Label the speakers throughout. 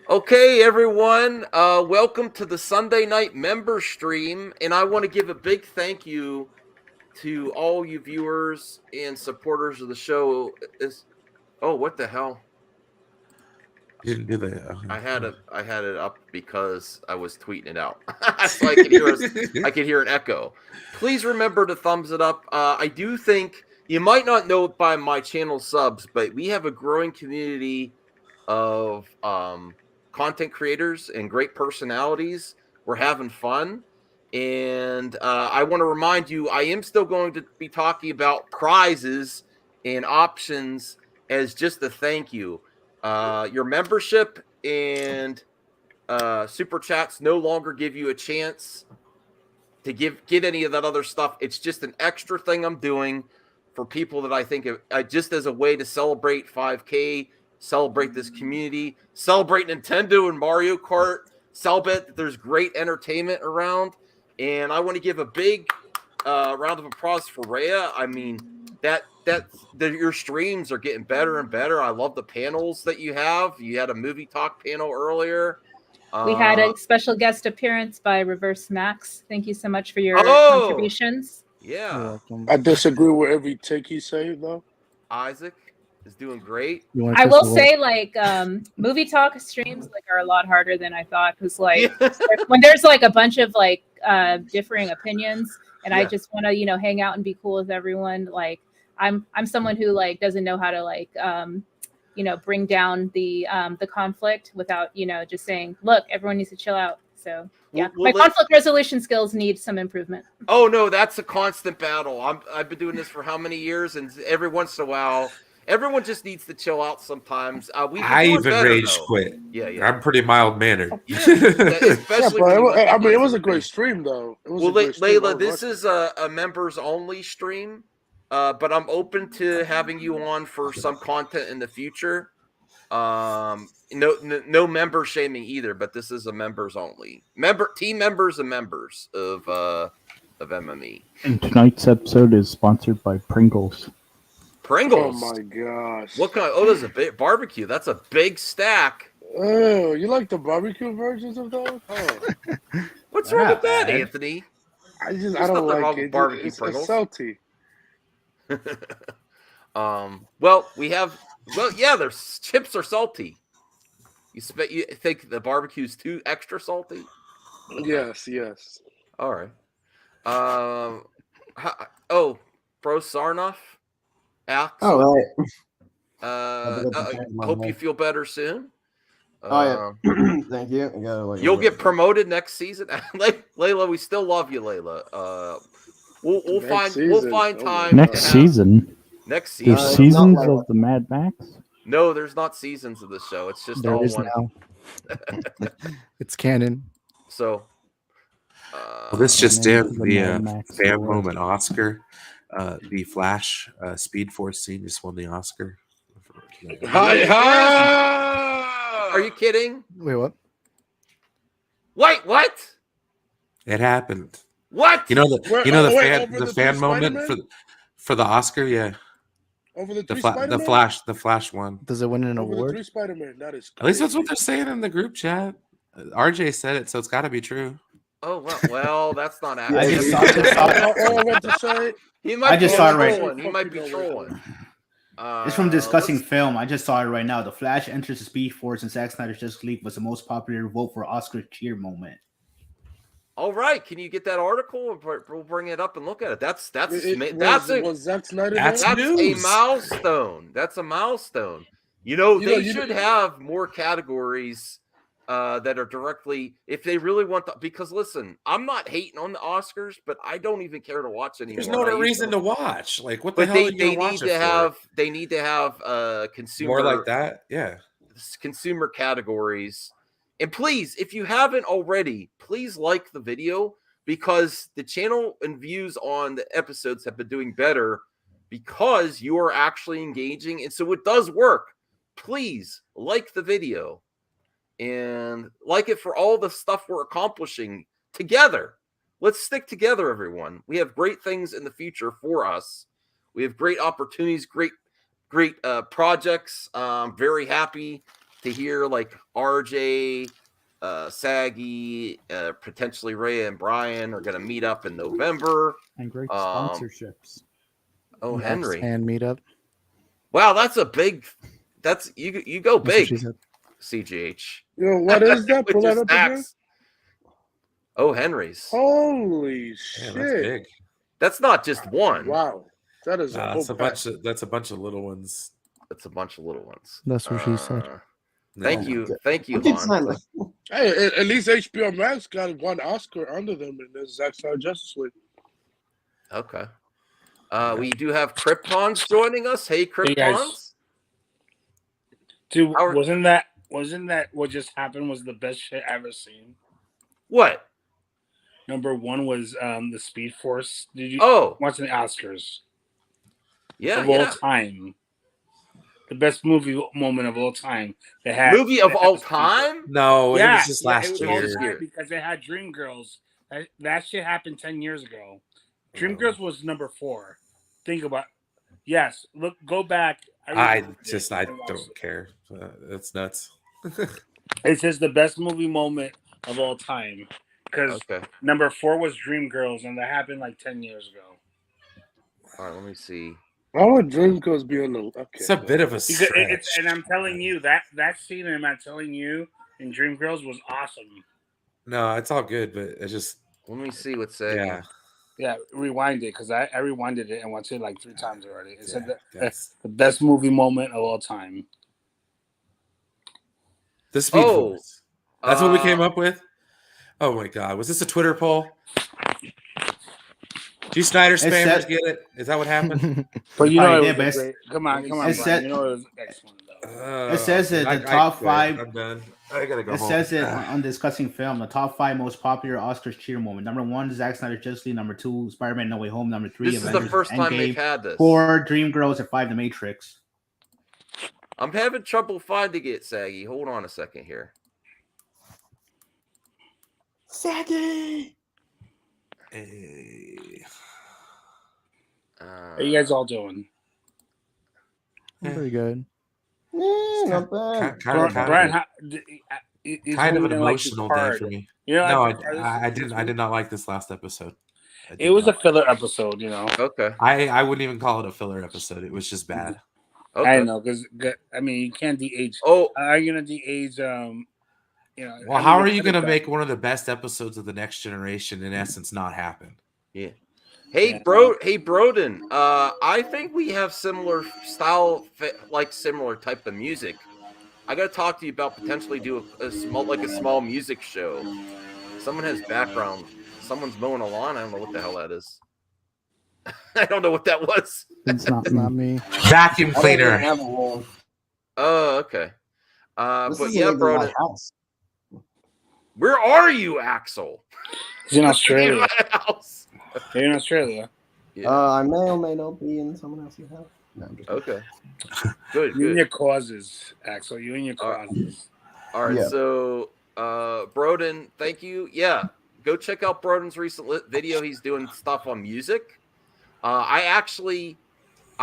Speaker 1: Okay, everyone, welcome to the Sunday night member stream, and I want to give a big thank you to all you viewers and supporters of the show. What the hell?
Speaker 2: You didn't do that.
Speaker 1: I had it up because I was tweeting it out, so I could hear I could hear an echo. Please remember to thumbs it up. I do think you might not know it by my channel subs, but we have a growing community of content creators and great personalities. We're having fun. And I want to remind you, I am still going to be talking about prizes and options as just a thank you. Your membership and super chats no longer give you a chance to get any of that other stuff. It's just an extra thing I'm doing for people that I think just as a way to celebrate 5K, celebrate this community, celebrate Nintendo and Mario Kart, celebrate that there's great entertainment around. And I want to give a big round of applause for Rhea. I mean, your streams are getting better and better. I love the panels that you have. You had a movie talk panel earlier.
Speaker 3: We had a special guest appearance by Reverse Max. Thank you so much for your contributions.
Speaker 1: Yeah.
Speaker 4: I disagree with every take he said, though.
Speaker 1: Isaac is doing great.
Speaker 3: I will say, movie talk streams are a lot harder than I thought, because when there's a bunch of differing opinions, and I just want to hang out and be cool with everyone. I'm someone who doesn't know how to bring down the conflict without just saying, look, everyone needs to chill out. So yeah, my conflict resolution skills need some improvement.
Speaker 1: Oh no, that's a constant battle. I've been doing this for how many years, and every once in a while, everyone just needs to chill out sometimes.
Speaker 2: I even rage quit.
Speaker 1: Yeah.
Speaker 2: I'm pretty mild mannered.
Speaker 1: Yeah, especially.
Speaker 4: It was a great stream, though.
Speaker 1: Layla, this is a members only stream, but I'm open to having you on for some content in the future. No member shaming either, but this is a members only team members and members of MME.
Speaker 5: And tonight's episode is sponsored by Pringles.
Speaker 1: Pringles.
Speaker 4: Oh my gosh!
Speaker 1: What kind? There's a big barbecue. That's a big stack.
Speaker 4: Oh, you like the barbecue versions of those? Oh.
Speaker 1: What's wrong with that, Anthony?
Speaker 4: I don't like it.
Speaker 1: Barbecue
Speaker 4: it's
Speaker 1: Pringles.
Speaker 4: Salty.
Speaker 1: Their chips are salty. You think the barbecue's too extra salty?
Speaker 4: Yes.
Speaker 1: All right. Bro Sarnoff. Axe.
Speaker 6: Oh, right.
Speaker 1: I hope you feel better soon.
Speaker 6: Yeah. Thank you.
Speaker 1: You'll get promoted next season. Layla, we still love you, Layla. We'll find time
Speaker 5: next season.
Speaker 1: Next season.
Speaker 5: There's seasons of the Mad Max?
Speaker 1: No, there's not seasons of the show. It's just
Speaker 7: there
Speaker 1: all
Speaker 7: is
Speaker 1: one.
Speaker 7: Now. It's canon.
Speaker 1: So
Speaker 2: this just in, the fan moment Oscar. The Flash Speed Force scene just won the Oscar.
Speaker 1: Are you kidding?
Speaker 7: Wait, what?
Speaker 1: Wait, what?
Speaker 2: It happened.
Speaker 1: What?
Speaker 2: The fan moment for the Oscar, yeah.
Speaker 4: Over the
Speaker 2: the Flash one.
Speaker 7: Does it win an award?
Speaker 4: 3 Spider-Man. That is crazy.
Speaker 2: At least that's what they're saying in the group chat. RJ said it, so it's got to be true.
Speaker 1: Oh well, that's not accurate. He might be trolling.
Speaker 8: It's from discussing film. I just saw it right now. The Flash enters the Speed Force and Zack Snyder's Justice League was the most popular vote for Oscar cheer moment.
Speaker 1: All right, can you get that article? We'll bring it up and look at it. That's a milestone. That's a milestone. They should have more categories that are directly, if they really want because listen, I'm not hating on the Oscars, but I don't even care to watch anymore.
Speaker 2: There's no reason to watch. Like, what the hell are you gonna watch it for?
Speaker 1: They need to have consumer
Speaker 2: more like that. Yeah,
Speaker 1: consumer categories. And please, if you haven't already, please like the video, because the channel and views on the episodes have been doing better because you are actually engaging. And so it does work. Please like the video and like it for all the stuff we're accomplishing together. Let's stick together, everyone. We have great things in the future for us. We have great opportunities, great projects. I'm very happy to hear like RJ, Saggy, potentially Ray and Brian are going to meet up in November.
Speaker 5: And great sponsorships.
Speaker 1: Oh, Henry.
Speaker 7: And meetup.
Speaker 1: Wow, that's a big. That's you go
Speaker 7: That's what
Speaker 1: big.
Speaker 7: she said.
Speaker 1: CGH.
Speaker 4: Yo, what is that?
Speaker 1: With
Speaker 4: Pull
Speaker 1: your
Speaker 4: that up again.
Speaker 1: stacks. Oh, Henry's.
Speaker 4: Holy
Speaker 2: Yeah,
Speaker 4: shit!
Speaker 2: that's big.
Speaker 1: That's not just one.
Speaker 4: Wow, that is a
Speaker 2: Nah,
Speaker 4: whole
Speaker 2: that's a bunch of little ones.
Speaker 1: That's a bunch of little ones.
Speaker 7: That's what she said.
Speaker 1: Thank
Speaker 2: No.
Speaker 1: you,
Speaker 6: Look at
Speaker 1: Han.
Speaker 6: Snyder.
Speaker 4: Hey, at least HBO Max got one Oscar under them in this Zack Snyder Justice League.
Speaker 1: Okay. We do have Kryptons joining us. Hey,
Speaker 9: Hey, guys.
Speaker 1: Kryptons.
Speaker 9: Dude,
Speaker 1: Howard-
Speaker 9: wasn't that what just happened was the best shit I've ever seen?
Speaker 1: What?
Speaker 9: Number one was the Speed Force. Did you watch the Oscars?
Speaker 1: Yeah,
Speaker 9: Of all time. The best movie moment of all time. They had
Speaker 1: Movie of all time?
Speaker 2: No,
Speaker 9: yeah,
Speaker 2: it was just last
Speaker 9: it was
Speaker 2: year.
Speaker 9: all time because they had Dreamgirls. That shit happened 10 years ago. Dreamgirls was number 4. Think about. Yes, look, go back.
Speaker 2: I don't care. That's nuts.
Speaker 9: It says the best movie moment of all time because number 4 was Dreamgirls, and that happened like 10 years ago.
Speaker 1: All right, let me see.
Speaker 4: Why would Dreamgirls be on the? Okay,
Speaker 2: it's a bit of a stretch.
Speaker 9: And I'm telling you that scene, and I'm telling you, in Dreamgirls was awesome.
Speaker 2: No, it's all good, but it just.
Speaker 1: Let me see what's saying.
Speaker 9: Yeah, rewind it because I rewinded it and watched it like 3 times already. It said that's the best movie moment of all time.
Speaker 2: The Speed Force. That's what we came up with? Oh my God. Was this a Twitter poll? Do you Snyder spammers get it? Is that what happened?
Speaker 9: But you know, come on, Brian. You know it was excellent though.
Speaker 8: It says that the top 5.
Speaker 2: I'm done. I gotta go
Speaker 8: it
Speaker 2: home.
Speaker 8: says it on discussing film. The top 5 most popular Oscars cheer moment. Number 1, Zack Snyder Justice League. Number 2, Spider-Man No Way Home. Number 3,
Speaker 1: This
Speaker 8: Avengers
Speaker 1: is the first time
Speaker 8: Endgame.
Speaker 1: they've had this.
Speaker 8: 4, Dreamgirls, and 5, The Matrix.
Speaker 1: I'm having trouble finding it, Saggy. Hold on a second here.
Speaker 6: Saggy.
Speaker 2: Hey.
Speaker 9: How you guys all doing?
Speaker 7: Very good.
Speaker 6: Not bad.
Speaker 9: Brian,
Speaker 2: kind of an emotional day for me.
Speaker 9: You know,
Speaker 2: no, I didn't. I did not like this last episode.
Speaker 9: It was a filler episode, you know.
Speaker 1: Okay.
Speaker 2: I wouldn't even call it a filler episode. It was just bad.
Speaker 1: Okay.
Speaker 9: I know because I mean you can't de-age. Are you gonna de-age? You know.
Speaker 2: Well, how are you gonna make one of the best episodes of the Next Generation in essence not happen?
Speaker 1: Yeah. Hey, Broden. I think we have similar style, like similar type of music. I gotta talk to you about potentially do a small music show. Someone has background. Someone's mowing a lawn. I don't know what the hell that is. I don't know what that was.
Speaker 5: It's not
Speaker 7: me.
Speaker 2: Vacuum cleaner.
Speaker 1: Oh, okay.
Speaker 6: This
Speaker 1: But
Speaker 6: isn't
Speaker 1: yeah,
Speaker 6: even
Speaker 1: bro.
Speaker 6: my house.
Speaker 1: Where are you, Axel?
Speaker 9: He's in Australia.
Speaker 1: House.
Speaker 9: You're in Australia.
Speaker 1: Yeah.
Speaker 6: I may or may not be in someone else's house. No, I'm just
Speaker 1: Okay. Good.
Speaker 9: You and your causes, Axel. You and your causes.
Speaker 1: All right.
Speaker 6: Yeah.
Speaker 1: So, Broden, thank you. Yeah. Go check out Broden's recent video. He's doing stuff on music. I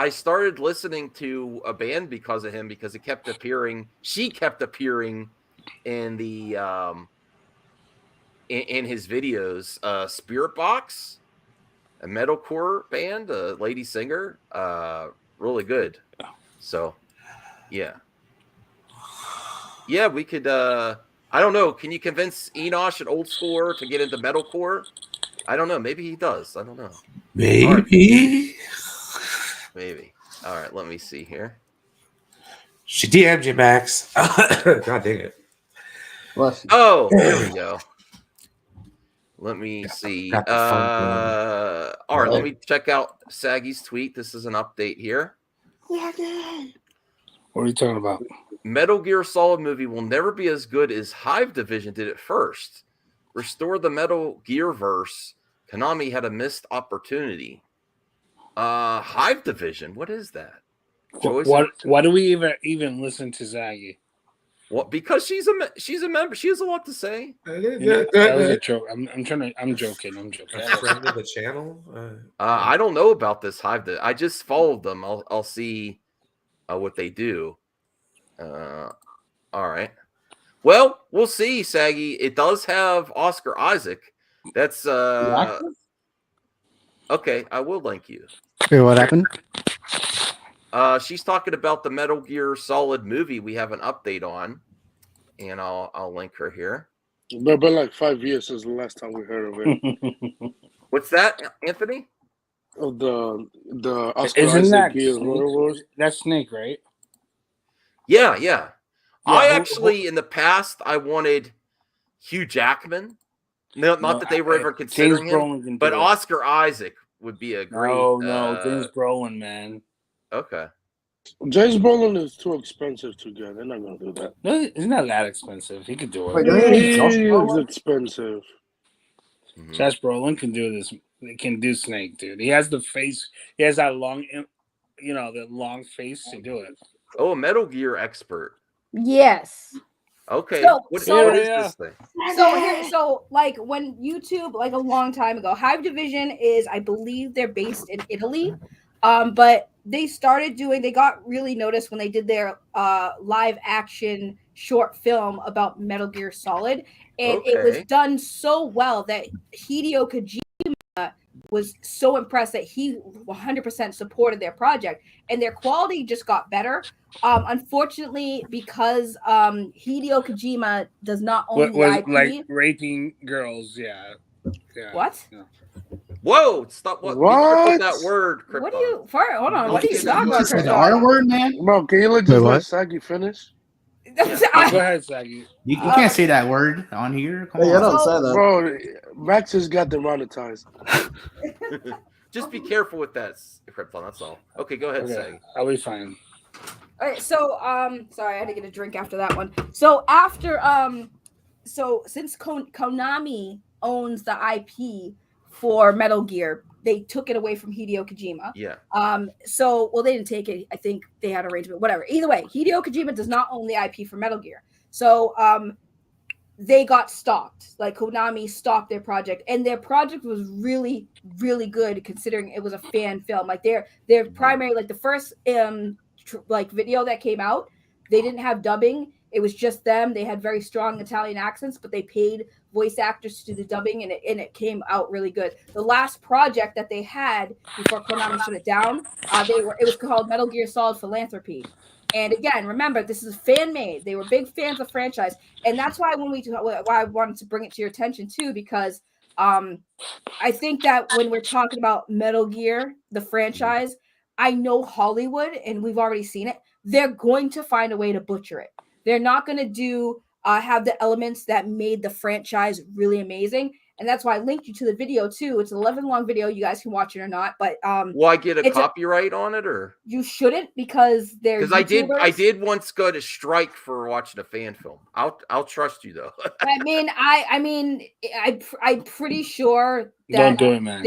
Speaker 1: started listening to a band because of him because it kept appearing. She kept appearing in the in his videos. Spirit Box, a metalcore band, a lady singer, really good. So, yeah, we could. I don't know. Can you convince Enosh and Old Schooler to get into metalcore? I don't know. Maybe he does. I don't know.
Speaker 2: Maybe.
Speaker 1: Maybe. All right. Let me see here.
Speaker 2: She DM'd you, Max. God dang it.
Speaker 1: Oh, there we go. Let me see.
Speaker 2: Got the phone
Speaker 1: All right. Let me check out Saggy's tweet. This is an update here.
Speaker 9: What are you talking about?
Speaker 1: Metal Gear Solid movie will never be as good as Hive Division did at first. Restore the Metal Gear verse. Konami had a missed opportunity. Hive Division. What is that?
Speaker 9: Why do we even listen to Zaggy?
Speaker 1: What? Because she's a member. She has a lot to say.
Speaker 9: That was a joke. I'm joking. I'm joking.
Speaker 2: Friend of the channel.
Speaker 1: I don't know about this Hive. I just followed them. I'll see what they do. All right. Well, we'll see, Saggy. It does have Oscar Isaac. That's okay. I will link you.
Speaker 7: Wait, what happened?
Speaker 1: She's talking about the Metal Gear Solid movie we have an update on, and I'll link her here.
Speaker 4: It's been like 5 years since the last time we heard of it.
Speaker 1: What's that, Anthony?
Speaker 4: Of the Oscar
Speaker 9: Isn't that
Speaker 4: Isaac years,
Speaker 9: Snake?
Speaker 4: what it was?
Speaker 9: That's Snake, right?
Speaker 1: Yeah. I actually, in the past, I wanted Hugh Jackman. No, not that they were ever considering him, but Oscar Isaac would be a great.
Speaker 9: No, James Brolin, man.
Speaker 1: Okay.
Speaker 4: James Brolin is too expensive to get. They're not gonna do that.
Speaker 9: No, it's not that expensive. He could do it.
Speaker 8: Wait,
Speaker 4: He
Speaker 8: Josh
Speaker 4: is
Speaker 8: Brolin?
Speaker 4: expensive.
Speaker 9: Josh Brolin can do this. He can do Snake, dude. He has the face. He has that long, the long face to do it.
Speaker 1: Oh, a Metal Gear expert.
Speaker 10: Yes.
Speaker 1: Okay.
Speaker 10: So-
Speaker 1: what
Speaker 10: so-
Speaker 1: is this thing?
Speaker 10: So like when YouTube, like a long time ago, Hive Division is, I believe they're based in Italy. But they got really noticed when they did their live action short film about Metal Gear Solid. And it was done so well that Hideo Kojima was so impressed that he 100% supported their project, and their quality just got better. Unfortunately, because Hideo Kojima does not own the IP.
Speaker 9: Like raping girls, yeah.
Speaker 10: What?
Speaker 9: Yeah.
Speaker 1: Whoa! Stop! What? Put that word. Krypton.
Speaker 10: What do you? Hold on. What are you talking
Speaker 8: You
Speaker 10: about?
Speaker 8: said the R word, man.
Speaker 4: Bro, can you let
Speaker 7: what?
Speaker 4: Saggy finish?
Speaker 9: Go ahead, Saggy.
Speaker 8: You can't say that word on here. Come
Speaker 6: Hey,
Speaker 8: on.
Speaker 6: I don't say that.
Speaker 4: Bro, Max has got demonetized.
Speaker 1: Just be careful with that, Krypton. That's all. Okay, go ahead,
Speaker 9: Okay,
Speaker 1: Saggy.
Speaker 9: I'll be fine.
Speaker 10: All right, so sorry, I had to get a drink after that one. So after since Konami owns the IP for Metal Gear, they took it away from Hideo Kojima.
Speaker 1: Yeah.
Speaker 10: They didn't take it. I think they had arrangement. Whatever. Either way, Hideo Kojima does not own the IP for Metal Gear. So they got stopped. Like Konami stopped their project, and their project was really, really good considering it was a fan film. Like their primary, like the first video that came out, they didn't have dubbing. It was just them. They had very strong Italian accents, but they paid voice actors to do the dubbing, and it came out really good. The last project that they had before Konami shut it down, it was called Metal Gear Solid Philanthropy. And again, remember, this is fan made. They were big fans of the franchise, and that's why why I wanted to bring it to your attention too, because I think that when we're talking about Metal Gear, the franchise, I know Hollywood, and we've already seen it. They're going to find a way to butcher it. They're not going to have the elements that made the franchise really amazing. And that's why I linked you to the video too. It's an 11-long video. You guys can watch it or not, but
Speaker 1: will I get a copyright on it, or
Speaker 10: you shouldn't, because they're
Speaker 1: I did once go to strike for watching a fan film. I'll trust you though.
Speaker 10: I'm pretty sure that
Speaker 9: Don't do it, man.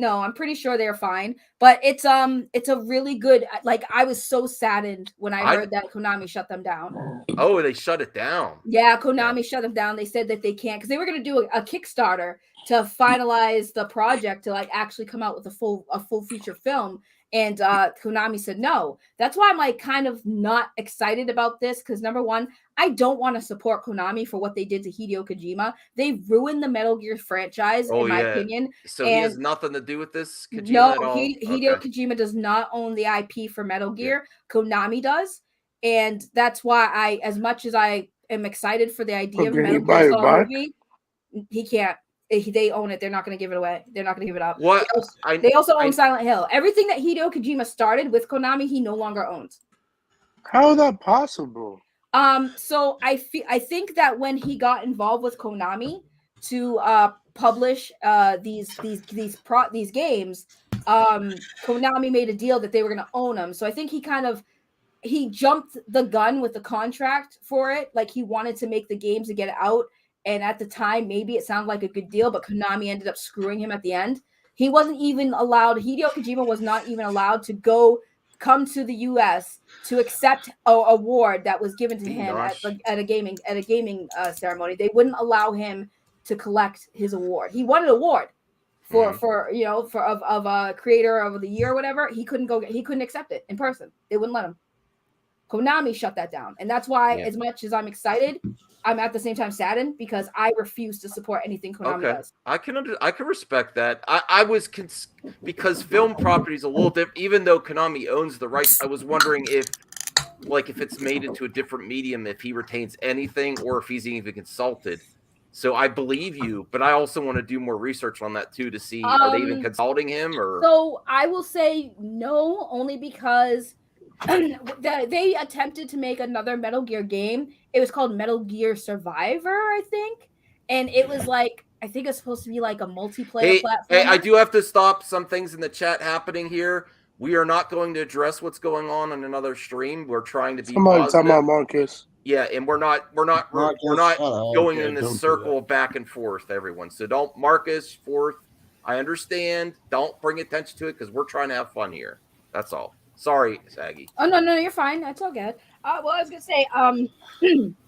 Speaker 10: I'm pretty sure they're fine. But it's a really good. Like, I was so saddened when I heard that Konami shut them down.
Speaker 1: Oh, they shut it down.
Speaker 10: Yeah, Konami shut them down. They said that they can't, because they were going to do a Kickstarter to finalize the project to like actually come out with a full feature film. And Konami said no. That's why I'm like kind of not excited about this, because number one, I don't want to support Konami for what they did to Hideo Kojima. They ruined the Metal Gear franchise, in my opinion.
Speaker 1: So he has nothing to do with this, Kojima,
Speaker 10: no,
Speaker 1: at all?
Speaker 10: Hideo Kojima does not own the IP for Metal Gear. Konami does. And that's why as much as I am excited for the idea of Metal Gear Solid movie, he can't. They own it. They're not going to give it away. They're not going to give it up.
Speaker 1: What?
Speaker 10: They also own Silent Hill. Everything that Hideo Kojima started with Konami, he no longer owns.
Speaker 4: How is that possible?
Speaker 10: So I think that when he got involved with Konami to publish these games, Konami made a deal that they were going to own them. So I think he jumped the gun with the contract for it. Like, he wanted to make the games to get it out. And at the time, maybe it sounded like a good deal, but Konami ended up screwing him at the end. He wasn't even allowed. Hideo Kojima was not even allowed to come to the U.S. to accept an award that was given to him at a gaming ceremony. They wouldn't allow him to collect his award. He won an award for a creator of the year or whatever. He couldn't accept it in person. They wouldn't let him. Konami shut that down, and that's why,
Speaker 1: Yeah.
Speaker 10: as much as I'm excited, I'm at the same time saddened because I refuse to support anything Konami does.
Speaker 1: I can respect that. I was because film property is a little different. Even though Konami owns the rights, I was wondering if it's made into a different medium, if he retains anything, or if he's even consulted. So I believe you, but I also want to do more research on that too to see are they even consulting him or.
Speaker 10: So I will say no, only because they attempted to make another Metal Gear game. It was called Metal Gear Survivor, I think, and it was like I think it's supposed to be like a multiplayer platform.
Speaker 1: Hey, I do have to stop some things in the chat happening here. We are not going to address what's going on another stream. We're trying to be positive.
Speaker 4: Talking about Marcus.
Speaker 1: Yeah, and we're not going in
Speaker 6: don't
Speaker 1: this
Speaker 6: do
Speaker 1: circle back and forth, everyone. So don't Marcus forth. I understand. Don't bring attention to it because we're trying to have fun here. That's all. Sorry, Saggy.
Speaker 10: Oh no, you're fine. That's all good. Well, I was gonna say, oh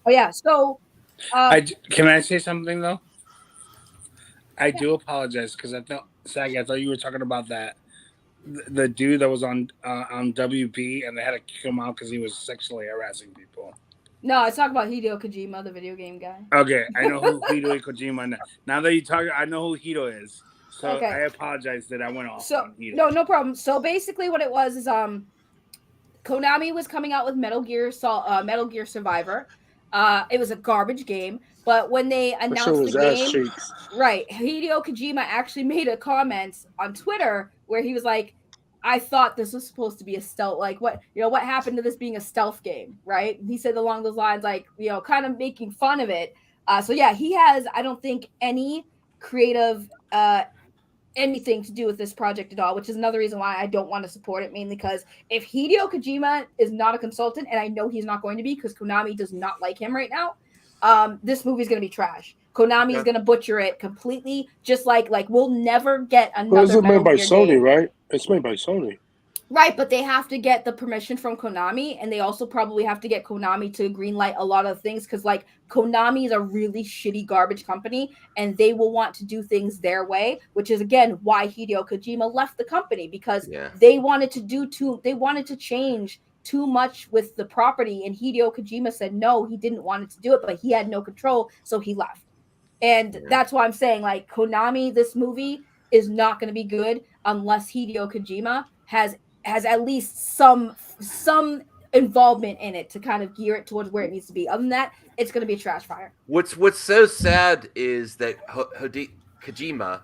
Speaker 10: yeah. So,
Speaker 9: can I say something though? I do apologize because I thought you were talking about that the dude that was on WB and they had to kick him out because he was sexually harassing people.
Speaker 10: No, I was talking about Hideo Kojima, the video game guy.
Speaker 9: Okay, I know who Hideo Kojima is. Now that you talk, I know who Hideo is. So
Speaker 10: okay.
Speaker 9: I apologize that I went off.
Speaker 10: So
Speaker 9: on Hideo.
Speaker 10: no problem. So basically, what it was is Konami was coming out with Metal Gear Survivor. It was a garbage game, but when they announced the game, right, Hideo Kojima actually made a comment on Twitter where he was like, I thought this was supposed to be a stealth, like what happened to this being a stealth game, right? He said along those lines, like, kind of making fun of it. So yeah, he has, I don't think, any creative anything to do with this project at all, which is another reason why I don't want to support it, mainly because if Hideo Kojima is not a consultant, and I know he's not going to be because Konami does not like him right now, this movie's going to be trash. Konami is going to butcher it completely, just like we'll never get another.
Speaker 4: Well, it's made by Sony,
Speaker 10: game.
Speaker 4: Right? It's made by Sony.
Speaker 10: Right, but they have to get the permission from Konami, and they also probably have to get Konami to greenlight a lot of things because, Konami is a really shitty garbage company, and they will want to do things their way, which is again why Hideo Kojima left the company because they wanted to change too much with the property, and Hideo Kojima said no, he didn't want it to do it, but he had no control, so he left. And that's why I'm saying, Konami, this movie is not going to be good unless Hideo Kojima has at least some involvement in it to kind of gear it towards where it needs to be. Other than that, it's going to be a trash fire.
Speaker 1: What's so sad is that Hideo Kojima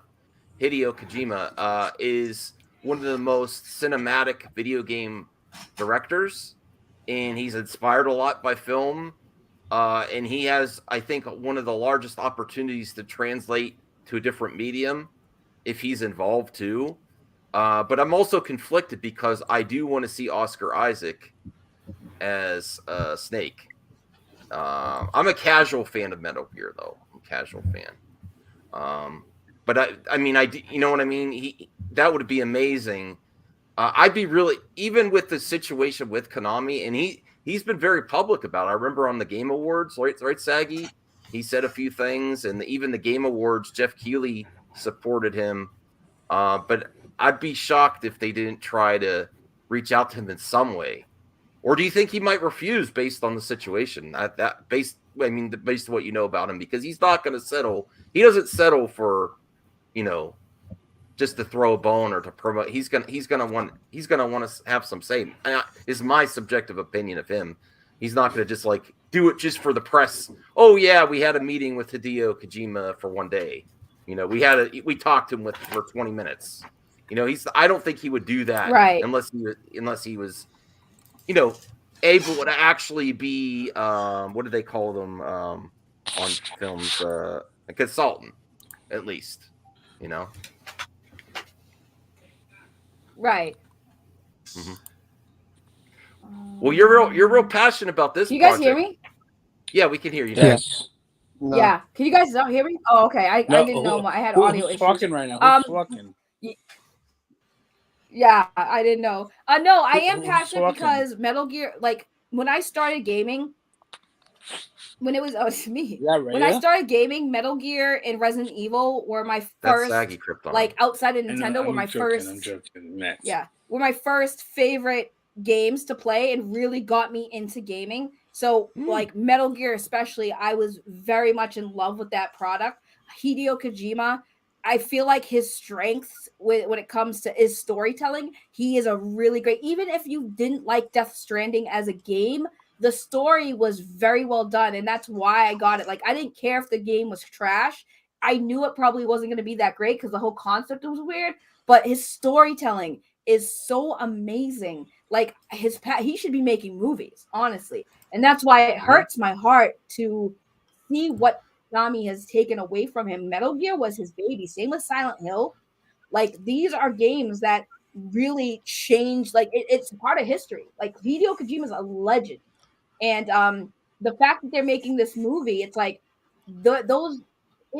Speaker 1: is one of the most cinematic video game directors, and he's inspired a lot by film. And he has, I think, one of the largest opportunities to translate to a different medium if he's involved too. But I'm also conflicted because I do want to see Oscar Isaac as Snake. I'm a casual fan of Metal Gear, though. I'm a casual fan. But I mean, you know what I mean? That would be amazing. I'd be really, even with the situation with Konami, and he's been very public about it. I remember on the Game Awards, right, Saggy? He said a few things, and even the Game Awards, Jeff Keighley supported him. But I'd be shocked if they didn't try to reach out to him in some way. Or do you think he might refuse based on the situation? Based on what you know about him, because he's not going to settle. He doesn't settle for, just to throw a bone or to promote. He's gonna want to have some say. Is my subjective opinion of him. He's not going to just do it just for the press. Oh yeah, we had a meeting with Hideo Kojima for one day. We talked to him for 20 minutes. I don't think he would do that unless he was, able to actually be what do they call them on films? A consultant, at least.
Speaker 10: Right.
Speaker 1: Mm-hmm. Well, you're real passionate about this.
Speaker 10: Can you guys hear me?
Speaker 1: Yeah, we can hear you.
Speaker 9: Yes.
Speaker 6: No.
Speaker 10: Yeah. Can you guys not hear me? Oh, okay. I didn't know. I had audio issues.
Speaker 9: Who's talking right now? Who's talking?
Speaker 10: Yeah, I didn't know. No, I am
Speaker 9: Who's
Speaker 10: passionate
Speaker 9: talking?
Speaker 10: because Metal Gear, when I started gaming, when it was it's me.
Speaker 9: Yeah, right.
Speaker 10: When I started gaming, Metal Gear and Resident Evil were my first, outside of Nintendo, were my first.
Speaker 9: I'm joking. Next.
Speaker 10: Yeah, were my first favorite games to play and really got me into gaming. So like Metal Gear especially, I was very much in love with that product. Hideo Kojima, I feel like his strengths when it comes to his storytelling, he is a really great. Even if you didn't like Death Stranding as a game, the story was very well done, and that's why I got it. Like, I didn't care if the game was trash. I knew it probably wasn't going to be that great because the whole concept was weird, but his storytelling is so amazing. Like, he should be making movies, honestly. And that's why it hurts my heart to see what Konami has taken away from him. Metal Gear was his baby. Same with Silent Hill. Like, these are games that really changed. Like, it's part of history. Like, Hideo Kojima is a legend. And the fact that they're making this movie, it's like those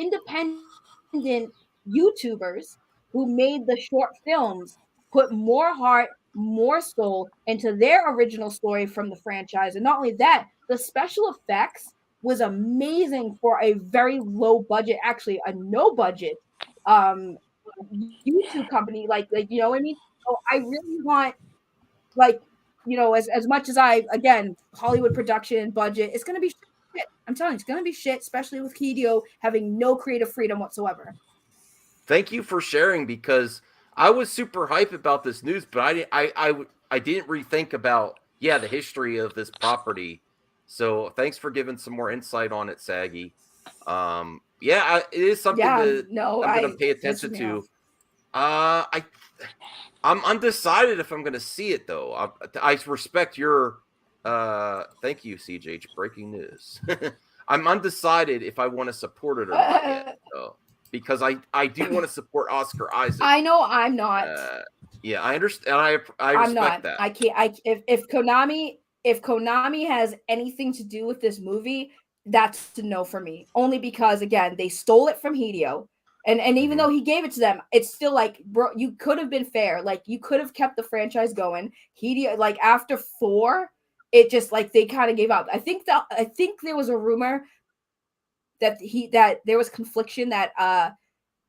Speaker 10: independent YouTubers who made the short films put more heart, more soul into their original story from the franchise. And not only that, the special effects was amazing for a very low budget, actually a no budget YouTube company. Like you know what I mean? So I really want, like, you know, as much as I, again, Hollywood production budget, it's gonna be shit. I'm telling you, it's gonna be shit, especially with Hideo having no creative freedom whatsoever.
Speaker 1: Thank you for sharing, because I was super hype about this news, but I didn't rethink about the history of this property. So thanks for giving some more insight on it, Saggy. It is something I'm going to pay attention to. I'm undecided if I'm going to see it, though. I respect your. Thank you, CJ. Breaking news. I'm undecided if I want to support it or not yet, though, because I do want to support Oscar Isaac.
Speaker 10: I know I'm not.
Speaker 1: I understand. I respect that.
Speaker 10: I can't. If Konami has anything to do with this movie, that's a no for me. Only because, again, they stole it from Hideo. And even though he gave it to them, it's still like, bro, you could have been fair. Like, you could have kept the franchise going. Hideo, like, after 4, it just, like, they kind of gave up. I think there was a rumor that there was confliction that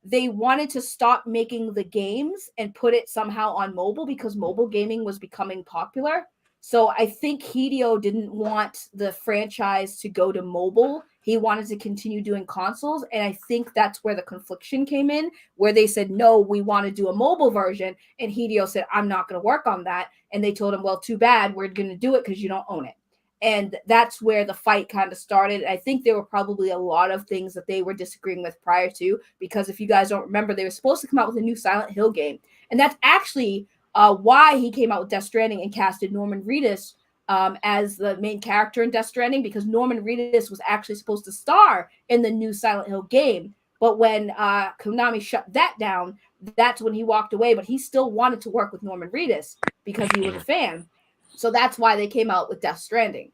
Speaker 10: they wanted to stop making the games and put it somehow on mobile because mobile gaming was becoming popular. So I think Hideo didn't want the franchise to go to mobile. He wanted to continue doing consoles. And I think that's where the confliction came in, where they said, no, we want to do a mobile version. And Hideo said, I'm not going to work on that. And they told him, well, too bad. We're going to do it because you don't own it. And that's where the fight kind of started. I think there were probably a lot of things that they were disagreeing with prior to, because if you guys don't remember, they were supposed to come out with a new Silent Hill game. And that's actually why he came out with Death Stranding and casted Norman Reedus as the main character in Death Stranding, because Norman Reedus was actually supposed to star in the new Silent Hill game. But when Konami shut that down, that's when he walked away. But he still wanted to work with Norman Reedus because he was a fan. So that's why they came out with Death Stranding.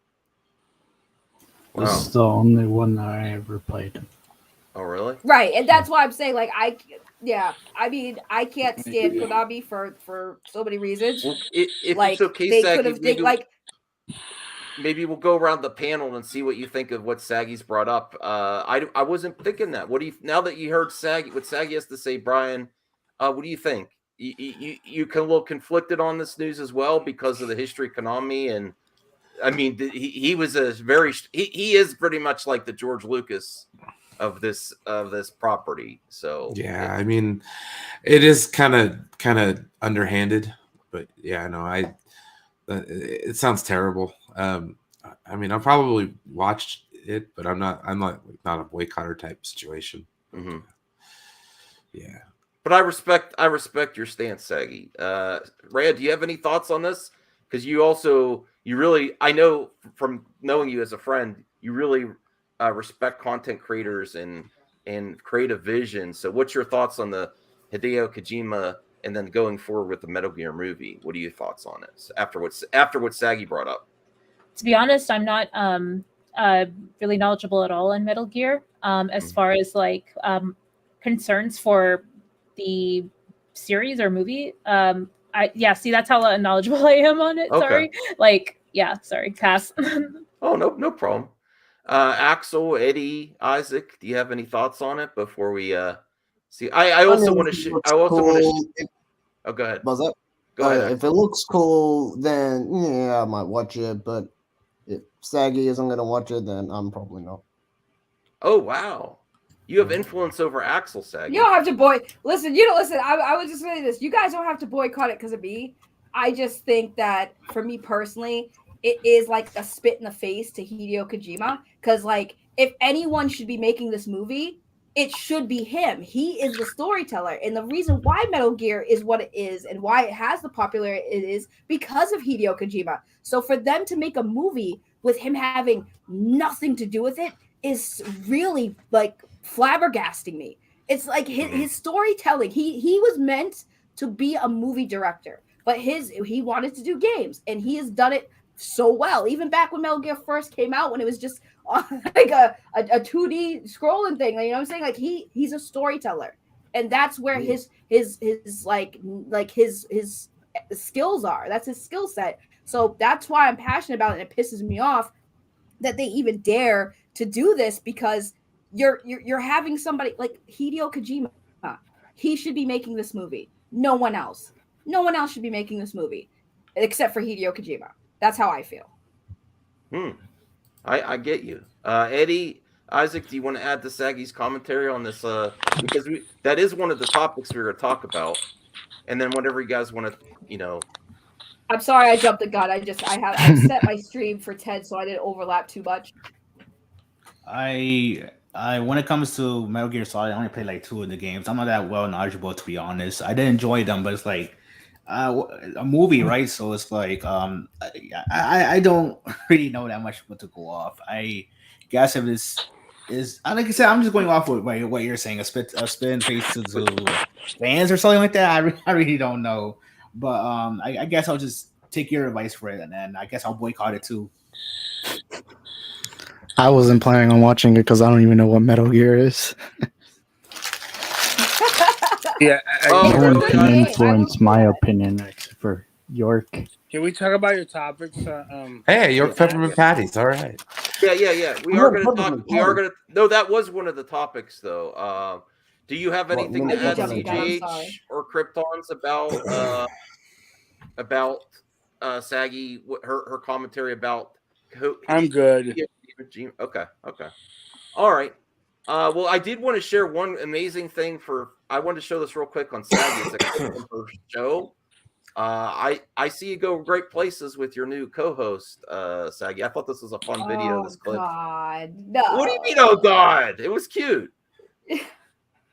Speaker 5: Wow. This is the only one that I ever played.
Speaker 1: Oh, really?
Speaker 10: Right. And that's why I'm saying, like, I can't stand Konami for so many reasons.
Speaker 1: Well, if
Speaker 10: like,
Speaker 1: it's okay,
Speaker 10: they
Speaker 1: Saggy,
Speaker 10: could have
Speaker 1: maybe we'll go around the panel and see what you think of what Saggy's brought up. I wasn't thinking that. What do you, now that you heard what Saggy has to say, Brian? What do you think? You can a little conflicted on this news as well because of the history of Konami, and I mean he was he is pretty much like the George Lucas of this property. So
Speaker 2: yeah, I mean, it is kind of underhanded, but yeah, no, it sounds terrible. I mean, I probably watched it, but I'm not a boycotter type situation.
Speaker 1: Mm-hmm.
Speaker 2: Yeah.
Speaker 1: But I respect your stance, Saggy. Rhea, do you have any thoughts on this? Because you really, I know from knowing you as a friend, you really respect content creators and creative vision. So what's your thoughts on the Hideo Kojima and then going forward with the Metal Gear movie? What are your thoughts on it after what Saggy brought up?
Speaker 3: To be honest, I'm not really knowledgeable at all in Metal Gear as far as like concerns for the series or movie. See, that's how knowledgeable I am on it.
Speaker 1: Okay.
Speaker 3: Sorry, pass.
Speaker 1: Oh, no problem. Axel, Eddie, Isaac, do you have any thoughts on it before we see? I also want to. Oh, go ahead.
Speaker 6: What's up?
Speaker 1: Go ahead.
Speaker 6: If it looks cool, then yeah, I might watch it. But if Saggy isn't gonna watch it, then I'm probably not.
Speaker 1: Oh wow, you have influence over Axel, Saggy.
Speaker 10: You don't have to listen. You don't listen. I was just saying this. You guys don't have to boycott it because of me. I just think that for me personally, it is like a spit in the face to Hideo Kojima. Because like, if anyone should be making this movie, it should be him. He is the storyteller, and the reason why Metal Gear is what it is and why it has the popularity it is because of Hideo Kojima. So for them to make a movie with him having nothing to do with it is really like flabbergasting me. It's like his storytelling. He was meant to be a movie director, but he wanted to do games, and he has done it so well. Even back when Metal Gear first came out, when it was just like a 2D scrolling thing, you know what I'm saying? Like he's a storyteller, and that's where his skills are. That's his skill set. So that's why I'm passionate about it. And it pisses me off that they even dare to do this, because you're having somebody like Hideo Kojima. He should be making this movie. No one else should be making this movie except for Hideo Kojima. That's how I feel.
Speaker 1: I get you. Eddie, Isaac, do you want to add to Saggy's commentary on this? Because that is one of the topics we were going to talk about. And then whatever you guys want to,
Speaker 10: I'm sorry I jumped the gun. I set my stream for 10 so I didn't overlap too much.
Speaker 8: I when it comes to Metal Gear Solid, I only played like 2 of the games. I'm not that well knowledgeable, to be honest. I did enjoy them, but it's like a movie, right? So it's like I don't really know that much what to go off. I guess if this is like I said, I'm just going off with what you're saying, a spin face to fans or something like that. I really don't know, but I guess I'll just take your advice for it, and then I guess I'll boycott it too.
Speaker 5: I wasn't planning on watching it because I don't even know what Metal Gear is.
Speaker 9: Yeah.
Speaker 5: No one can influence my opinion except for York.
Speaker 9: Can we talk about your topics?
Speaker 2: Hey, York peppermint patties. All right.
Speaker 1: Yeah. We are going to talk. No, that was one of the topics, though. Do you have anything to add, CGH or Kryptons about Saggy? Her commentary about?
Speaker 9: I'm good.
Speaker 1: Okay. All right. Well, I did want to share one amazing thing I wanted to show this real quick on Saggy. It's a clip from her show. I see you go great places with your new co-host, Saggy. I thought this was a fun video. This clip.
Speaker 10: God, no.
Speaker 1: What do you mean? Oh God, it was cute.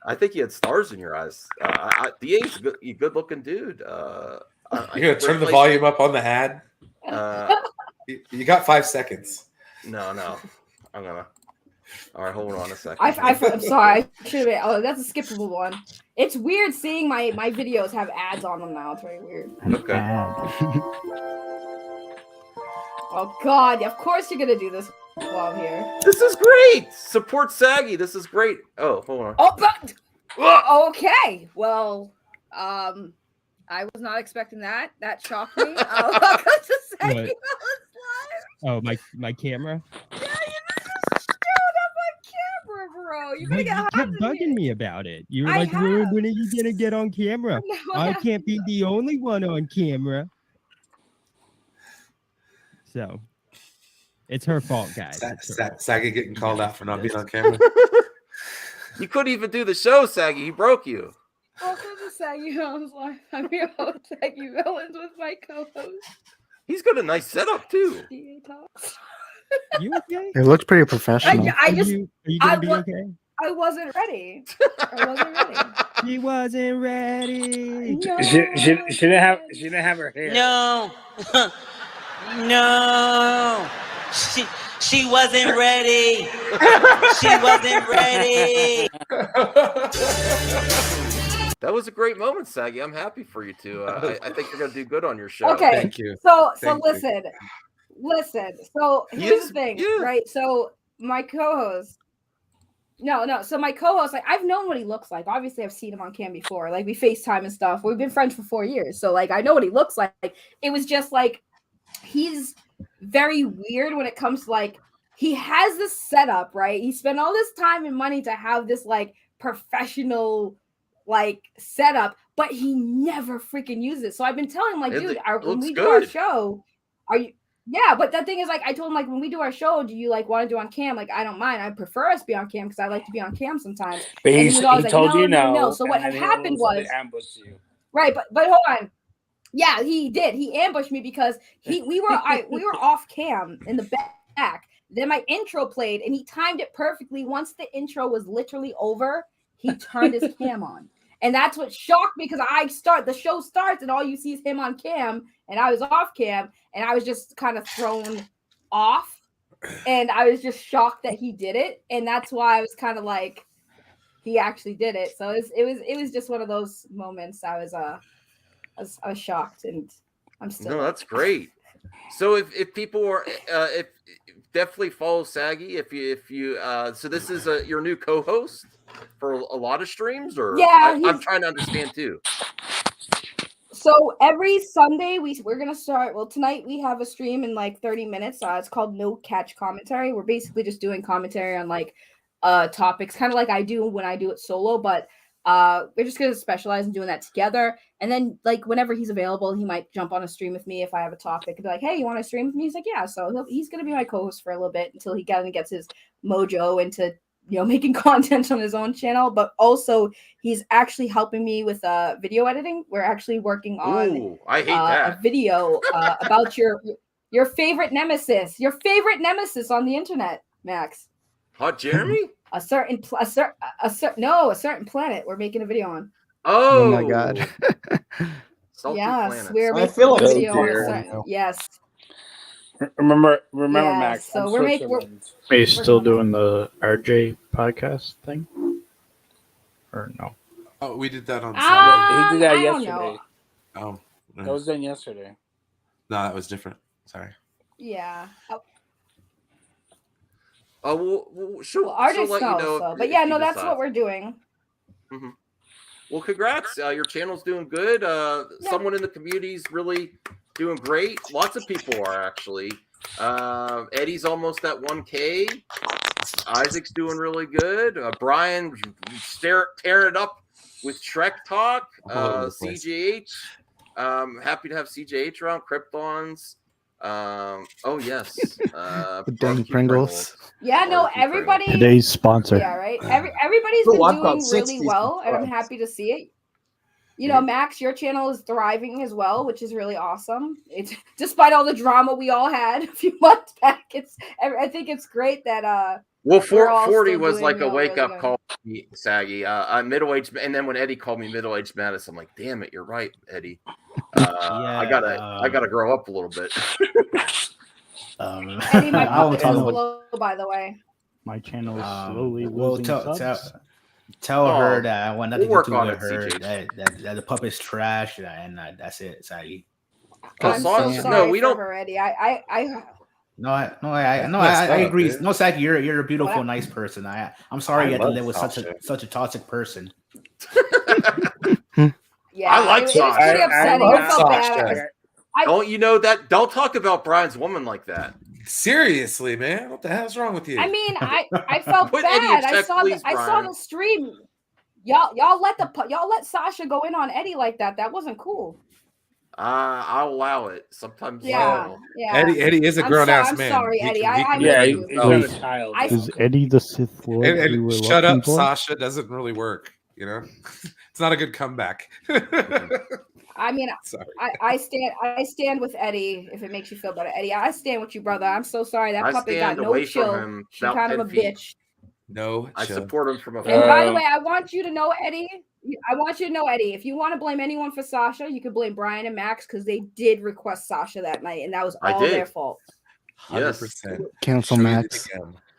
Speaker 1: I think you had stars in your eyes. DA's a good-looking dude.
Speaker 2: You gonna turn the volume up on the ad? You got 5 seconds.
Speaker 1: No. I'm gonna. All right, hold on a second.
Speaker 10: I'm sorry. I should have been. Oh, that's a skippable one. It's weird seeing my videos have ads on them now. It's very weird.
Speaker 1: Okay.
Speaker 10: Oh God! Of course you're gonna do this while I'm here.
Speaker 1: This is great. Support Saggy. This is great. Oh, hold on.
Speaker 10: Oh, but okay. Well, I was not expecting that. That shocked me. Welcome to Saggy Melons Live.
Speaker 11: Oh, my camera.
Speaker 10: Yeah, you just showed up on camera, bro. You're gonna get
Speaker 11: you kept bugging me about it. You were like, when are you gonna get on camera?
Speaker 10: No,
Speaker 11: I can't be the only one on camera. So it's her fault, guys.
Speaker 2: Saggy getting called out for not being on camera.
Speaker 1: You couldn't even do the show, Saggy. He broke you.
Speaker 10: Welcome to Saggy Melons Live. I'm your host, Saggy Melons, with my co-host.
Speaker 1: He's got a nice setup too.
Speaker 11: You okay?
Speaker 5: It looks pretty professional.
Speaker 11: Are you gonna be okay?
Speaker 10: I wasn't ready.
Speaker 11: She wasn't ready.
Speaker 10: No.
Speaker 9: She didn't have her hair.
Speaker 12: No. No. She wasn't ready. She wasn't ready.
Speaker 1: That was a great moment, Saggy. I'm happy for you too. I think you're gonna do good on your show.
Speaker 10: Okay.
Speaker 2: Thank you.
Speaker 10: So
Speaker 2: Thank
Speaker 10: listen. So here's the thing, right? So my co-host. No. So my co-host, like, I've known what he looks like. Obviously, I've seen him on cam before. Like, we FaceTime and stuff. We've been friends for 4 years, so like I know what he looks like. It was just like he's very weird when it comes to like he has this setup, right? He spent all this time and money to have this like professional like setup, but he never freaking uses it. So I've been telling him, like, dude, when we do our show, are you? Yeah, but the thing is, like, I told him, like, when we do our show, do you like want to do on cam? Like, I don't mind. I prefer us be on cam because I like to be on cam sometimes.
Speaker 9: But
Speaker 10: and
Speaker 9: he
Speaker 10: was always
Speaker 9: he
Speaker 10: like,
Speaker 9: told you no.
Speaker 10: So what had happened was
Speaker 9: ambushed you.
Speaker 10: right, but hold on. Yeah, he did. He ambushed me because we were off cam in the back. Then my intro played, and he timed it perfectly. Once the intro was literally over, he turned his cam on. And that's what shocked me because the show starts and all you see is him on cam and I was off cam and I was just kind of thrown off and I was just shocked that he did it. And that's why I was kind of like, he actually did it. So it was just one of those moments. I was shocked and I'm still.
Speaker 1: No, that's great. So if people are if definitely follow Saggy if you so this is your new co-host for a lot of streams, or
Speaker 10: yeah,
Speaker 1: I'm trying to understand too.
Speaker 10: So every Sunday we're gonna start. Well, tonight we have a stream in like 30 minutes. It's called No Catch Commentary. We're basically just doing commentary on like topics, kind of like I do when I do it solo, but we're just gonna specialize in doing that together. And then like whenever he's available, he might jump on a stream with me if I have a topic and be like, hey, you want to stream with me? He's like, yeah. So he's gonna be my co-host for a little bit until he gets his mojo into making content on his own channel. But also he's actually helping me with video editing. We're actually working on
Speaker 1: I hate that.
Speaker 10: a video about your favorite nemesis on the internet, Max.
Speaker 1: Hot Jeremy?
Speaker 10: A certain planet we're making a video on.
Speaker 7: Oh my god.
Speaker 10: Yes, we're
Speaker 6: I
Speaker 10: making
Speaker 6: feel
Speaker 10: a
Speaker 6: like
Speaker 10: video on a certain, yes.
Speaker 9: Remember,
Speaker 10: Yeah,
Speaker 9: Max.
Speaker 10: so
Speaker 9: I'm
Speaker 10: we're making.
Speaker 5: Are you still doing the RJ podcast thing? Or no?
Speaker 2: Oh, we did that on
Speaker 9: He did that
Speaker 10: I don't
Speaker 9: yesterday.
Speaker 10: know.
Speaker 2: Oh,
Speaker 9: That was done yesterday.
Speaker 2: no, that was different. Sorry.
Speaker 10: Yeah.
Speaker 1: She'll
Speaker 10: Artists
Speaker 1: let you
Speaker 10: know,
Speaker 1: know.
Speaker 10: but yeah, no, that's what we're doing.
Speaker 1: Mm-hmm. Well, congrats. Your channel's doing good. Someone in the community's really doing great. Lots of people are actually. Eddie's almost at 1K. Isaac's doing really good. Brian tearing it up with Shrek Talk. CJH. Happy to have CJH around. Kryptons. Oh yes.
Speaker 7: The dang Pringles.
Speaker 10: Yeah, no, everybody.
Speaker 5: Today's sponsor.
Speaker 10: Yeah, right. Everybody's
Speaker 6: Oh, I've
Speaker 10: been
Speaker 6: got
Speaker 10: doing
Speaker 6: 60
Speaker 10: really well, and I'm
Speaker 6: subscribers.
Speaker 10: happy to see it. You know, Max, your channel is thriving as well, which is really awesome. It's despite all the drama we all had a few months back. I think it's great that
Speaker 1: Well,
Speaker 10: we're all
Speaker 1: 40
Speaker 10: still
Speaker 1: was
Speaker 10: doing,
Speaker 1: like a
Speaker 10: really
Speaker 1: wake up
Speaker 10: good.
Speaker 1: call for me, Saggy. Middle-aged, and then when Eddie called me middle-aged Mattis, I'm like, damn it, you're right, Eddie. I gotta grow up a little bit.
Speaker 10: Eddie, my puppet is below, by the way.
Speaker 5: My channel is slowly
Speaker 8: well,
Speaker 5: losing subs.
Speaker 8: tell her that I want nothing
Speaker 1: we'll
Speaker 8: to do
Speaker 1: work on
Speaker 8: with
Speaker 1: it,
Speaker 8: her.
Speaker 1: CJ.
Speaker 8: That the puppet's trash, and that's it. Sorry.
Speaker 10: I'm so sorry
Speaker 1: we
Speaker 10: for
Speaker 1: don't.
Speaker 10: her, Eddie.
Speaker 8: I agree. No, Saki, you're a beautiful, nice person. I'm sorry you had to live with such a toxic person.
Speaker 10: Yeah,
Speaker 1: I like
Speaker 10: it was
Speaker 1: Sasha.
Speaker 10: pretty upsetting. I felt bad.
Speaker 1: Don't you know that? Don't talk about Brian's woman like that.
Speaker 2: Seriously, man, what the hell's wrong with you?
Speaker 10: I mean, I felt
Speaker 1: Put Eddie in
Speaker 10: bad.
Speaker 1: check, please,
Speaker 10: I saw
Speaker 1: Brian.
Speaker 10: the stream. Y'all let Sasha go in on Eddie like that. That wasn't cool.
Speaker 1: I'll allow it. Sometimes.
Speaker 10: Yeah.
Speaker 2: Eddie is a grown ass man.
Speaker 10: I'm sorry, Eddie.
Speaker 9: He's not a child.
Speaker 5: Is Eddie the Sith Lord we were
Speaker 2: Shut
Speaker 5: looking
Speaker 2: up,
Speaker 5: for?
Speaker 2: Sasha doesn't really work. You know, it's not a good comeback.
Speaker 10: I mean,
Speaker 2: Sorry.
Speaker 10: I stand with Eddie. If it makes you feel better, Eddie, I stand with you, brother. I'm so sorry that puppet got no
Speaker 1: away
Speaker 10: chill.
Speaker 1: from him
Speaker 10: She's kind of a
Speaker 1: 10 feet.
Speaker 10: bitch.
Speaker 2: No,
Speaker 1: I
Speaker 2: chill.
Speaker 1: support him from
Speaker 10: And
Speaker 1: afar.
Speaker 10: by the way, I want you to know, Eddie. If you want to blame anyone for Sasha, you could blame Brian and Max because they did request Sasha that night, and that was all their fault.
Speaker 2: 100%.
Speaker 7: Cancel Max.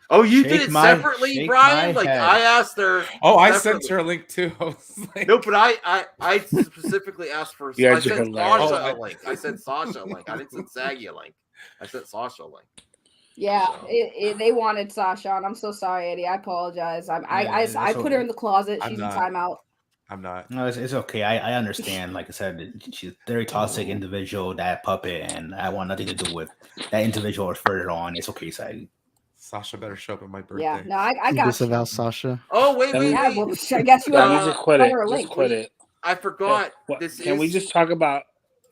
Speaker 1: Oh, you did it separately, Brian? Like I asked her.
Speaker 2: Oh, I
Speaker 1: separately.
Speaker 2: sent her a link too. I was like...
Speaker 1: No, but I specifically asked for.
Speaker 9: Yeah,
Speaker 1: I sent Sasha a link. I sent Sasha a link. I didn't send Saggy a link. I sent Sasha a link.
Speaker 10: Yeah, they wanted Sasha, and I'm so sorry, Eddie. I apologize. I put her in the closet. She's in timeout.
Speaker 2: I'm not.
Speaker 8: No, it's okay. I understand. Like I said, she's a very toxic individual, that puppet, and I want nothing to do with that individual or further on. It's okay, Saggy.
Speaker 2: Sasha better show up at my birthday.
Speaker 10: Yeah, no, I
Speaker 7: You
Speaker 10: got you.
Speaker 7: disavow Sasha.
Speaker 1: Oh wait.
Speaker 10: Yeah, well, I guess you
Speaker 9: Yeah,
Speaker 10: have
Speaker 9: you just quit
Speaker 10: send
Speaker 9: it.
Speaker 10: her a
Speaker 9: Just
Speaker 10: link.
Speaker 9: quit it.
Speaker 1: I forgot.
Speaker 9: Can we just talk about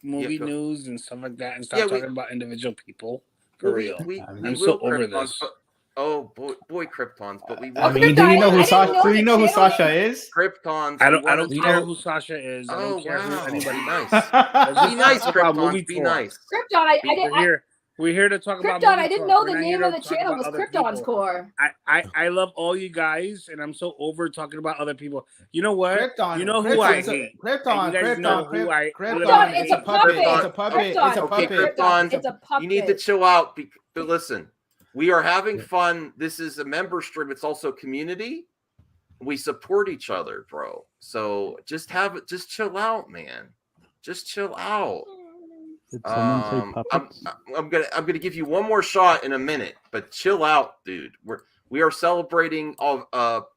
Speaker 9: movie
Speaker 1: go.
Speaker 9: news and stuff like that and stop talking about individual people? For real. I'm
Speaker 1: will
Speaker 9: so over
Speaker 1: Kryptons,
Speaker 9: this.
Speaker 1: but- oh boy, Kryptons! But we.
Speaker 8: I mean, do you know who Sasha? Do you know who Sasha is?
Speaker 1: Kryptons.
Speaker 9: I
Speaker 1: we
Speaker 9: don't
Speaker 1: wanna
Speaker 9: care
Speaker 1: talk-
Speaker 9: who Sasha is. I
Speaker 1: Oh
Speaker 9: don't care
Speaker 1: wow!
Speaker 9: who anybody
Speaker 1: Be
Speaker 9: is.
Speaker 1: nice. Be nice, Kryptons. Be nice.
Speaker 10: Krypton,
Speaker 9: We're here to talk about
Speaker 10: Krypton,
Speaker 9: movie
Speaker 10: I didn't
Speaker 9: talk.
Speaker 10: know the
Speaker 9: We're not
Speaker 10: name
Speaker 9: here
Speaker 10: of
Speaker 9: to
Speaker 10: the
Speaker 9: talk
Speaker 10: channel
Speaker 9: about
Speaker 10: was
Speaker 9: other
Speaker 10: Krypton's
Speaker 9: people.
Speaker 10: Core.
Speaker 9: I love all you guys, and I'm so over talking about other people. You know what?
Speaker 8: Krypton,
Speaker 9: you know who
Speaker 8: Krypton,
Speaker 9: I
Speaker 8: it's a-
Speaker 9: hate.
Speaker 8: Krypton,
Speaker 9: And you guys
Speaker 8: Krypton,
Speaker 9: know who I
Speaker 8: Krypton,
Speaker 9: literally
Speaker 10: it's a
Speaker 9: hate.
Speaker 10: puppet.
Speaker 8: It's a puppet. It's a
Speaker 1: Okay,
Speaker 8: puppet.
Speaker 1: Krypton.
Speaker 10: It's a puppet.
Speaker 1: You need to chill out. But listen, we are having fun. This is a member stream. It's also community. We support each other, bro. So just chill out, man. Just chill out.
Speaker 11: Did someone say puppets?
Speaker 1: I'm gonna give you one more shot in a minute, but chill out, dude. We are celebrating all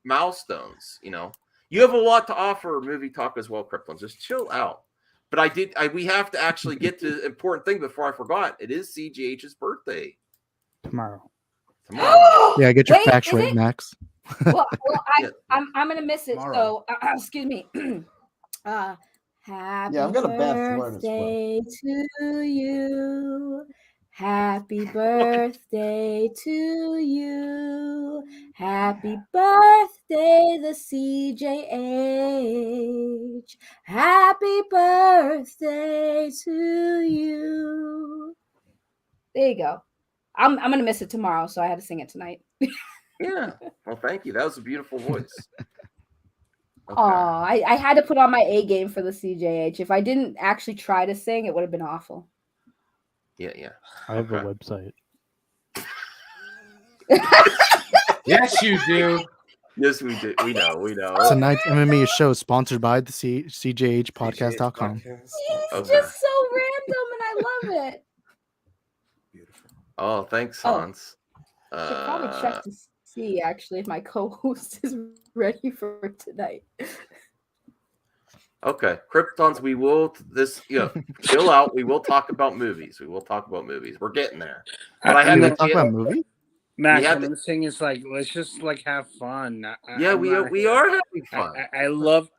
Speaker 1: milestones. You know, you have a lot to offer movie talk as well, Krypton. Just chill out. But we have to actually get to the important thing before I forgot. It is CGH's birthday
Speaker 11: Tomorrow.
Speaker 7: Yeah, get your
Speaker 10: Wait,
Speaker 7: facts
Speaker 10: is
Speaker 7: right,
Speaker 10: it?
Speaker 7: Max.
Speaker 10: I'm gonna miss it.
Speaker 6: Tomorrow.
Speaker 10: So excuse me. Happy
Speaker 6: I've got a bad throat as
Speaker 10: birthday to you. Happy birthday to you. Happy birthday, the CJH. Happy birthday to you. There you go. I'm gonna miss it tomorrow, so I had to sing it tonight.
Speaker 1: Yeah. Well, thank you. That was a beautiful voice.
Speaker 10: Oh, I had to put on my A game for the CJH. If I didn't actually try to sing, it would have been awful.
Speaker 1: Yeah.
Speaker 11: I have a website.
Speaker 2: Yes, you do.
Speaker 1: Yes, we do. We know.
Speaker 7: Tonight's MME show is sponsored by the CJHpodcast.com.
Speaker 10: It's just so random, and I love it.
Speaker 1: Oh, thanks,
Speaker 10: Oh.
Speaker 1: Hans.
Speaker 10: Should probably check to see actually if my co-host is ready for tonight.
Speaker 1: Okay, Kryptons. We will chill out. We will talk about movies. We're getting there. But I had to
Speaker 7: talk about movies.
Speaker 9: Max, what I'm saying is let's just have fun.
Speaker 1: We are having fun.
Speaker 9: I love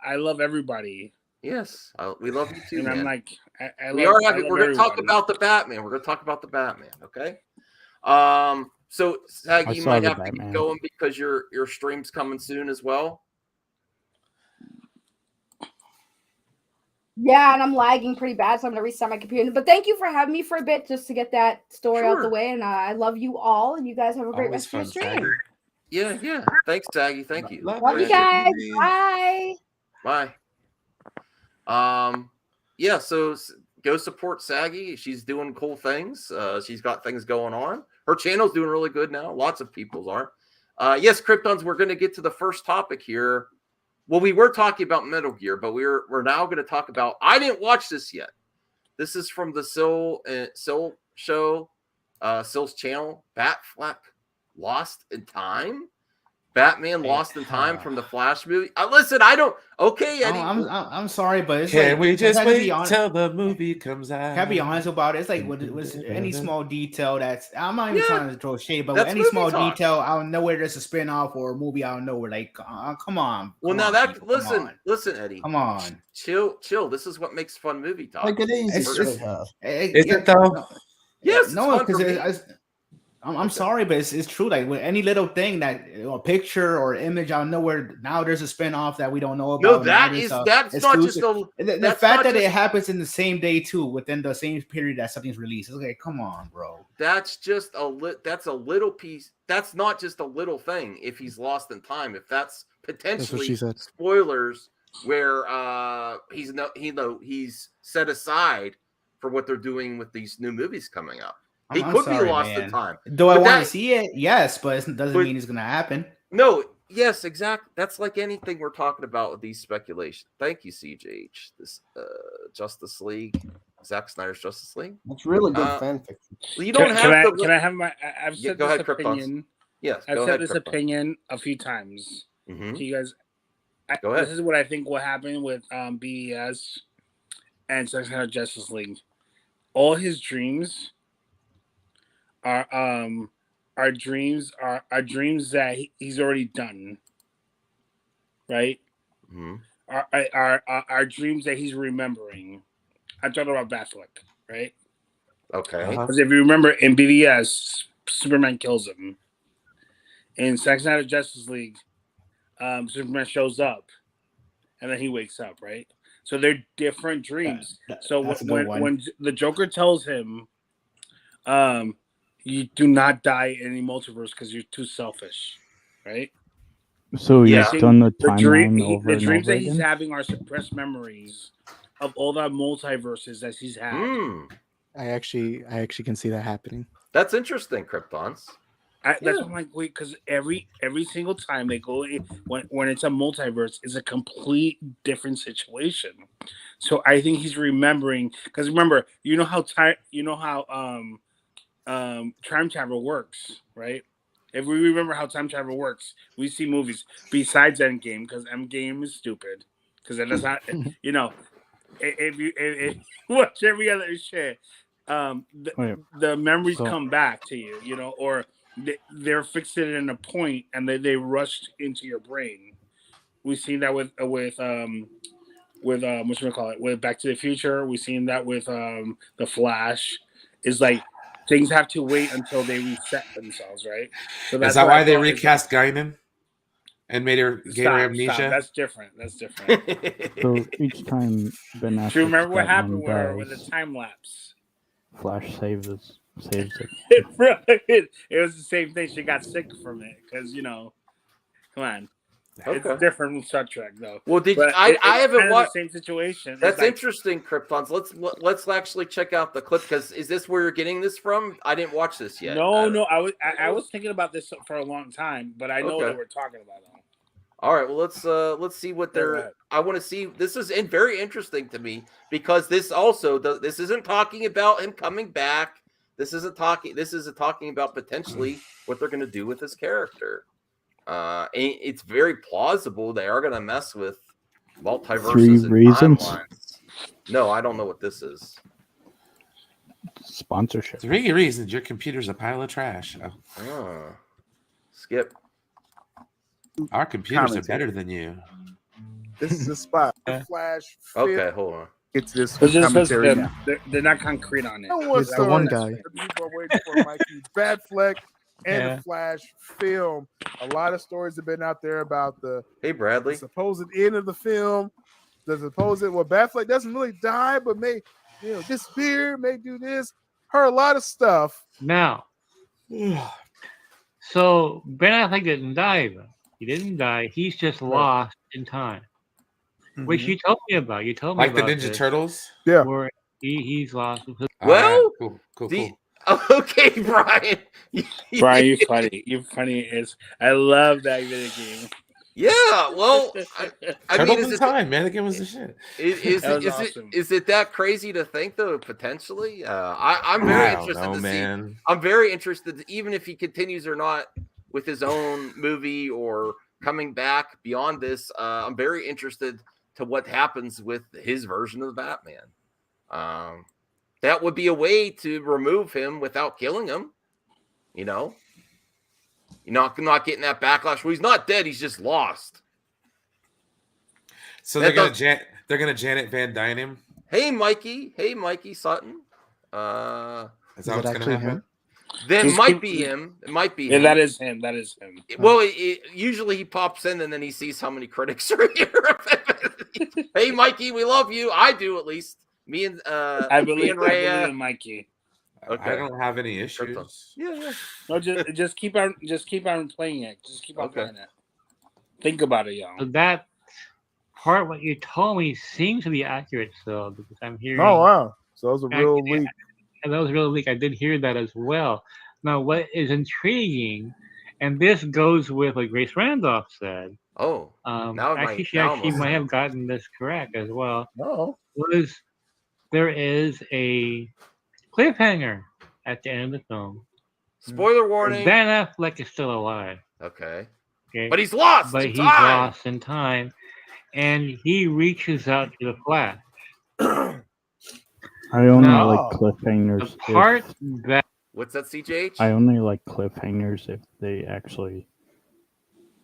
Speaker 9: everybody.
Speaker 1: Yes, we love you too,
Speaker 9: And
Speaker 1: man.
Speaker 9: I'm
Speaker 1: We're going to talk about the Batman. Okay. So Sag, you might have to get going because your stream's coming soon as well.
Speaker 10: Yeah, and I'm lagging pretty bad, so I'm gonna restart my computer. But thank you for having me for a bit just to get that story out the way. And I love you all, and you guys have a great rest of your stream.
Speaker 1: Yeah. Thanks, Saggy. Thank you.
Speaker 10: Love you guys. Bye.
Speaker 1: Yeah. So go support Saggy. She's doing cool things. She's got things going on. Her channel's doing really good now. Lots of people's are. Yes, Kryptons. We're going to get to the first topic here. Well, we were talking about Metal Gear, but we're now going to talk about. I didn't watch this yet. This is from the Sill show, Sill's channel. Batfleck, Lost in Time. Batman Lost in Time from the Flash movie. Listen, I don't. Okay, Eddie.
Speaker 8: I'm sorry, but it's
Speaker 2: Can we just wait till the movie comes out?
Speaker 8: Can I be honest about it? It's like with any small detail that's I'm not even trying to throw shade, but with
Speaker 1: That's
Speaker 8: any
Speaker 1: movie
Speaker 8: small
Speaker 1: talk.
Speaker 8: detail out of nowhere there's a spin-off or a movie out of nowhere. Like, come on.
Speaker 1: Well, now that listen, Eddie.
Speaker 8: Come on.
Speaker 1: Chill. This is what makes fun movie talk.
Speaker 6: Like it is.
Speaker 8: Is
Speaker 2: it though?
Speaker 1: Yes,
Speaker 8: no,
Speaker 1: because
Speaker 8: I'm sorry, but it's true. Like with any little thing that a picture or image out of nowhere, now there's a spinoff that we don't know about.
Speaker 1: No, that's not just
Speaker 8: the fact that it happens in the same day too, within the same period that something's released. It's like, come on, bro.
Speaker 1: That's just that's a little piece. That's not just a little thing. If he's lost in time, if that's potentially spoilers, where he's set aside for what they're doing with these new movies coming up. He could be lost in time.
Speaker 8: Do I want to see it? Yes, but it doesn't mean it's going to happen.
Speaker 1: No, yes, exactly. That's like anything we're talking about with these speculations. Thank you, CJH. This Justice League, Zack Snyder's Justice League.
Speaker 6: That's really good fanfiction.
Speaker 1: You don't have to.
Speaker 9: Can I have my? I've said this opinion.
Speaker 1: Yes,
Speaker 9: I've said this opinion a few times.
Speaker 1: Mm-hmm.
Speaker 9: To you guys,
Speaker 1: go ahead.
Speaker 9: This is what I think will happen with BES and Zack Snyder Justice League. All his dreams are our dreams that he's already done, right?
Speaker 1: Mm-hmm.
Speaker 9: Our dreams that he's remembering. I'm talking about Batfleck, right?
Speaker 1: Okay.
Speaker 9: Because if you remember in BVS, Superman kills him. In Zack Snyder Justice League, Superman shows up, and then he wakes up, right? So they're different dreams. So when the Joker tells him, you do not die in any multiverse because you're too selfish, right?
Speaker 5: So he's done the timeline over
Speaker 9: the
Speaker 5: and
Speaker 9: dreams
Speaker 5: over
Speaker 9: that he's
Speaker 5: again?
Speaker 9: having are suppressed memories of all the multiverses that he's had.
Speaker 7: I actually can see that happening.
Speaker 1: That's interesting, Kryptons.
Speaker 9: That's what I'm like, wait, because every single time they go when it's a multiverse, it's a complete different situation. So I think he's remembering, because remember, you know how time travel works, right? If we remember how time travel works, we see movies besides Endgame, because Endgame is stupid, because that's not if you watch every other shit, the memories come back to you, or they're fixated in a point and they rushed into your brain. We've seen that with with Back to the Future. We've seen that with the Flash. Is like things have to wait until they reset themselves, right? So
Speaker 2: is that why they recast Guinan and gave her amnesia?
Speaker 9: Stop. That's different.
Speaker 5: So each time Ben
Speaker 9: Do
Speaker 5: Affleck's
Speaker 9: you remember what happened
Speaker 5: Batman
Speaker 9: with the time lapse?
Speaker 5: Flash saves it.
Speaker 9: It was the same thing. She got sick from it because come on.
Speaker 1: Okay.
Speaker 9: It's different from Star Trek, though.
Speaker 1: Well, I haven't watched
Speaker 9: the same situation.
Speaker 1: That's interesting, Kryptons. Let's actually check out the clip, because is this where you're getting this from? I didn't watch this yet.
Speaker 9: No. I was thinking about this for a long time, but I know what we're talking about.
Speaker 1: All right. Well, let's see what they're. I want to see. This is very interesting to me, because this also this isn't talking about him coming back. This isn't talking. This is talking about potentially what they're going to do with his character. It's very plausible they are going to mess with multiverses
Speaker 5: 3
Speaker 1: and
Speaker 5: reasons.
Speaker 1: timelines. No, I don't know what this is.
Speaker 5: Sponsorship.
Speaker 2: 3 reasons your computer's a pile of trash.
Speaker 1: Skip.
Speaker 2: Our computers are better than you.
Speaker 13: This is the spot. Flash.
Speaker 1: Okay, hold on.
Speaker 13: It's this
Speaker 9: commentary. They're not concrete on it.
Speaker 7: It's the one guy.
Speaker 13: The people are waiting for Mikey Batfleck and the Flash film. A lot of stories have been out there about the
Speaker 1: Bradley
Speaker 13: supposed end of the film. The supposed Batfleck doesn't really die, but may disappear, may do this. Heard a lot of stuff.
Speaker 14: Now, so Ben Affleck didn't die though. He didn't die. He's just lost in time, which you told me about. You told me
Speaker 2: like
Speaker 14: about
Speaker 2: the Ninja Turtles.
Speaker 13: Yeah,
Speaker 14: where he's lost.
Speaker 1: Well,
Speaker 2: cool.
Speaker 1: Okay, Brian.
Speaker 9: Brian, you're funny. You're funny. I love that video game.
Speaker 1: Yeah, well, I mean,
Speaker 2: is time, man. The game was the shit.
Speaker 1: Is it that crazy to think though? Potentially, I'm very interested to see. I'm very interested, even if he continues or not with his own movie or coming back beyond this. I'm very interested to what happens with his version of the Batman. That would be a way to remove him without killing him. You're not getting that backlash. Well, he's not dead. He's just lost.
Speaker 2: So they're gonna Janet Van Dyne him.
Speaker 1: Hey, Mikey Sutton.
Speaker 2: Is that what's
Speaker 7: actually
Speaker 2: gonna happen?
Speaker 7: him?
Speaker 1: Then it might be him. It might be him.
Speaker 9: That is him.
Speaker 1: Well, usually he pops in and then he sees how many critics are here. Hey, Mikey, we love you. I do, at least. Me and
Speaker 9: I believe in Mikey.
Speaker 1: Okay.
Speaker 2: I don't have any issues.
Speaker 1: Yeah.
Speaker 9: No, just keep on playing it. Just keep on playing it. Think about it, y'all.
Speaker 14: So that part, what you told me, seems to be accurate still, because I'm hearing.
Speaker 13: Oh wow! So that was a real leak.
Speaker 14: And that was a real leak. I did hear that as well. Now, what is intriguing, and this goes with what Grace Randolph said.
Speaker 1: Oh,
Speaker 14: actually, she might have gotten this correct as well.
Speaker 13: Oh,
Speaker 14: there is a cliffhanger at the end of the film.
Speaker 1: Spoiler warning.
Speaker 14: Ben Affleck is still alive.
Speaker 1: Okay. But he's lost.
Speaker 14: Lost in time, and he reaches out to the Flash.
Speaker 5: I only like cliffhangers.
Speaker 14: The part that
Speaker 1: What's that, CJH?
Speaker 5: I only like cliffhangers if they actually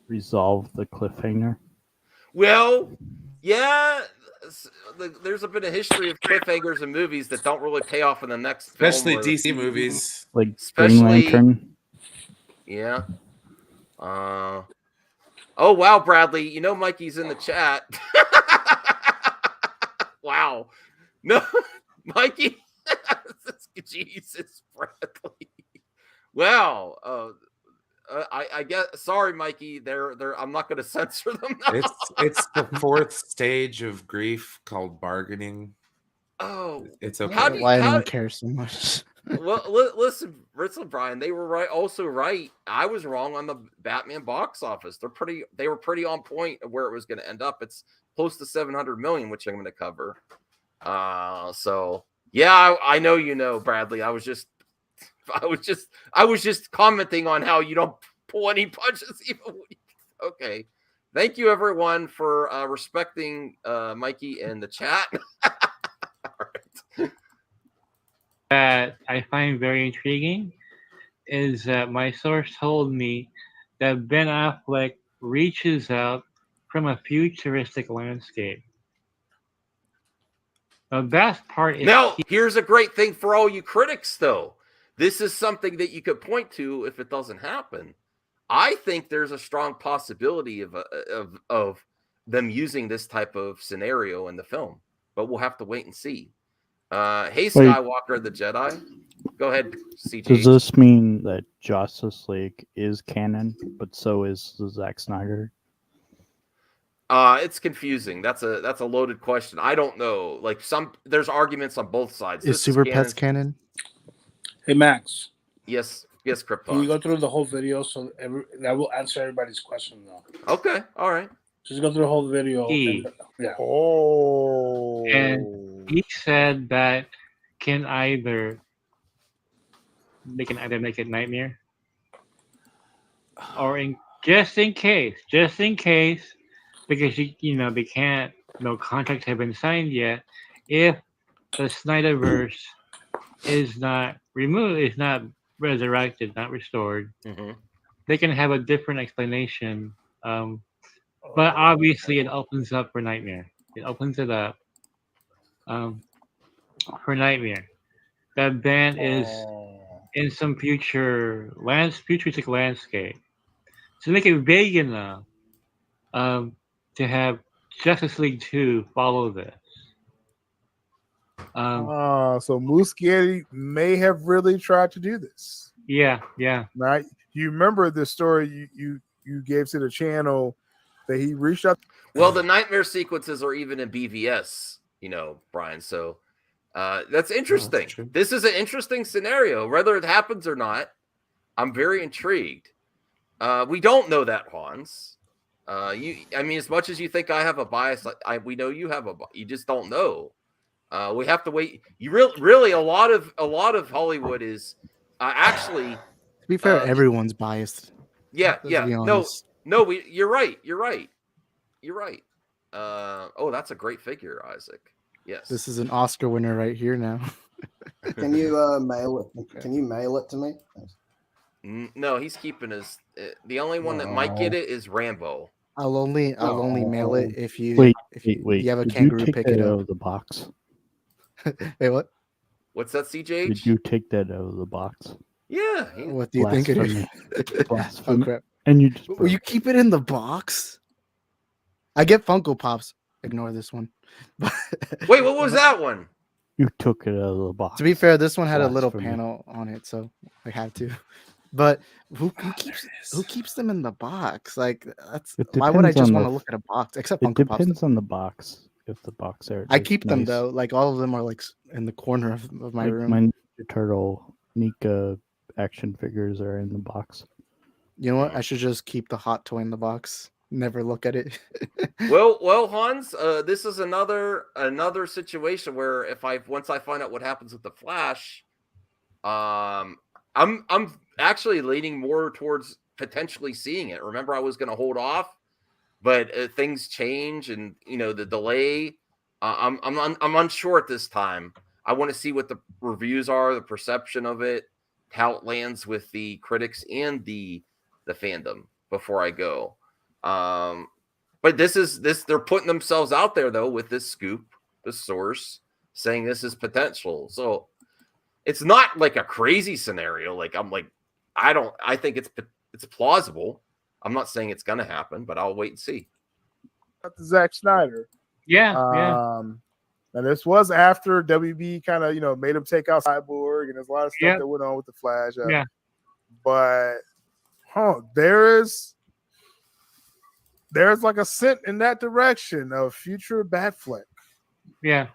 Speaker 5: resolve the cliffhanger.
Speaker 1: Well, yeah, there's a bit of history of cliffhangers in movies that don't really pay off in the next
Speaker 2: Especially
Speaker 1: film.
Speaker 2: DC movies.
Speaker 5: Like
Speaker 1: Especially,
Speaker 5: Green Lantern.
Speaker 1: Yeah. Oh, wow, Bradley. You know Mikey's in the chat. Wow. No, Mikey. Jesus, Bradley. Wow. I guess. Sorry, Mikey. They're. I'm not going to censor them. Now.
Speaker 2: It's the fourth stage of grief called bargaining.
Speaker 1: Oh,
Speaker 2: it's okay.
Speaker 7: Why anyone cares so much?
Speaker 1: Well, listen, Brian. They were right. Also, right. I was wrong on the Batman box office. They were pretty on point of where it was going to end up. It's close to 700 million, which I'm going to cover. So yeah, I know you know, Bradley. I was just commenting on how you don't pull any punches. Okay. Thank you, everyone, for respecting Mikey in the chat.
Speaker 14: That I find very intriguing is that my source told me that Ben Affleck reaches out from a futuristic landscape. The best part is
Speaker 1: now, here's a great thing for all you critics, though. This is something that you could point to if it doesn't happen. I think there's a strong possibility of them using this type of scenario in the film, but we'll have to wait and see. Hey, Skywalker the Jedi. Go ahead, CJ.
Speaker 5: Does this mean that Justice League is canon, but so is Zack Snyder?
Speaker 1: It's confusing. That's a loaded question. I don't know. Like there's arguments on both sides.
Speaker 7: Is Super Pets canon?
Speaker 9: Hey, Max.
Speaker 1: Yes, Krypton.
Speaker 9: Can you go through the whole video so that will answer everybody's question though?
Speaker 1: Okay, all right.
Speaker 9: Just go through the whole video. Yeah.
Speaker 13: Oh.
Speaker 14: And he said that they can either make it Nightmare, or just in case, because they can't. No contracts have been signed yet. If the Snyderverse is not removed, is not resurrected, not restored, they can have a different explanation. But obviously, it opens up for Nightmare. It opens it up for Nightmare. That band is in some futuristic landscape. To make it vague enough to have Justice League 2 follow this.
Speaker 13: So Muschietti may have really tried to do this.
Speaker 14: Yeah.
Speaker 13: Right? You remember the story you gave to the channel that he reached out.
Speaker 1: Well, the nightmare sequences are even in BVS, Brian. So that's interesting. This is an interesting scenario. Whether it happens or not, I'm very intrigued. We don't know that, Hans. As much as you think I have a bias, we know you have you just don't know. We have to wait. You really a lot of Hollywood is actually.
Speaker 7: To be fair, everyone's biased.
Speaker 1: Yeah. No. You're right. That's a great figure, Isaac. Yes.
Speaker 7: This is an Oscar winner right here now.
Speaker 6: Can you mail it? Can you mail it to me?
Speaker 1: No, he's keeping his. The only one that might get it is Rambo.
Speaker 7: I'll only mail it if you
Speaker 5: wait.
Speaker 7: You have a
Speaker 5: Did
Speaker 7: kangaroo
Speaker 5: you take
Speaker 7: pick
Speaker 5: that
Speaker 7: it
Speaker 5: out
Speaker 7: up.
Speaker 5: of the box?
Speaker 7: Wait, what?
Speaker 1: What's that, CJ?
Speaker 5: Did you take that out of the box?
Speaker 1: Yeah.
Speaker 7: What do you think it is?
Speaker 5: Blasphemy.
Speaker 7: Oh, crap.
Speaker 5: And you just
Speaker 7: Will you keep it in the box? I get Funko Pops. Ignore this one.
Speaker 1: Wait, what was that one?
Speaker 5: You took it out of the box.
Speaker 7: To be fair, this one had a little
Speaker 5: Blasphemy.
Speaker 7: panel on it, so I had to. But who keeps them in the box? Like why would I just want to look at a box? Except
Speaker 5: it
Speaker 7: Funko Pops.
Speaker 5: depends on the box. If the box are,
Speaker 7: I keep them though. Like all of them are like in the corner of my room.
Speaker 5: My Ninja Turtle Nika action figures are in the box.
Speaker 7: You know what? I should just keep the hot toy in the box. Never look at it.
Speaker 1: Well, Hans, this is another situation where once I find out what happens with the Flash, I'm actually leaning more towards potentially seeing it. Remember, I was going to hold off, but things change, and the delay. I'm unsure at this time. I want to see what the reviews are, the perception of it, how it lands with the critics and the fandom before I go. But they're putting themselves out there though with this scoop, this source saying this is potential. So it's not like a crazy scenario. Like I think it's plausible. I'm not saying it's gonna happen, but I'll wait and see.
Speaker 13: Up to Zack Snyder.
Speaker 14: Yeah.
Speaker 13: Now this was after WB kind of made him take out Cyborg, and there's a lot of stuff that went on with the Flash. But there's like a scent in that direction of future Batfleck.
Speaker 14: Yeah.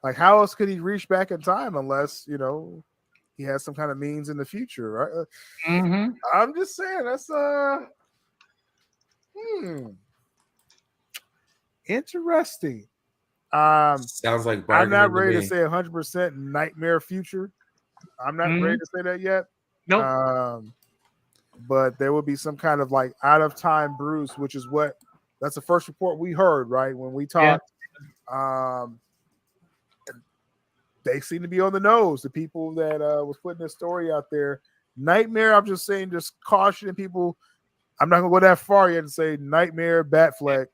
Speaker 13: Like how else could he reach back in time unless he has some kind of means in the future, right? I'm just saying that's interesting.
Speaker 2: Sounds like
Speaker 13: I'm not
Speaker 2: bargaining
Speaker 13: ready
Speaker 2: to
Speaker 13: to
Speaker 2: me.
Speaker 13: say 100% nightmare future. I'm not ready to say that yet.
Speaker 14: Nope.
Speaker 13: But there will be some kind of like out of time Bruce, which is that's the first report we heard, right? When we talked, they seem to be on the nose. The people that was putting this story out there, Nightmare. I'm just saying, just cautioning people. I'm not gonna go that far yet and say Nightmare, Batfleck.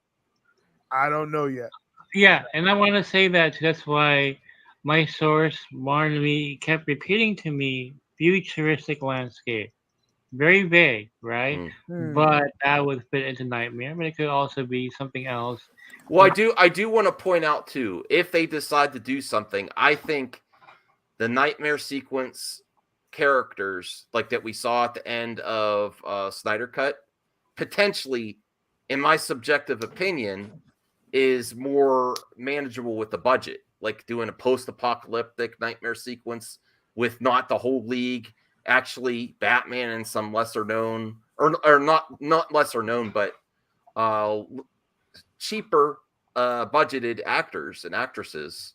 Speaker 13: I don't know yet.
Speaker 14: Yeah, and I want to say that that's why my source warned me, kept repeating to me, futuristic landscape. Very vague, right? But that would fit into Nightmare, but it could also be something else.
Speaker 1: Well, I do want to point out too, if they decide to do something, I think the Nightmare sequence characters like that we saw at the end of Snyder Cut, potentially, in my subjective opinion, is more manageable with the budget. Like doing a post-apocalyptic Nightmare sequence with not the whole league, actually Batman and some lesser known, or not lesser known, but cheaper budgeted actors and actresses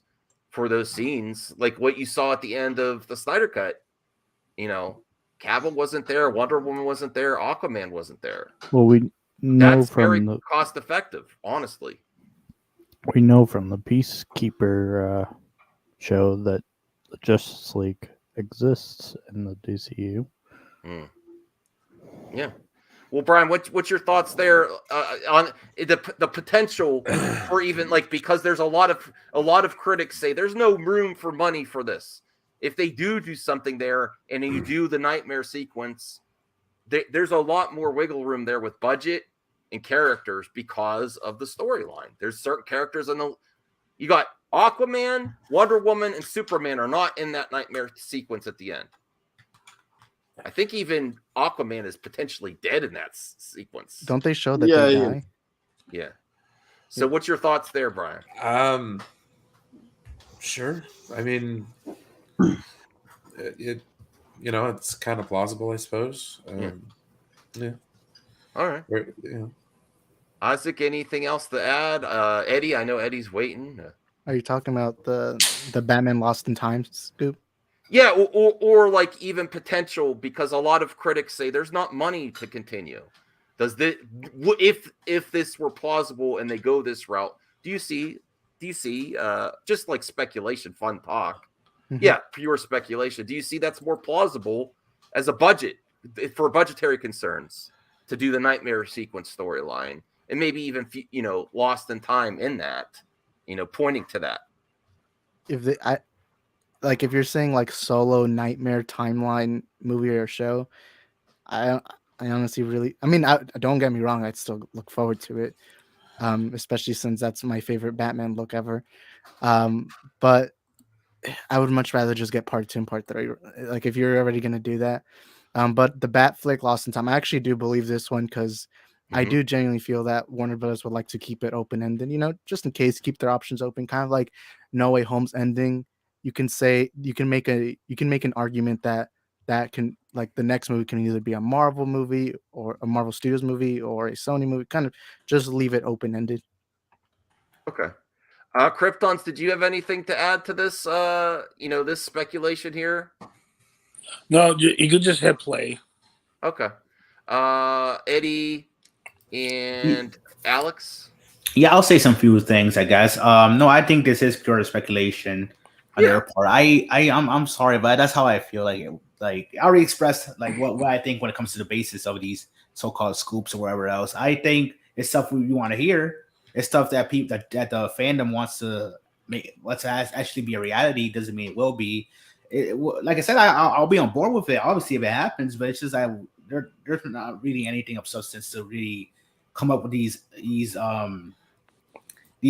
Speaker 1: for those scenes, like what you saw at the end of the Snyder Cut. Cavill wasn't there, Wonder Woman wasn't there, Aquaman wasn't there.
Speaker 5: Well, we know
Speaker 1: That's very
Speaker 5: from the
Speaker 1: cost effective, honestly.
Speaker 5: Peacekeeper show that the Justice League exists in the DCU.
Speaker 1: Yeah. Well, Brian, what's your thoughts there on the potential for even because there's a lot of critics say there's no room for money for this. If they do something there and you do the Nightmare sequence, there's a lot more wiggle room there with budget and characters because of the storyline. There's certain characters you got Aquaman, Wonder Woman, and Superman are not in that Nightmare sequence at the end. I think even Aquaman is potentially dead in that sequence.
Speaker 7: Don't they show that they die?
Speaker 1: Yeah. So what's your thoughts there, Brian?
Speaker 2: Sure. I mean, it's kind of plausible, I suppose. Yeah.
Speaker 1: All right. Isaac, anything else to add? Eddie, I know Eddie's waiting.
Speaker 7: Are you talking about the Batman Lost in Time scoop?
Speaker 1: Yeah, or like even potential, because a lot of critics say there's not money to continue. If this were plausible and they go this route, do you see just like speculation, fun talk? Yeah, pure speculation. Do you see that's more plausible as a budget for budgetary concerns to do the Nightmare sequence storyline and maybe even Lost in Time in that, pointing to that?
Speaker 7: If you're saying like solo Nightmare timeline movie or show, I honestly really, don't get me wrong, I'd still look forward to it, especially since that's my favorite Batman look ever. But I would much rather just get part 2 and part 3. Like if you're already gonna do that. But the Batfleck Lost in Time, I actually do believe this one because I do genuinely feel that Warner Brothers would like to keep it open ended, just in case, keep their options open, kind of like No Way Home's ending. You can make an argument that can, like, the next movie can either be a Marvel movie or a Marvel Studios movie or a Sony movie, kind of just leave it open ended.
Speaker 1: Okay. Kryptons, did you have anything to add to this this speculation here?
Speaker 9: No, you could just hit play.
Speaker 1: Okay. Eddie and Alex?
Speaker 8: Yeah, I'll say some few things, I guess. No, I think this is pure speculation. on their part. I'm sorry, but that's how I feel. Like I already expressed like what I think when it comes to the basis of these so-called scoops or whatever else. I think it's stuff we want to hear. It's stuff that people that the fandom wants to make. Let's actually be a reality. Doesn't mean it will be. Like I said, I'll be on board with it. Obviously, if it happens, but it's just there's not really anything of substance to really come up with these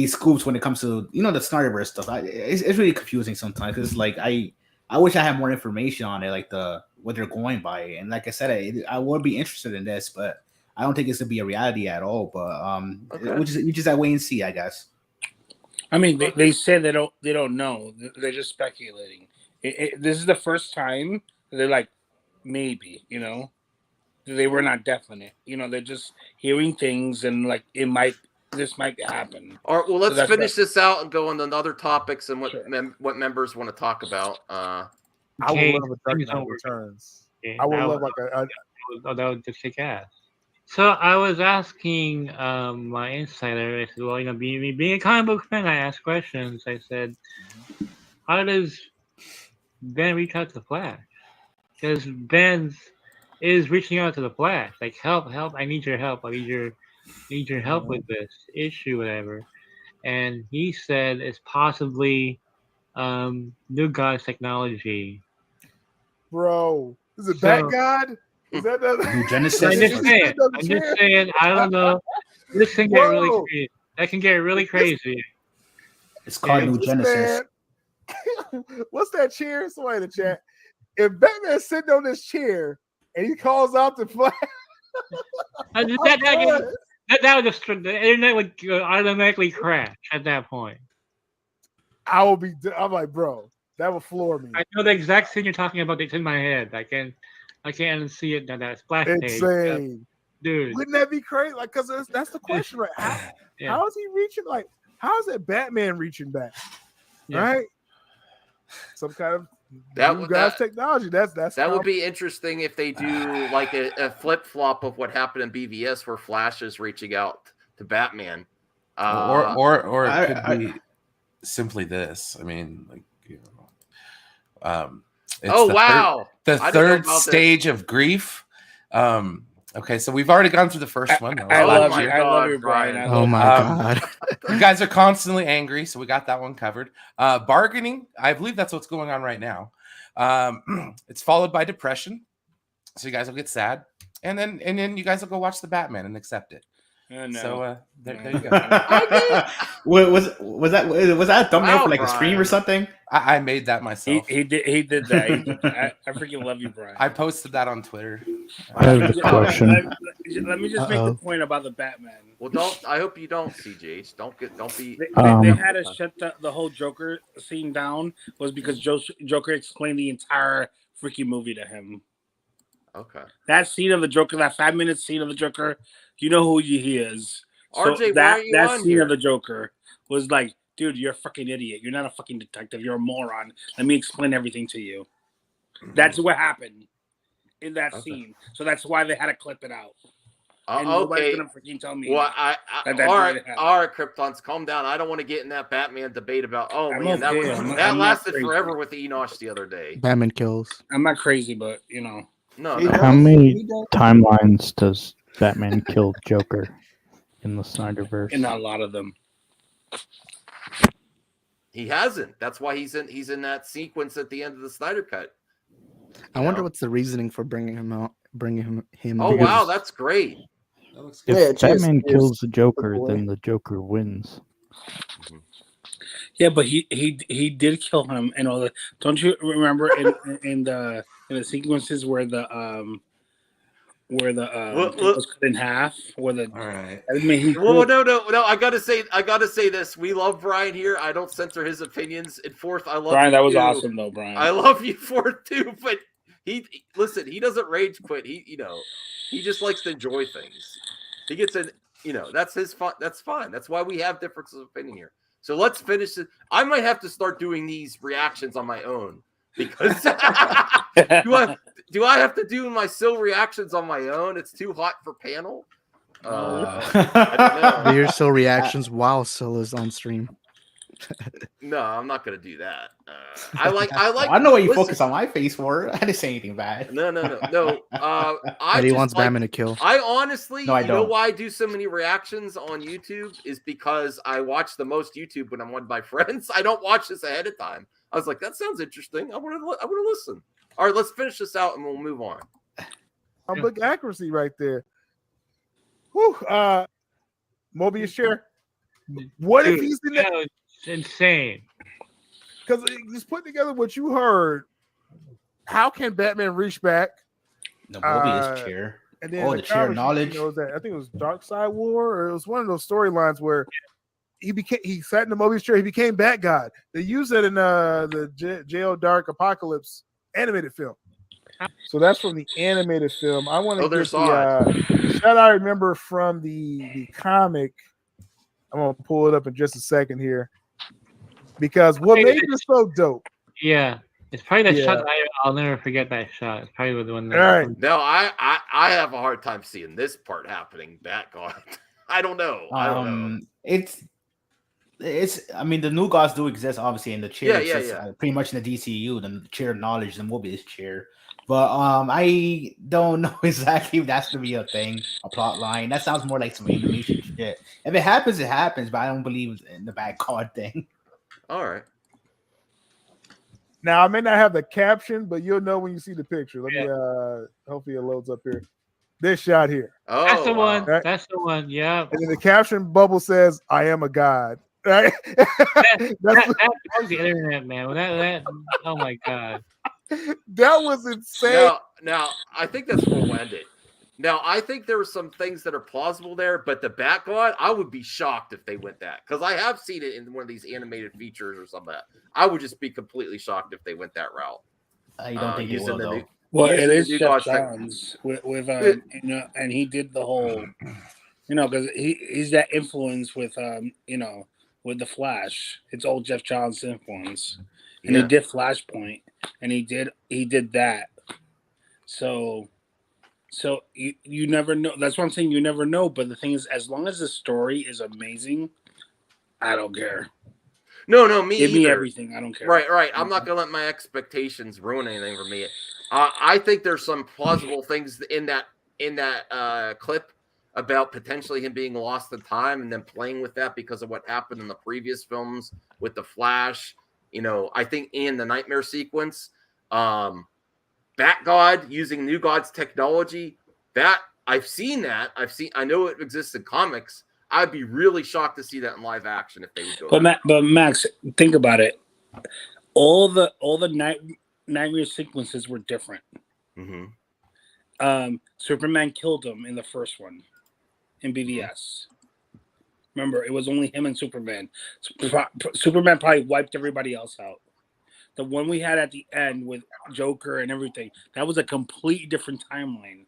Speaker 8: scoops when it comes to the Snyderverse stuff. It's really confusing sometimes because like I wish I had more information on it, like what they're going by. And like I said, I would be interested in this, but I don't think it's gonna be a reality at all. But we just have to wait and see, I guess.
Speaker 9: I mean, they say they don't know. They're just speculating. This is the first time they're like maybe, they were not definite. They're just hearing things and like this might happen.
Speaker 1: All right, well, let's finish this out and go on to other topics and what members want to talk about.
Speaker 13: I would love a Dark Knight Returns. I would love
Speaker 14: that would just kick ass. So I was asking my insider, I said, well, being a comic book fan, I asked questions. I said, how does Ben reach out to the Flash? Because Ben is reaching out to the Flash, like help! I need your help. I need your help with this issue, whatever. And he said it's possibly New God's technology.
Speaker 13: Bro, is it Bat God? Is that
Speaker 8: New Genesis?
Speaker 14: I'm just saying. I don't know. This can get really crazy. That can get really crazy.
Speaker 8: It's called New Genesis.
Speaker 13: What's that chair? Somebody in the chat. If Batman's sitting on this chair and he calls out the Flash,
Speaker 14: that would just the internet would automatically crash at that point.
Speaker 13: I'm like, bro, that would floor me.
Speaker 14: I know the exact scene you're talking about. It's in my head. I can't see it. That splash page.
Speaker 13: Insane,
Speaker 14: dude.
Speaker 13: Wouldn't that be crazy? Like, because that's the question, right? How is he reaching? Like, how is that Batman reaching back? Yeah. Right? Some kind of new guy's technology. That
Speaker 1: would be interesting if they do like a flip flop of what happened in BVS, where Flash is reaching out to Batman,
Speaker 2: or it could be simply this. I mean, like it's the third stage of grief. Okay, so we've already gone through the first one.
Speaker 9: I love you, Brian.
Speaker 7: Oh my god.
Speaker 2: You guys are constantly angry, so we got that one covered. Bargaining, I believe that's what's going on right now. It's followed by depression, so you guys will get sad, and then you guys will go watch the Batman and accept it.
Speaker 9: No.
Speaker 2: So there you go.
Speaker 8: was that a thumbnail for like a stream or something?
Speaker 2: I made that myself.
Speaker 9: He did that. I freaking love you, Brian.
Speaker 2: I posted that on Twitter.
Speaker 5: I have a question.
Speaker 9: Let me just make the point about the Batman.
Speaker 1: Well, I hope you don't, CJ. Don't be.
Speaker 9: They had to shut the whole Joker scene down was because Joker explained the entire freaking movie to him.
Speaker 1: Okay.
Speaker 9: That scene of the Joker, that 5-minute scene of the Joker, you know who he is. So
Speaker 1: RJ,
Speaker 9: that scene
Speaker 1: here?
Speaker 9: of the Joker was like, dude, you're a fucking idiot. You're not a fucking detective. You're a moron. Let me explain everything to you. That's what happened in that scene. So that's why they had to clip it out. And nobody's gonna freaking tell me.
Speaker 1: Well, all right, Kryptons, calm down. I don't want to get in that Batman debate about. That lasted forever with Enosh the other day.
Speaker 7: Batman kills.
Speaker 9: I'm not crazy, but
Speaker 1: No.
Speaker 5: How many timelines does Batman kill Joker in the Snyderverse?
Speaker 9: In a lot of them.
Speaker 1: He hasn't. That's why he's in that sequence at the end of the Snyder Cut.
Speaker 7: I wonder what's the reasoning for bringing him out.
Speaker 1: Oh wow, that's great.
Speaker 5: If Batman kills the Joker, then the Joker wins.
Speaker 9: Yeah, but he did kill him and all that. Don't you remember in the sequences where the was cut in half? All right. I mean,
Speaker 1: no. I gotta say this. We love Brian here. I don't censor his opinions. And fourth, I love
Speaker 9: Brian. That was
Speaker 1: too.
Speaker 9: awesome, though, Brian.
Speaker 1: I love you for it too. But he doesn't rage quit. He just likes to enjoy things. He gets that's his fun. That's fine. That's why we have differences of opinion here. So let's finish it. I might have to start doing these reactions on my own because do I have to do my Sil reactions on my own? It's too hot for panel.
Speaker 7: Your Sil reactions while Sil is on stream.
Speaker 1: No, I'm not gonna do that. I like.
Speaker 8: I know what you
Speaker 1: listen,
Speaker 8: focus on my face for. I didn't say anything bad.
Speaker 1: No. I
Speaker 7: But he
Speaker 1: just
Speaker 7: wants
Speaker 1: like,
Speaker 7: Batman to kill.
Speaker 1: I honestly,
Speaker 8: No, I
Speaker 1: you know
Speaker 8: don't.
Speaker 1: why I do so many reactions on YouTube is because I watch the most YouTube when I'm with my friends. I don't watch this ahead of time. I was like, that sounds interesting. I want to listen. All right, let's finish this out and we'll move on.
Speaker 13: Big accuracy right there. Whew. Mobius chair. What if
Speaker 14: Dude,
Speaker 13: he's in that?
Speaker 14: was insane.
Speaker 13: Because just put together what you heard. How can Batman reach back?
Speaker 8: The Mobius chair.
Speaker 13: And then
Speaker 8: the chair of knowledge.
Speaker 13: I think it was Dark Side War, or it was one of those storylines where he sat in the Mobius chair. He became Bat-God. They used it in the Jail Dark Apocalypse animated film. So that's from the animated film. I want to get the shot I remember from the comic. I'm gonna pull it up in just a second here, because what made this so dope.
Speaker 14: Yeah, it's probably the shot. I'll never forget that shot. It's probably the one. That
Speaker 13: All right.
Speaker 1: No, I have a hard time seeing this part happening. Bat-God. I don't know.
Speaker 8: It's. I mean, the new gods do exist, obviously, in the chair.
Speaker 1: Yeah.
Speaker 8: Pretty much in the DCU, the chair of knowledge, the Mobius chair. But I don't know exactly if that's gonna be a thing, a plot line. That sounds more like some animation shit. If it happens, it happens. But I don't believe in the Bat-God thing.
Speaker 1: All right.
Speaker 13: Now I may not have the caption, but you'll know when you see the picture. Let me hopefully it loads up here. This shot here.
Speaker 1: Oh,
Speaker 14: that's the one.
Speaker 13: Right?
Speaker 14: That's the one. Yeah.
Speaker 13: And then the caption bubble says, "I am a god." Right?
Speaker 14: that was the internet, man. That oh my god.
Speaker 13: That was insane.
Speaker 1: Now, I think that's where we'll end it. Now, I think there are some things that are plausible there, but the Bat-God, I would be shocked if they went that, because I have seen it in one of these animated features or something. I would just be completely shocked if they went that route.
Speaker 8: I don't think it will, though.
Speaker 9: Well, it is Jeff Johns with and he did the whole, because he's that influence with with the Flash. It's old Jeff Johns influence, and he did Flashpoint, and he did that. So you never know. That's what I'm saying. You never know. But the thing is, as long as the story is amazing, I don't care.
Speaker 1: No,
Speaker 9: Give me everything. I don't care.
Speaker 1: Right. I'm not gonna let my expectations ruin anything for me. I think there's some plausible things in that clip about potentially him being lost in time and then playing with that because of what happened in the previous films with the Flash. I think in the Nightmare sequence, Bat-God using New God's technology. That I know it exists in comics. I'd be really shocked to see that in live action if they would go.
Speaker 9: But Max, think about it. All the Nightmare sequences were different.
Speaker 1: Mm-hmm.
Speaker 9: Superman killed him in the first one in BVS. Remember, it was only him and Superman. Superman probably wiped everybody else out. The one we had at the end with Joker and everything, that was a completely different timeline.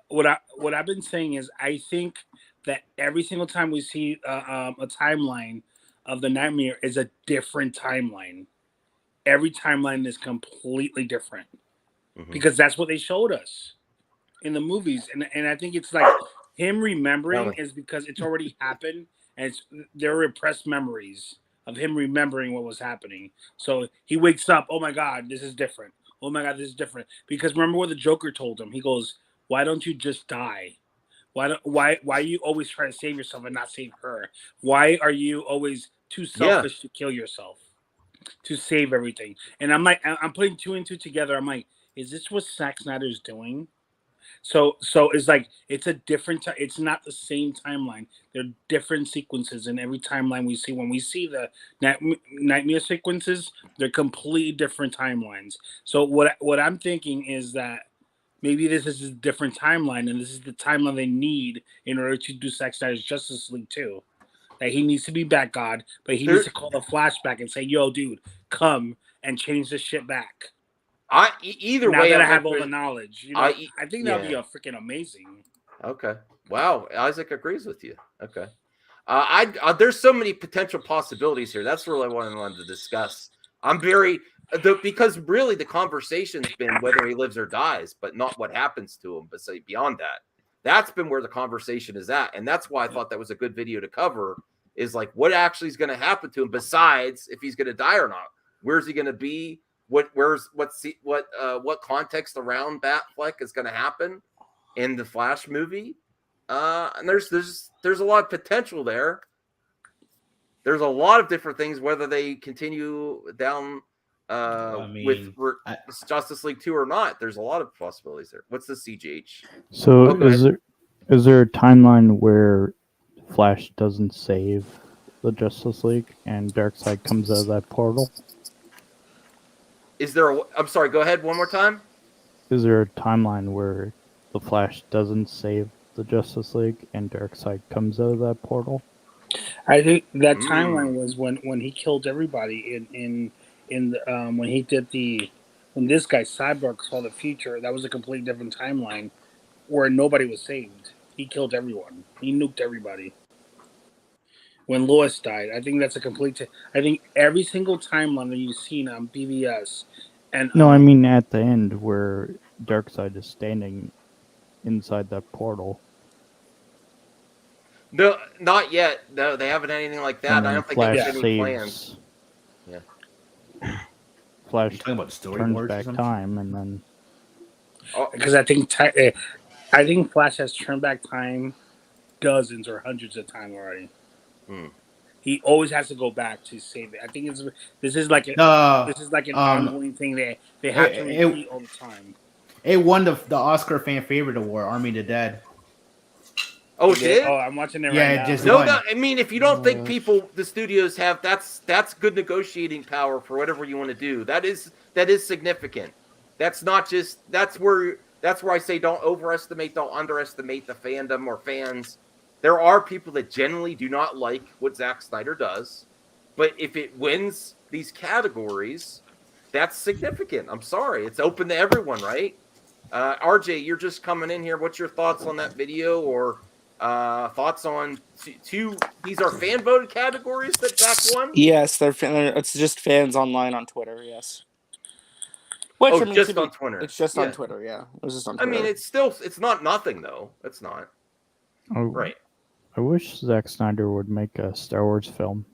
Speaker 9: What I've been saying is, I think that every single time we see a timeline of the Nightmare is a different timeline. Every timeline is completely different because that's what they showed us in the movies, and I think it's like him remembering is because it's already happened, and they're repressed memories of him remembering what was happening. So he wakes up, oh my God, this is different. Oh my God, this is different. Because remember what the Joker told him? He goes, "Why don't you just die? Why you always try to save yourself and not save her? Why are you always too selfish to kill yourself, to save everything?" And I'm like, I'm putting two and two together. I'm like, is this what Zack Snyder's doing? So it's like it's a different. It's not the same timeline. There are different sequences in every timeline we see. When we see the Nightmare sequences, they're completely different timelines. So what I'm thinking is that maybe this is a different timeline, and this is the timeline they need in order to do Zack Snyder's Justice League 2. That he needs to be Bat-God, but he needs to call the flashback and say, "Yo, dude, come and change this shit back."
Speaker 1: Either
Speaker 9: now
Speaker 1: way,
Speaker 9: that I have all the knowledge, I think that would be
Speaker 1: yeah.
Speaker 9: a freaking amazing.
Speaker 1: Okay. Wow. Isaac agrees with you. Okay. There's so many potential possibilities here. That's really what I wanted to discuss. Because really the conversation's been whether he lives or dies, but not what happens to him. But say beyond that, that's been where the conversation is at, and that's why I thought that was a good video to cover. is like what actually is going to happen to him besides if he's going to die or not. Where's he going to be? What context around Batfleck is going to happen in the Flash movie? And there's a lot of potential there. There's a lot of different things, whether they continue down with Justice League 2 or not. There's a lot of possibilities there. What's the CGH?
Speaker 5: So is there a timeline where Flash doesn't save the Justice League and Darkseid comes out of that portal?
Speaker 1: Is there I'm sorry, go ahead one more time.
Speaker 5: Is there a timeline where the Flash doesn't save the Justice League and Darkseid comes out of that portal?
Speaker 9: I think that timeline was when he killed everybody in when he did when this guy Cyborg saw the future. That was a completely different timeline where nobody was saved. He killed everyone. He nuked everybody. When Lois died, I think that's a complete. I think every single timeline that you've seen on BVS, and
Speaker 5: No, I mean at the end where Darkseid is standing inside that portal.
Speaker 1: No, not yet. No, they haven't had anything like that.
Speaker 5: And
Speaker 1: I
Speaker 5: then
Speaker 1: don't think
Speaker 5: Flash
Speaker 1: there's any
Speaker 5: saves-
Speaker 1: plans. Yeah.
Speaker 5: Flash
Speaker 8: talking about storyboards
Speaker 5: turns
Speaker 8: or
Speaker 5: back
Speaker 8: something?
Speaker 5: time and then
Speaker 9: because I think Flash has turned back time dozens or hundreds of times already. He always has to go back to save it. I think this is like an ongoing thing that they have to repeat all the time.
Speaker 8: It won the Oscar fan favorite award, Army of the Dead.
Speaker 1: Oh, it did?
Speaker 9: Oh, I'm watching it
Speaker 8: Yeah,
Speaker 9: right
Speaker 8: it
Speaker 9: now.
Speaker 8: just
Speaker 1: No,
Speaker 8: won.
Speaker 1: no. I mean, if you don't think the studios have that's good negotiating power for whatever you want to do. That is significant. That's not just that's where I say don't underestimate the fandom or fans. There are people that generally do not like what Zack Snyder does, but if it wins these categories, that's significant. I'm sorry, it's open to everyone, right? RJ, you're just coming in here. What's your thoughts on that video or thoughts on two? These are fan voted categories that Zack won.
Speaker 15: Yes, it's just fans online on Twitter. Yes. Which, I mean,
Speaker 1: just on Twitter.
Speaker 15: It's just on Twitter. Yeah, it was just on Twitter.
Speaker 1: I mean, it's not nothing though. It's not. Right.
Speaker 5: I wish Zack Snyder would make a Star Wars film.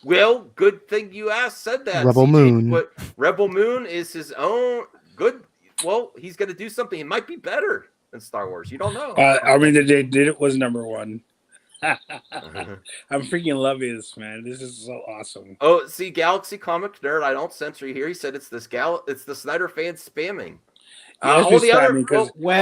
Speaker 1: Well, good thing you said that.
Speaker 7: Rebel
Speaker 1: CJ,
Speaker 7: Moon.
Speaker 1: But Rebel Moon is his own good. Well, he's going to do something. It might be better than Star Wars. You don't know.
Speaker 9: I mean, they did it was number one. I'm freaking loving this, man. This is so awesome.
Speaker 1: Oh, see, Galaxy Comic Nerd. I don't censor you here. He said it's it's the Snyder fans spamming. All the other
Speaker 8: it is.
Speaker 1: What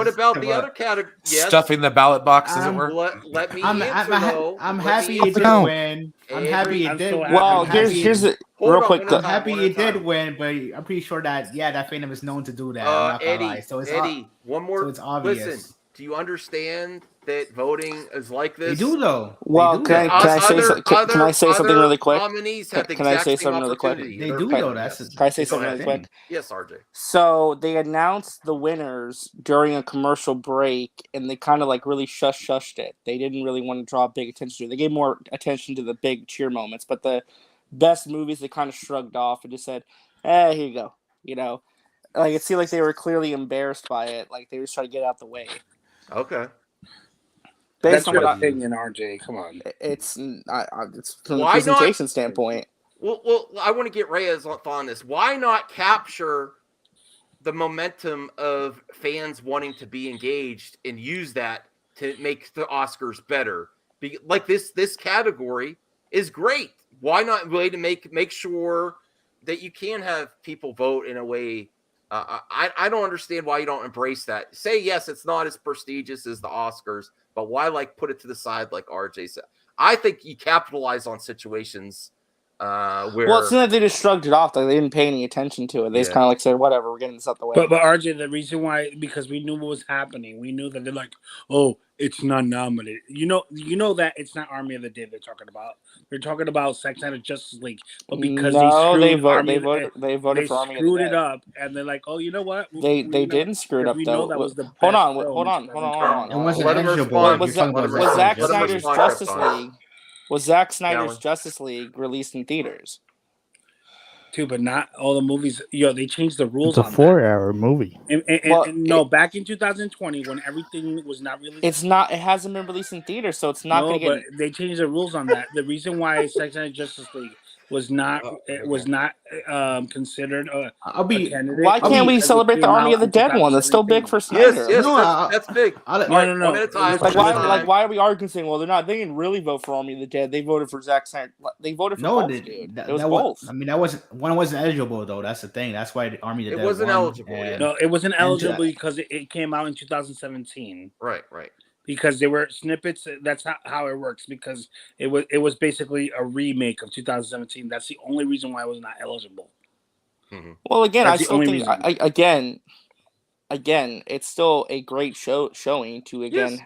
Speaker 1: about the other category? Yes.
Speaker 2: Stuffing the ballot box, as it were.
Speaker 1: Let me
Speaker 8: I'm happy it did win. I'm happy it did.
Speaker 15: Well, here's it. Real quick.
Speaker 8: I'm happy it did win, but I'm pretty sure that that fandom is known to do that. I'm not gonna lie. So it's
Speaker 1: Eddie, one more.
Speaker 8: So it's obvious.
Speaker 1: Listen, do you understand that voting is like this?
Speaker 8: They do though.
Speaker 15: Well, can I say something really quick? Can I say something really quick?
Speaker 8: They do though. Can
Speaker 15: I say something really quick?
Speaker 1: Yes, RJ.
Speaker 15: So they announced the winners during a commercial break, and they kind of like really shushed it. They didn't really want to draw big attention to it. They gave more attention to the big cheer moments, but the best movies they kind of shrugged off and just said, here you go. You know, like it seemed like they were clearly embarrassed by it. Like they were just trying to get out the way.
Speaker 1: Okay.
Speaker 9: That's your opinion, RJ. Come on.
Speaker 15: It's from a presentation standpoint.
Speaker 1: Well, I want to get Reyes on this. Why not capture the momentum of fans wanting to be engaged and use that to make the Oscars better? Like this category is great. Why not way to make sure that you can have people vote in a way? I don't understand why you don't embrace that. Say yes, it's not as prestigious as the Oscars, but why put it to the side like RJ said? I think you capitalize on situations where.
Speaker 15: Well, it's not that they just shrugged it off. Like they didn't pay any attention to it. They just kind of said, "Whatever, we're getting this out the way."
Speaker 9: But RJ, the reason why, because we knew what was happening. We knew that they're like, "Oh, it's not nominated." You know that it's not Army of the Dead they're talking about. They're talking about Zack Snyder Justice League, but because they voted for Army of the Dead, screwed it up, and they're like, "Oh, you know what?
Speaker 15: They didn't screw it up though. Hold on.
Speaker 8: It wasn't eligible.
Speaker 15: Was Zack Snyder's Justice League? Was Zack Snyder's Justice League released in theaters?
Speaker 9: too, but not all the movies. They changed the rules
Speaker 5: It's a
Speaker 9: on
Speaker 5: 4-hour movie.
Speaker 9: and no, back in 2020 when everything was not released.
Speaker 15: It's not. It hasn't been released in theaters, so it's not
Speaker 9: No,
Speaker 15: going to
Speaker 9: but
Speaker 15: get.
Speaker 9: they changed the rules on that. The reason why Sex and Justice League was not considered a candidate.
Speaker 15: Why can't we celebrate the Army of the Dead one? That's still big for Snyder.
Speaker 1: Yes, that's big.
Speaker 9: No.
Speaker 1: One at a time.
Speaker 15: Like why are we arguing saying, well, they're not? They didn't really vote for Army of the Dead. They voted for Zack Snyder. They voted for both, dude. It was both.
Speaker 8: I mean, that wasn't eligible though. That's the thing. That's why the Army of the Dead
Speaker 1: wasn't
Speaker 8: won,
Speaker 1: eligible.
Speaker 9: No, it wasn't eligible because it came out in 2017.
Speaker 1: Right.
Speaker 9: Because they were snippets. That's how it works. Because it was basically a remake of 2017. That's the only reason why it was not eligible.
Speaker 15: Well, again,
Speaker 9: That's
Speaker 15: I
Speaker 9: the
Speaker 15: still
Speaker 9: only
Speaker 15: think again, it's still a great showing to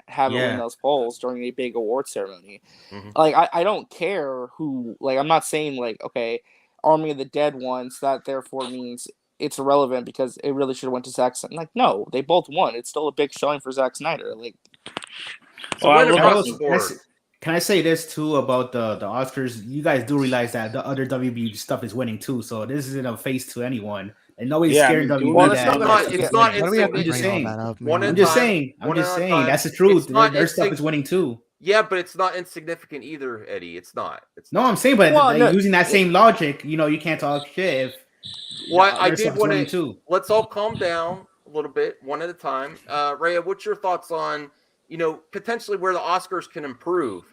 Speaker 15: have it win those polls during a big award ceremony. Like I don't care who. Like I'm not saying like okay, Army of the Dead won, so that therefore means it's irrelevant because it really should have went to Zack Snyder. Like no, they both won. It's still a big showing for Zack Snyder. Like.
Speaker 8: Can I say this too about the Oscars? You guys do realize that the other WB stuff is winning too, so this isn't a face to anyone, and nobody's scaring WB.
Speaker 1: Well, it's not.
Speaker 8: I'm just saying. I'm just saying. That's the truth. Their stuff is winning too.
Speaker 1: Yeah, but it's not insignificant either, Eddie. It's not.
Speaker 8: I'm saying, but using that same logic, you can't talk shit.
Speaker 1: I did want to. Let's all calm down a little bit, one at a time. Rhea, what's your thoughts on? Potentially where the Oscars can improve,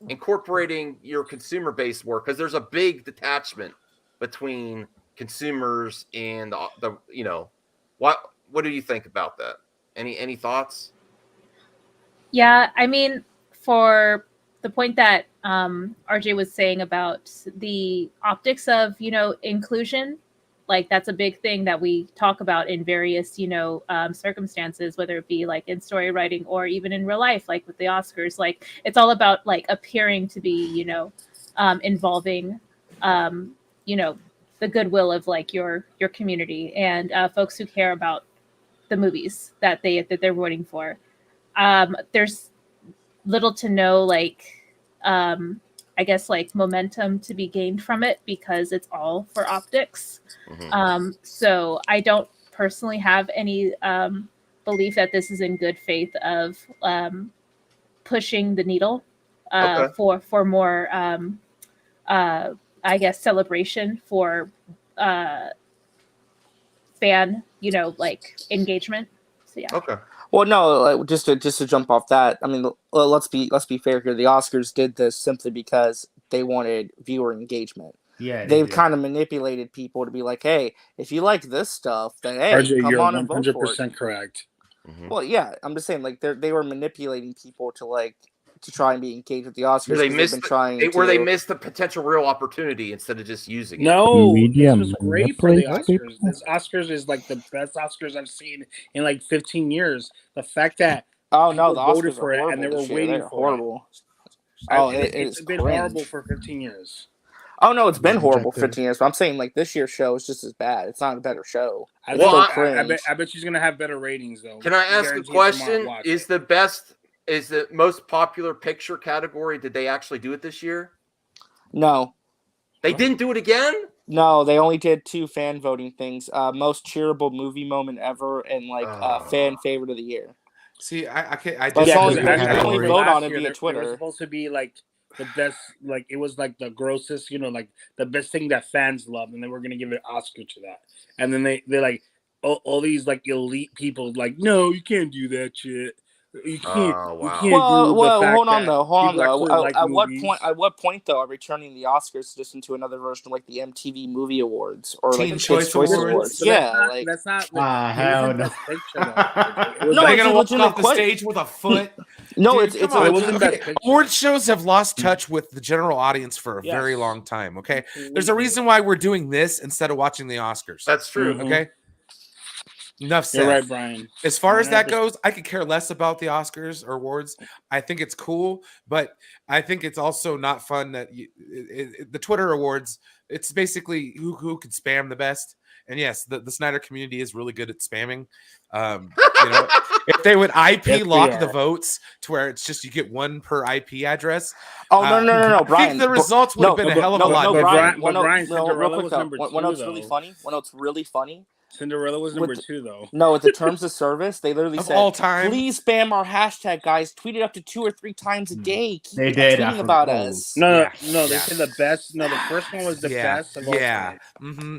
Speaker 1: incorporating your consumer-based work, because there's a big detachment between consumers and the what do you think about that? Any thoughts?
Speaker 3: Yeah, I mean, for the point that RJ was saying about the optics of inclusion, like that's a big thing that we talk about in various circumstances, whether it be like in story writing or even in real life, like with the Oscars. Like it's all about like appearing to be involving the goodwill of like your community and folks who care about the movies that they're voting for. There's little to no I guess like momentum to be gained from it because it's all for optics. So I don't personally have any belief that this is in good faith of pushing the needle for more I guess celebration for fan engagement. So yeah.
Speaker 1: Okay.
Speaker 15: Well, no, just to jump off that. I mean, let's be fair here. The Oscars did this simply because they wanted viewer engagement.
Speaker 8: Yeah,
Speaker 15: they've kind of manipulated people to be like, "Hey, if you like this stuff, then hey,
Speaker 9: RJ,
Speaker 15: come
Speaker 9: you're
Speaker 15: on and vote for it."
Speaker 9: 100% correct.
Speaker 15: Well, yeah, I'm just saying, like they were manipulating people to try and be engaged with the Oscars. They
Speaker 1: missed the potential real opportunity instead of just using it.
Speaker 9: No, this was great for the Oscars. This Oscars is like the best Oscars I've seen in like 15 years. The fact that
Speaker 15: the
Speaker 9: voted
Speaker 15: Oscars
Speaker 9: for it and they were waiting for
Speaker 15: horrible.
Speaker 9: it. It's been horrible for 15 years.
Speaker 15: Oh no, it's been horrible for 15 years. But I'm saying like this year's show is just as bad. It's not a better show.
Speaker 9: I bet she's gonna have better ratings though.
Speaker 1: Can I ask a question? Is the most popular picture category? Did they actually do it this year?
Speaker 15: No,
Speaker 1: they didn't do it again.
Speaker 15: No, they only did 2 fan voting things: most cheerable movie moment ever and fan favorite of the year.
Speaker 2: See, I can't. I
Speaker 15: only vote on it via Twitter.
Speaker 9: It was supposed to be like the best, like it was like the grossest, like the best thing that fans love, and they were gonna give an Oscar to that. And then they like all these like elite people like, no, you can't do that shit. You can't. You can't
Speaker 15: hold on though. At what point though are returning the Oscars just into another version of like the MTV Movie Awards or like
Speaker 2: Teen Choice Awards?
Speaker 9: So
Speaker 15: yeah,
Speaker 9: that's not.
Speaker 8: Hell no.
Speaker 2: No, they're gonna walk off the stage with a foot.
Speaker 15: No,
Speaker 2: Dude,
Speaker 15: it's
Speaker 2: award shows have lost touch with the general audience for a very long time. Okay, there's a reason why we're doing this instead of watching the Oscars.
Speaker 1: That's true.
Speaker 2: Okay. Enough said.
Speaker 9: You're right, Brian.
Speaker 2: As far as that goes, I could care less about the Oscars or awards. I think it's cool, but I think it's also not fun that the Twitter awards, it's basically who could spam the best. And yes, the Snyder community is really good at spamming. If they would IP lock the votes to where it's just you get one per IP address.
Speaker 15: Oh no, Brian.
Speaker 2: I think the results would have been a hell of a lot different.
Speaker 9: Brian,
Speaker 15: real
Speaker 9: Cinderella
Speaker 15: quick
Speaker 9: was
Speaker 15: though.
Speaker 9: number
Speaker 15: One
Speaker 9: two,
Speaker 15: note's really
Speaker 9: though.
Speaker 15: funny. One note's really funny.
Speaker 9: Cinderella was number 2, though.
Speaker 15: No, with the terms of service, they literally
Speaker 2: Of
Speaker 15: said,
Speaker 2: all time?
Speaker 15: please spam our hashtag, guys. Tweet it up to 2 or 3 times a day. Keep
Speaker 8: They did.
Speaker 15: tweeting about us.
Speaker 9: No, they said the best. No, the first one was the best of all time.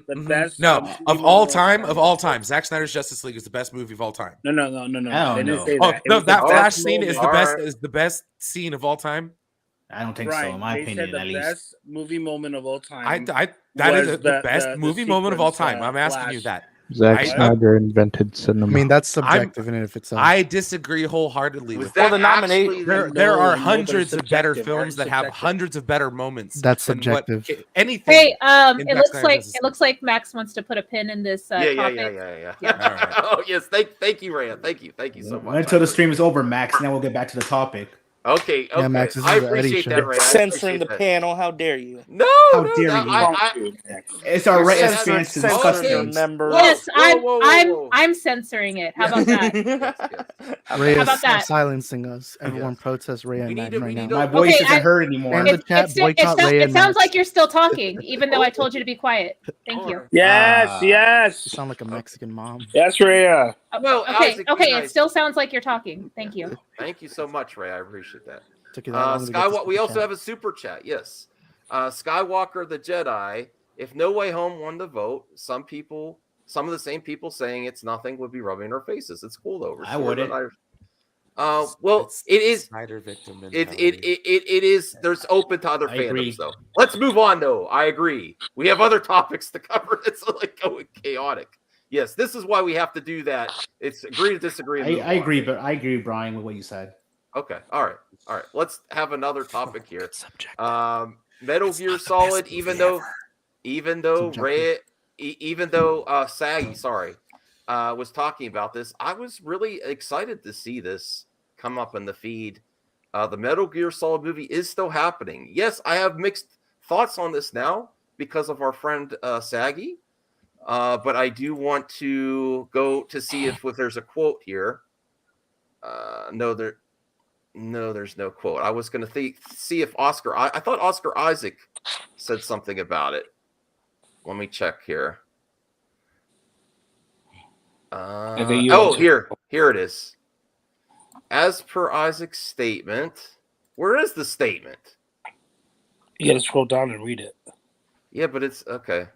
Speaker 9: The best.
Speaker 2: Of all time. Zack Snyder's Justice League is the best movie of all time.
Speaker 9: No. They didn't say
Speaker 2: Oh
Speaker 9: that.
Speaker 2: no, that Flash scene is the best scene of all time.
Speaker 8: I don't think so. In my opinion,
Speaker 9: said
Speaker 8: at
Speaker 9: the
Speaker 8: least.
Speaker 9: best movie moment of all time.
Speaker 2: That is the best movie moment of all time. I'm asking you that.
Speaker 5: Zack Snyder invented cinema.
Speaker 7: I mean, that's subjective in and of itself.
Speaker 2: I disagree wholeheartedly with
Speaker 15: that.
Speaker 2: that.
Speaker 15: Nominate
Speaker 2: There are hundreds of better films that have hundreds of better moments.
Speaker 7: That's subjective.
Speaker 2: Anything.
Speaker 3: Hey, it looks like Max wants to put a pin in this topic.
Speaker 1: Yeah. Oh yes, thank you, Rand. Thank you so much.
Speaker 8: Until the stream is over, Max, and then we'll get back to the topic.
Speaker 1: Okay.
Speaker 7: Yeah, Max, this
Speaker 1: I
Speaker 7: is the Eddie
Speaker 1: appreciate
Speaker 7: show.
Speaker 1: that, Rand.
Speaker 15: Censoring the panel. How dare you?
Speaker 1: No,
Speaker 8: How dare you? It's our right as fans to discuss things.
Speaker 3: Yes, I'm censoring it. How about that?
Speaker 7: Ray
Speaker 3: How
Speaker 7: is
Speaker 3: about that?
Speaker 7: silencing us. Everyone protests Ray and Max right now.
Speaker 8: My voice
Speaker 3: Okay,
Speaker 8: isn't heard anymore.
Speaker 7: And the chat boycott Ray
Speaker 3: It
Speaker 7: and
Speaker 3: sounds
Speaker 7: Max.
Speaker 3: like you're still talking, even though I told you to be quiet. Thank you.
Speaker 9: Yes.
Speaker 7: You sound like a Mexican mom.
Speaker 9: Yes, Rhea.
Speaker 1: Well,
Speaker 3: Okay,
Speaker 1: Isaac,
Speaker 3: okay.
Speaker 1: you
Speaker 3: It
Speaker 1: guys-
Speaker 3: still sounds like you're talking. Thank you.
Speaker 1: Thank you so much, Ray. I appreciate that.
Speaker 7: Took you that long to get to
Speaker 1: We
Speaker 7: super
Speaker 1: also
Speaker 7: chat.
Speaker 1: have a super chat. Yes, Skywalker the Jedi. If No Way Home won the vote, some of the same people saying it's nothing would be rubbing in our faces. It's cool though.
Speaker 8: I wouldn't.
Speaker 1: Well, it is
Speaker 2: Snyder victim
Speaker 1: it is. There's open to other
Speaker 8: I agree.
Speaker 1: fandoms though. Let's move on though. I agree. We have other topics to cover. It's like going chaotic. Yes, this is why we have to do that. It's agree to disagree. and move
Speaker 8: I
Speaker 1: on.
Speaker 8: agree, but I agree, Brian, with what you said.
Speaker 1: Okay. All right. Let's have another topic here. Metal Gear Solid. Even though Saggy, was talking about this, I was really excited to see this come up in the feed. The Metal Gear Solid movie is still happening. Yes, I have mixed thoughts on this now because of our friend Saggy, but I do want to go to see if there's a quote here. No, there's no quote. I was going to see if I thought Oscar Isaac said something about it. Let me check here. Here it is. As per Isaac's statement, where is the statement?
Speaker 9: You got to scroll down and read it.
Speaker 1: Yeah, but it's okay.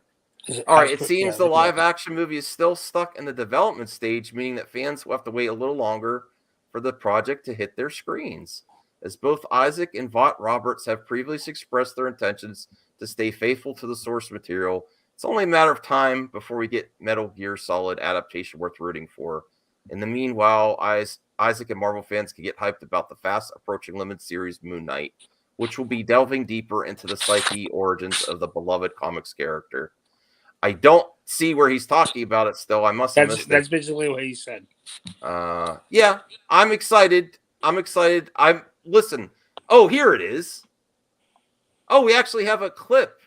Speaker 1: All right, it seems the live action movie is still stuck in the development stage, meaning that fans will have to wait a little longer for the project to hit their screens. As both Isaac and Vought Roberts have previously expressed their intentions to stay faithful to the source material, it's only a matter of time before we get Metal Gear Solid adaptation worth rooting for. In the meanwhile, Isaac and Marvel fans can get hyped about the fast approaching limited series Moon Knight, which will be delving deeper into the psyche origins of the beloved comics character. I don't see where he's talking about it still. I must have missed it.
Speaker 9: That's basically what he said.
Speaker 1: Yeah, I'm excited. Listen. Oh, here it is. Oh, we actually have a clip.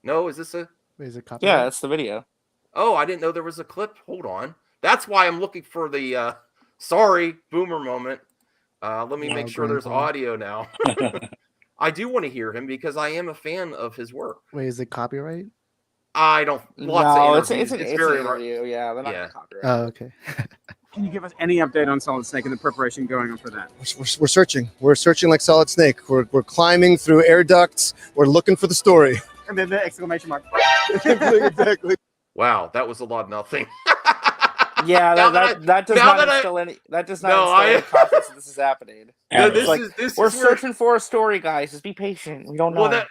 Speaker 1: No, is this a?
Speaker 7: Is it copyright?
Speaker 15: Yeah, that's the video.
Speaker 1: Oh, I didn't know there was a clip. Hold on. That's why I'm looking for the sorry boomer moment. Let me make sure there's audio now. I do want to hear him because I am a fan of his work.
Speaker 7: Wait, is it copyright?
Speaker 1: I don't. Lots of interviews.
Speaker 15: It's
Speaker 1: very
Speaker 15: an interview. Yeah, they're not copyright.
Speaker 7: Oh, okay.
Speaker 16: Can you give us any update on Solid Snake and the preparation going on for that?
Speaker 17: We're searching. We're searching like Solid Snake. We're climbing through air ducts. We're looking for the story.
Speaker 16: And then the exclamation mark.
Speaker 17: Exactly.
Speaker 1: Wow, that was a lot of nothing.
Speaker 15: Yeah, that does not instill any confidence that this is happening.
Speaker 1: No,
Speaker 15: we're searching for a story, guys. Just be patient. We don't know.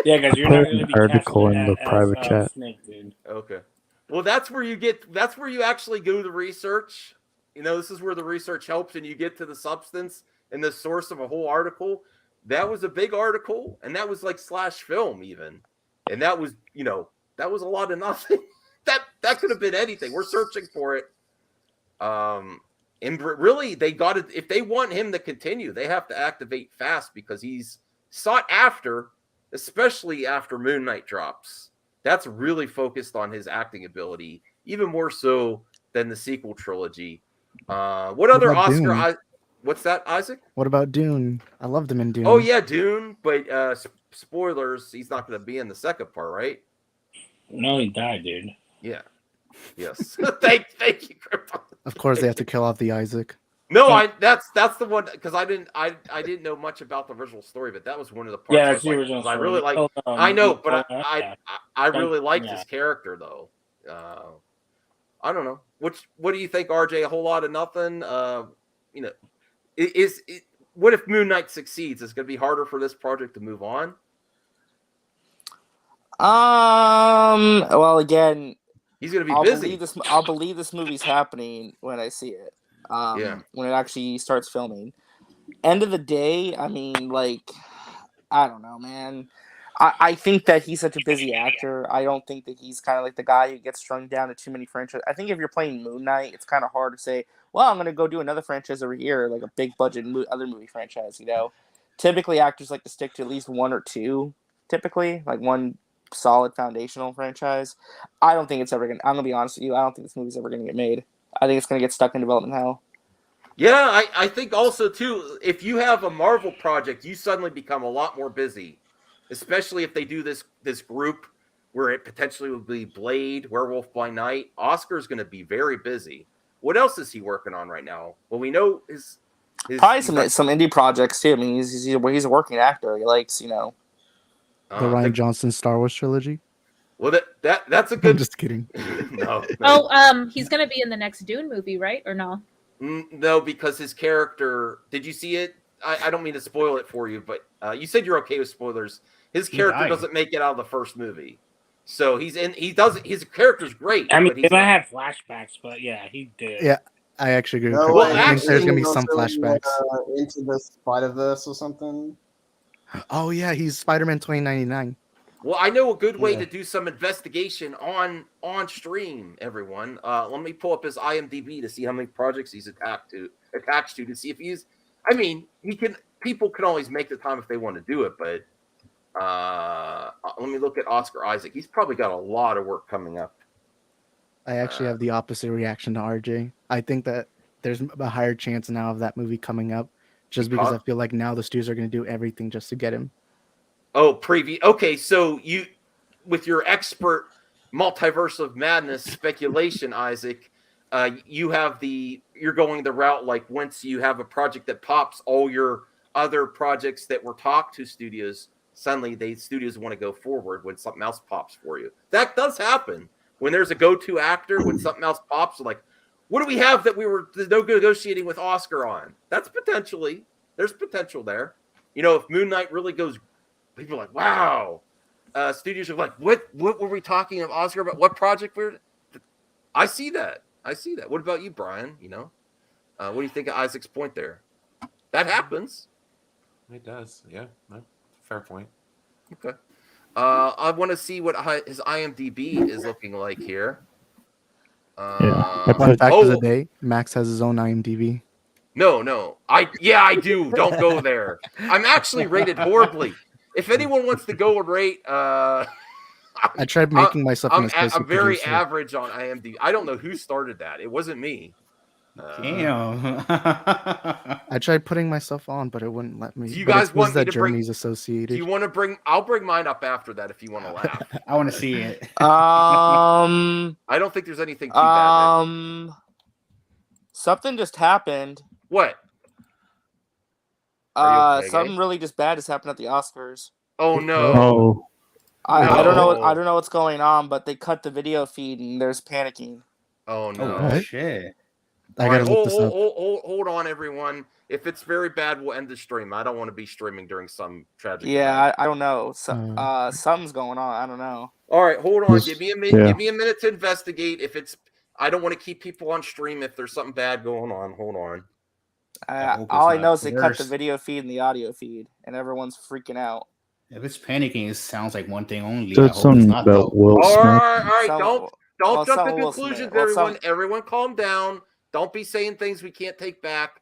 Speaker 9: Yeah, guys, you're not going to be
Speaker 5: article
Speaker 9: casting
Speaker 5: in the
Speaker 9: that
Speaker 5: private
Speaker 9: as,
Speaker 5: chat.
Speaker 9: Snake, dude.
Speaker 1: Okay. Well, that's where you actually go to the research. This is where the research helps and you get to the substance and the source of a whole article. That was a big article, and that was like /film even. And that was, that was a lot of nothing. That could have been anything. We're searching for it. And really, they got it. If they want him to continue, they have to activate fast because he's sought after, especially after Moon Knight drops. That's really focused on his acting ability, even more so than the sequel trilogy. What other
Speaker 7: about
Speaker 1: Oscar?
Speaker 7: Dune?
Speaker 1: What's that, Isaac?
Speaker 7: What about Dune? I loved him in Dune.
Speaker 1: Oh yeah, Dune. But spoilers, he's not going to be in the second part, right?
Speaker 9: No, he died, dude.
Speaker 1: Yeah. Yes. thank you, Krypton.
Speaker 7: Of course, they have to kill off the Isaac.
Speaker 1: No, that's the one because I didn't know much about the original story, but that was one of the parts.
Speaker 9: Yeah, that's the
Speaker 1: like,
Speaker 9: original
Speaker 1: I
Speaker 9: story.
Speaker 1: really like.
Speaker 9: Oh,
Speaker 1: I know, but
Speaker 9: yeah.
Speaker 1: I really liked
Speaker 9: Yeah.
Speaker 1: his character though. I don't know. What do you think, RJ? A whole lot of nothing. You know, what if Moon Knight succeeds? It's going to be harder for this project to move on.
Speaker 15: Well, again,
Speaker 1: he's going to be busy.
Speaker 15: I'll believe this movie's happening when I see it. When it actually starts filming. End of the day, I mean, like, I don't know, man. I think that he's such a busy actor. I don't think that he's kind of like the guy who gets strung down to too many franchises. I think if you're playing Moon Knight, it's kind of hard to say, well, I'm going to go do another franchise over here, like a big budget other movie franchise, you know? Typically, actors like to stick to at least one or two, typically, like one solid foundational franchise. I don't think it's ever going to, I'm going to be honest with you, I don't think this movie's ever going to get made. I think it's going to get stuck in development hell.
Speaker 1: Yeah, I think also, too, if you have a Marvel project, you suddenly become a lot more busy, especially if they do this group where it potentially will be Blade, Werewolf by Night. Oscar's going to be very busy. What else is he working on right now? Well, we know his
Speaker 15: probably some indie projects, too. I mean, he's a working actor. He likes, you know.
Speaker 7: The Rian Johnson Star Wars trilogy?
Speaker 1: Well, that's a good...
Speaker 7: I'm just kidding.
Speaker 1: No.
Speaker 3: Oh, he's going to be in the next Dune movie, right? Or no?
Speaker 1: No, because his character. Did you see it? I don't mean to spoil it for you, but you said you're okay with spoilers. His character doesn't make it out of the first movie, so his character's great.
Speaker 9: I mean,
Speaker 1: but
Speaker 9: they might have flashbacks, but yeah, he did.
Speaker 7: Yeah, I actually agree.
Speaker 6: No,
Speaker 7: With I think there's gonna be some
Speaker 6: also,
Speaker 7: flashbacks.
Speaker 6: Into the Spider-Verse or something.
Speaker 7: Oh yeah, he's Spider-Man 2099.
Speaker 1: Well, I know a good way to do some investigation on stream. Everyone, let me pull up his IMDb to see how many projects he's attached to see if he's. I mean, people can always make the time if they want to do it, but let me look at Oscar Isaac. He's probably got a lot of work coming up.
Speaker 7: I actually have the opposite reaction to RJ. I think that there's a higher chance now of that movie coming up, just because I feel like now the studios are going to do everything just to get him.
Speaker 1: Oh, okay, so you, with your expert multiverse of madness speculation, Isaac, you're going the route like once you have a project that pops, all your other projects that were talked to studios, suddenly studios want to go forward when something else pops for you. That does happen. When there's a go-to actor, when something else pops, like, what do we have that we were negotiating with Oscar on? There's potential there. You know, if Moon Knight really goes, people are like, wow. Studios are like, what were we talking of Oscar about? What project I see that. What about you, Brian? You know, what do you think of Isaac's point there? That happens.
Speaker 2: It does. Yeah. No, fair point.
Speaker 1: Okay. I want to see what his IMDb is looking like here.
Speaker 7: Fun fact of the day: Max has his own IMDb.
Speaker 1: No. I do. Don't go there. I'm actually rated horribly. If anyone wants to go and rate,
Speaker 7: I tried making myself an associate
Speaker 1: I'm very
Speaker 7: producer.
Speaker 1: average on IMDb. I don't know who started that. It wasn't me.
Speaker 8: Damn.
Speaker 7: I tried putting myself on, but it wouldn't let me.
Speaker 1: Do you guys want me to
Speaker 7: Journey's
Speaker 1: bring?
Speaker 7: associated?
Speaker 1: Do you want to bring? I'll bring mine up after that if you want to laugh.
Speaker 8: I want to see it.
Speaker 1: I don't think there's anything too bad. Nick.
Speaker 15: Something just happened.
Speaker 1: What?
Speaker 15: Something really just bad has happened at the Oscars.
Speaker 1: Oh no!
Speaker 5: Oh,
Speaker 15: I don't know. I don't know what's going on, but they cut the video feed and there's panicking.
Speaker 1: Oh no!
Speaker 8: Oh shit!
Speaker 7: I gotta look this up.
Speaker 1: Hold on, everyone. If it's very bad, we'll end the stream. I don't want to be streaming during some tragic.
Speaker 15: Yeah, I don't know. Something's going on. I don't know.
Speaker 1: All right, hold on. Give me a minute. Give me a minute to investigate. I don't want to keep people on stream if there's something bad going on. Hold on.
Speaker 15: All I know is they cut the video feed and the audio feed, and everyone's freaking out.
Speaker 8: If it's panicking, it sounds like one thing only.
Speaker 5: so it's something about Will Smith.
Speaker 1: All right. Don't jump to conclusions, everyone. Everyone, calm down. Don't be saying things we can't take back.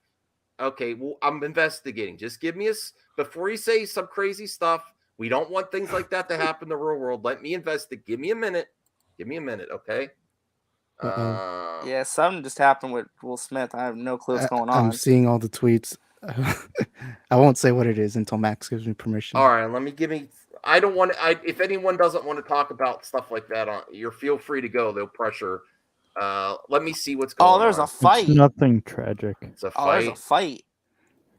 Speaker 1: Okay, well, I'm investigating. Just give me before you say some crazy stuff. We don't want things like that to happen in the real world. Let me investigate. Give me a minute. Okay?
Speaker 15: Yeah, something just happened with Will Smith. I have no clue what's going on.
Speaker 7: I'm seeing all the tweets. I won't say what it is until Max gives me permission.
Speaker 1: All right, I don't want to. If anyone doesn't want to talk about stuff like that, you're feel free to go. They'll pressure. Let me see what's going on.
Speaker 15: Oh, there's a fight.
Speaker 5: It's nothing tragic.
Speaker 1: It's a
Speaker 15: Oh, there's a fight.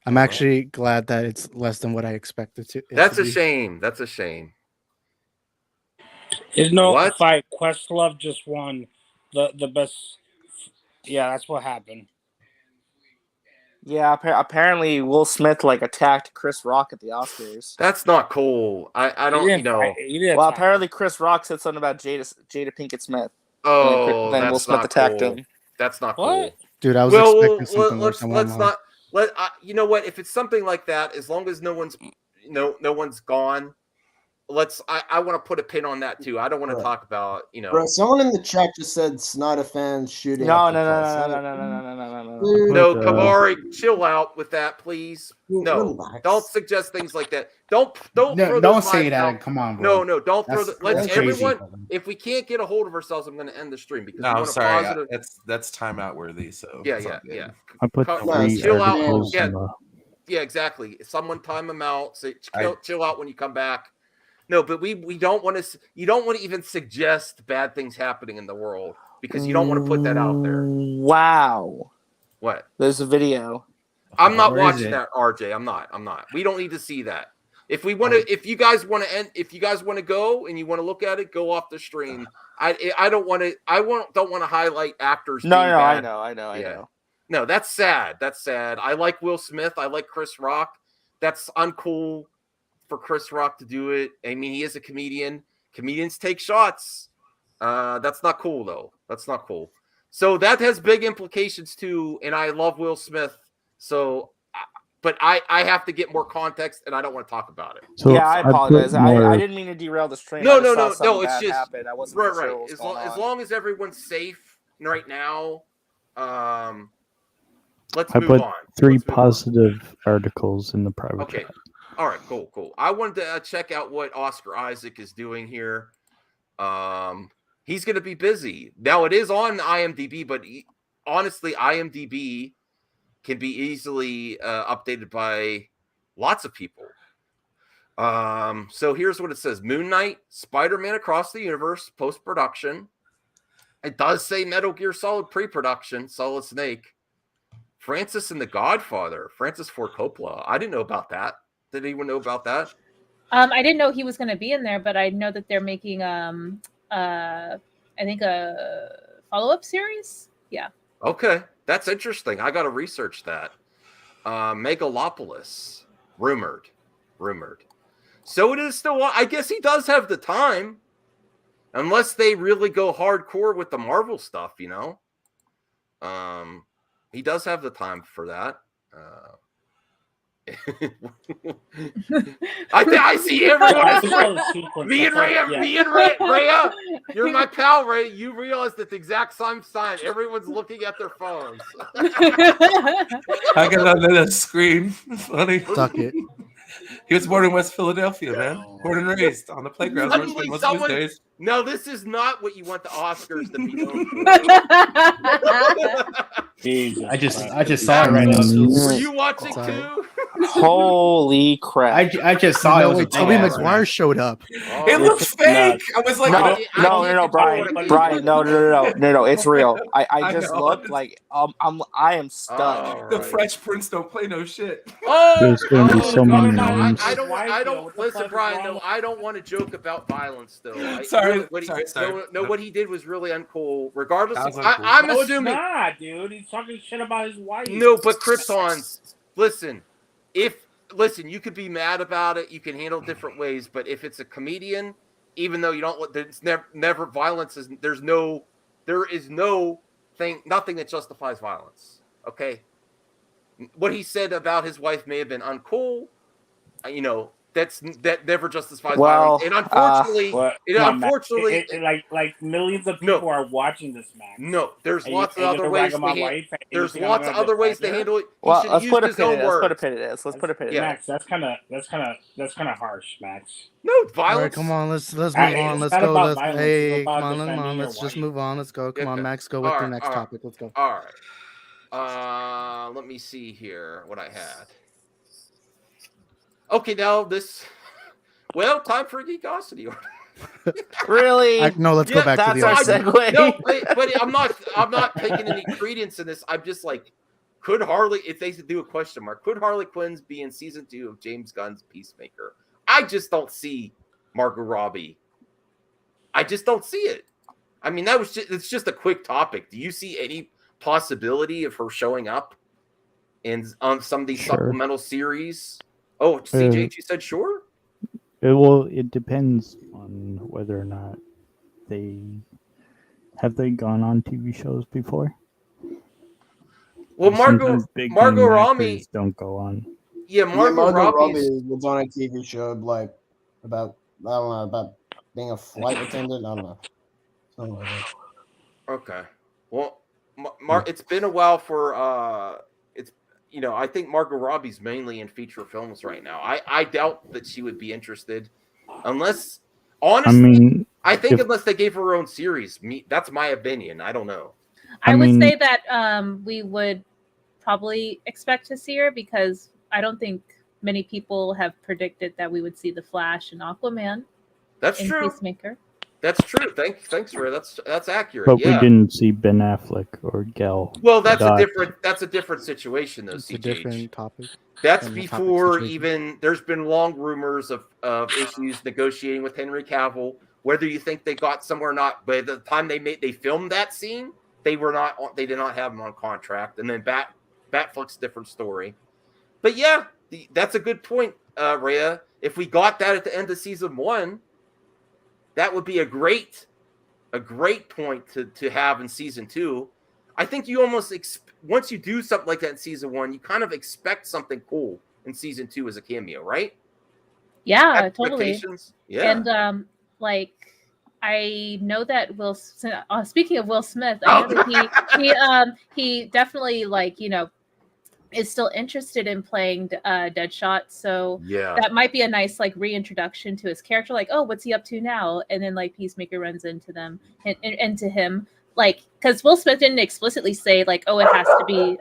Speaker 7: I'm actually glad that it's less than what I expected to.
Speaker 1: That's a shame. That's a shame.
Speaker 9: There's no fight. Questlove just won the best. Yeah, that's what happened.
Speaker 15: Yeah, apparently Will Smith like attacked Chris Rock at the Oscars.
Speaker 1: That's not cool. I don't, you know.
Speaker 15: Well, apparently Chris Rock said something about Jada Pinkett Smith.
Speaker 1: Oh,
Speaker 15: then Will
Speaker 1: that's
Speaker 15: Smith
Speaker 1: not
Speaker 15: attacked
Speaker 1: cool.
Speaker 15: him.
Speaker 1: That's not cool.
Speaker 7: Dude, I was expecting something worse.
Speaker 1: Let's not. You know what? If it's something like that, as long as no one's gone, I want to put a pin on that too. I don't want to talk about, you know.
Speaker 6: Bro, someone in the chat just said Snyder fans shooting.
Speaker 15: No,
Speaker 1: Kavari, chill out with that, please. No, don't suggest things like that. Don't
Speaker 8: say that. Come on, bro.
Speaker 1: No, don't throw the. Let's
Speaker 8: crazy.
Speaker 1: everyone. If we can't get a hold of ourselves, I'm going to end the stream because
Speaker 2: No, I'm
Speaker 1: want
Speaker 2: sorry.
Speaker 1: positive.
Speaker 2: That's timeout worthy. So
Speaker 1: Yeah.
Speaker 5: I put
Speaker 1: Chill out.
Speaker 5: articles
Speaker 1: Yeah.
Speaker 5: in the-
Speaker 1: Yeah, exactly. Someone time them out. Say chill out when you come back. No, but we don't want to. You don't want to even suggest bad things happening in the world because you don't want to put that out there.
Speaker 15: Wow.
Speaker 1: What?
Speaker 15: There's a video.
Speaker 1: I'm not
Speaker 15: Where is
Speaker 1: watching
Speaker 15: it?
Speaker 1: that, RJ. I'm not. We don't need to see that. If we want to, if you guys want to go and you want to look at it, go off the stream. I don't want to. Don't want to highlight actors.
Speaker 15: No,
Speaker 1: being bad.
Speaker 15: I know.
Speaker 1: No, that's sad. I like Will Smith. I like Chris Rock. That's uncool for Chris Rock to do it. I mean, he is a comedian. Comedians take shots. That's not cool, though. That's not cool. So that has big implications, too. And I love Will Smith. So, but I have to get more context, and I don't want to talk about it.
Speaker 15: So yeah, I apologize. I didn't mean to derail the stream.
Speaker 1: No.
Speaker 15: It's
Speaker 1: It's just
Speaker 15: happened. I wasn't
Speaker 1: right.
Speaker 15: sure what was going
Speaker 1: As
Speaker 15: on.
Speaker 1: long as everyone's safe right now, let's
Speaker 5: I
Speaker 1: move
Speaker 5: put
Speaker 1: on.
Speaker 5: 3 positive articles in the private
Speaker 1: Okay.
Speaker 5: chat.
Speaker 1: All right, cool. I wanted to check out what Oscar Isaac is doing here. He's going to be busy. Now, it is on IMDb, but honestly, IMDb can be easily updated by lots of people. So here's what it says. Moon Knight, Spider-Man Across the Universe, post-production. It does say Metal Gear Solid pre-production, Solid Snake. Francis and the Godfather, Francis Ford Coppola. I didn't know about that. Did anyone know about that?
Speaker 3: I didn't know he was going to be in there, but I know that they're making I think a follow-up series. Yeah.
Speaker 1: Okay, that's interesting. I got to research that. Megalopolis, rumored. So it is still. I guess he does have the time, unless they really go hardcore with the Marvel stuff. You know, he does have the time for that. I see everyone. Me and Rhea, you're my pal, Ray. You realize that the exact same sign. Everyone's looking at their phones.
Speaker 2: I got under the screen. Funny.
Speaker 7: Suck it.
Speaker 2: He was born in West Philadelphia, man. Born and raised on the playground.
Speaker 1: Suddenly
Speaker 2: Most of his days.
Speaker 1: No, this is not what you want the Oscars to be known for.
Speaker 8: I just saw it right now.
Speaker 1: Were you watching too?
Speaker 15: Holy crap!
Speaker 8: I just saw it.
Speaker 7: Wait, Tobey Maguire showed up.
Speaker 2: It looks fake. I was like,
Speaker 15: no, Brian, no, it's real. I just looked like I am stunned.
Speaker 2: The Fresh Prince don't play no shit.
Speaker 5: There's going to be so many names.
Speaker 1: I don't listen, Brian. No, I don't want to joke about violence. Still,
Speaker 2: Sorry.
Speaker 1: What he did was really uncool. Regardless,
Speaker 9: I'm
Speaker 1: I'm assuming.
Speaker 9: Nah, dude, he's talking shit about his wife.
Speaker 1: No, but Kryptons. Listen, you could be mad about it. You can handle it different ways. But if it's a comedian, even though you don't, there's never violence. There is nothing that justifies violence. Okay, what he said about his wife may have been uncool. that never justifies
Speaker 15: Well,
Speaker 1: violence. And unfortunately,
Speaker 9: like millions of people are watching this match.
Speaker 1: No, there's
Speaker 9: And
Speaker 1: lots
Speaker 9: you-
Speaker 1: of
Speaker 9: and
Speaker 1: other
Speaker 9: you're
Speaker 1: ways.
Speaker 9: ragging my wife, and you
Speaker 1: There's
Speaker 9: think I'm
Speaker 1: lots
Speaker 9: gonna
Speaker 1: of other ways to
Speaker 9: defend her?
Speaker 1: handle it. He
Speaker 15: Well,
Speaker 1: should have
Speaker 15: let's
Speaker 1: used
Speaker 15: put a
Speaker 1: his
Speaker 15: pin
Speaker 1: own
Speaker 15: in it. Let's
Speaker 1: words.
Speaker 15: put a pin in this. Let's put a pin in it.
Speaker 9: Max, that's kind of harsh, Max.
Speaker 1: No
Speaker 7: All right,
Speaker 1: violence.
Speaker 7: come on, let's move
Speaker 9: It's
Speaker 7: on. Let's
Speaker 9: not
Speaker 7: go.
Speaker 9: about
Speaker 7: Let's
Speaker 9: violence,
Speaker 7: hey,
Speaker 9: it's about
Speaker 7: come on,
Speaker 9: defending your
Speaker 7: let's just
Speaker 9: wife.
Speaker 7: move on. Let's go. Come on,
Speaker 1: Okay.
Speaker 7: Max, go with
Speaker 1: All
Speaker 7: the
Speaker 1: right,
Speaker 7: next
Speaker 1: all right.
Speaker 7: topic. Let's go.
Speaker 1: All right. Let me see here what I had. Okay, now this. Well, time for a geekosity.
Speaker 15: Really?
Speaker 7: No, let's go back to the
Speaker 15: That's our
Speaker 7: article.
Speaker 15: segue.
Speaker 1: No, but I'm not taking any credence in this. I'm just like, could Harley, if they do a question mark, could Harley Quinn be in season 2 of James Gunn's Peacemaker? I just don't see Margot Robbie. I just don't see it. I mean, it's just a quick topic. Do you see any possibility of her showing up on some of these supplemental series? Oh, CJ, you said sure?
Speaker 5: It depends on whether or not they gone on TV shows before.
Speaker 1: Well,
Speaker 5: Sometimes
Speaker 1: Margot
Speaker 5: name
Speaker 1: Robbie
Speaker 5: actors don't go on.
Speaker 1: Yeah, Margot Robbie's
Speaker 6: was on a TV show like about being a flight attendant. I don't know. Something like that.
Speaker 1: Okay. Well, it's been a while for I think Margot Robbie's mainly in feature films right now. I doubt that she would be interested unless honestly I think unless they gave her own series. That's my opinion. I don't know.
Speaker 3: I would say that we would probably expect to see her because I don't think many people have predicted that we would see the Flash and Aquaman.
Speaker 1: That's
Speaker 3: in
Speaker 1: true.
Speaker 3: Peacemaker.
Speaker 1: That's true. Thanks, Ray. That's accurate.
Speaker 5: But
Speaker 1: yeah.
Speaker 5: we didn't see Ben Affleck or Gal.
Speaker 1: Well, that's
Speaker 5: Gadot.
Speaker 1: a different situation though.
Speaker 7: It's
Speaker 1: CJ.
Speaker 7: a different topic.
Speaker 1: That's
Speaker 7: Different
Speaker 1: before
Speaker 7: topic
Speaker 1: even there's been long rumors of issues negotiating with Henry Cavill. Whether you think they got somewhere or not, by the time they filmed that scene, they did not have him on contract. And then Batfleck's different story. But yeah, that's a good point, Rhea. If we got that at the end of season 1, that would be a great point to have in season 2. I think you almost once you do something like that in season 1, you kind of expect something cool in season 2 as a cameo, right?
Speaker 3: Yeah, totally.
Speaker 1: Yeah.
Speaker 3: And I know that speaking of Will Smith, I know that he definitely is still interested in playing Deadshot. So
Speaker 1: yeah,
Speaker 3: that might be a nice reintroduction to his character. Like, oh, what's he up to now? And then Peacemaker runs into them and into him. Because Will Smith didn't explicitly say oh, it has to be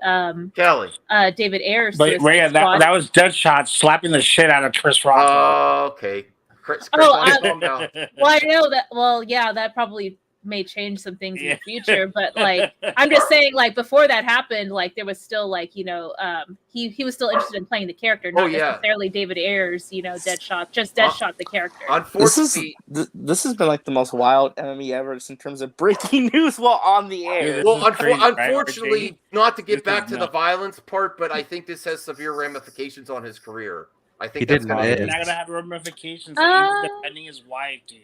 Speaker 1: Kelly,
Speaker 3: David Ayers.
Speaker 9: But Rhea, that was Deadshot slapping the shit out of Chris Rock.
Speaker 1: Oh, okay. Chris
Speaker 3: well, I know that. Well, yeah, that probably may change some things in the future. But I'm just saying, before that happened, there was still he was still interested in playing the character, not necessarily David Ayers, Deadshot, just Deadshot the character.
Speaker 1: Unfortunately,
Speaker 15: this has been the most wild MME ever in terms of breaking news while on the air.
Speaker 1: Well, unfortunately, not to get back to the violence part, but I think this has severe ramifications on his career. I think that's
Speaker 9: not gonna have ramifications. He's defending his wife, dude.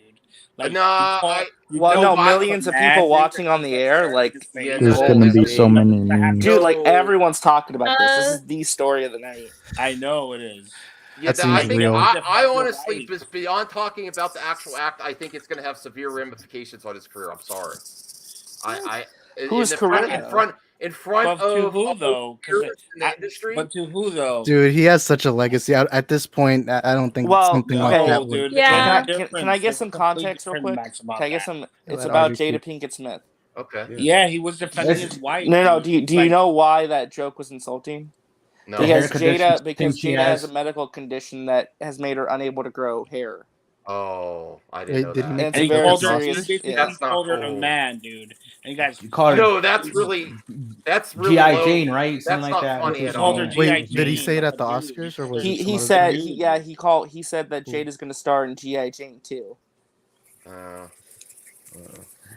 Speaker 15: Millions of people watching on the air.
Speaker 5: There's gonna be so many memes.
Speaker 15: Dude, everyone's talking about this. This is the story of the night.
Speaker 9: I know it is.
Speaker 1: Yeah, I honestly, just beyond talking about the actual act, I think it's going to have severe ramifications on his career. I'm sorry.
Speaker 15: Whose career?
Speaker 1: In front of
Speaker 9: who though?
Speaker 1: In the industry.
Speaker 9: But to who though?
Speaker 7: Dude, he has such a legacy. At this point, I don't think something like that would.
Speaker 3: Yeah.
Speaker 15: Can I get some context real quick? Can I get some? It's about Jada Pinkett Smith.
Speaker 1: Okay.
Speaker 9: Yeah, he was defending his wife.
Speaker 15: No. Do you know why that joke was insulting?
Speaker 1: No.
Speaker 15: Because Jada has a medical condition that has made her unable to grow hair.
Speaker 1: Oh, I didn't know that.
Speaker 15: And
Speaker 9: he called her a man, dude. And you guys,
Speaker 1: that's really
Speaker 8: G.I. Jane, right?
Speaker 1: Something like that.
Speaker 9: Funny at all.
Speaker 7: Wait, did he say it at the Oscars or was
Speaker 15: he said he said that Jade is going to star in G.I. Jane too. And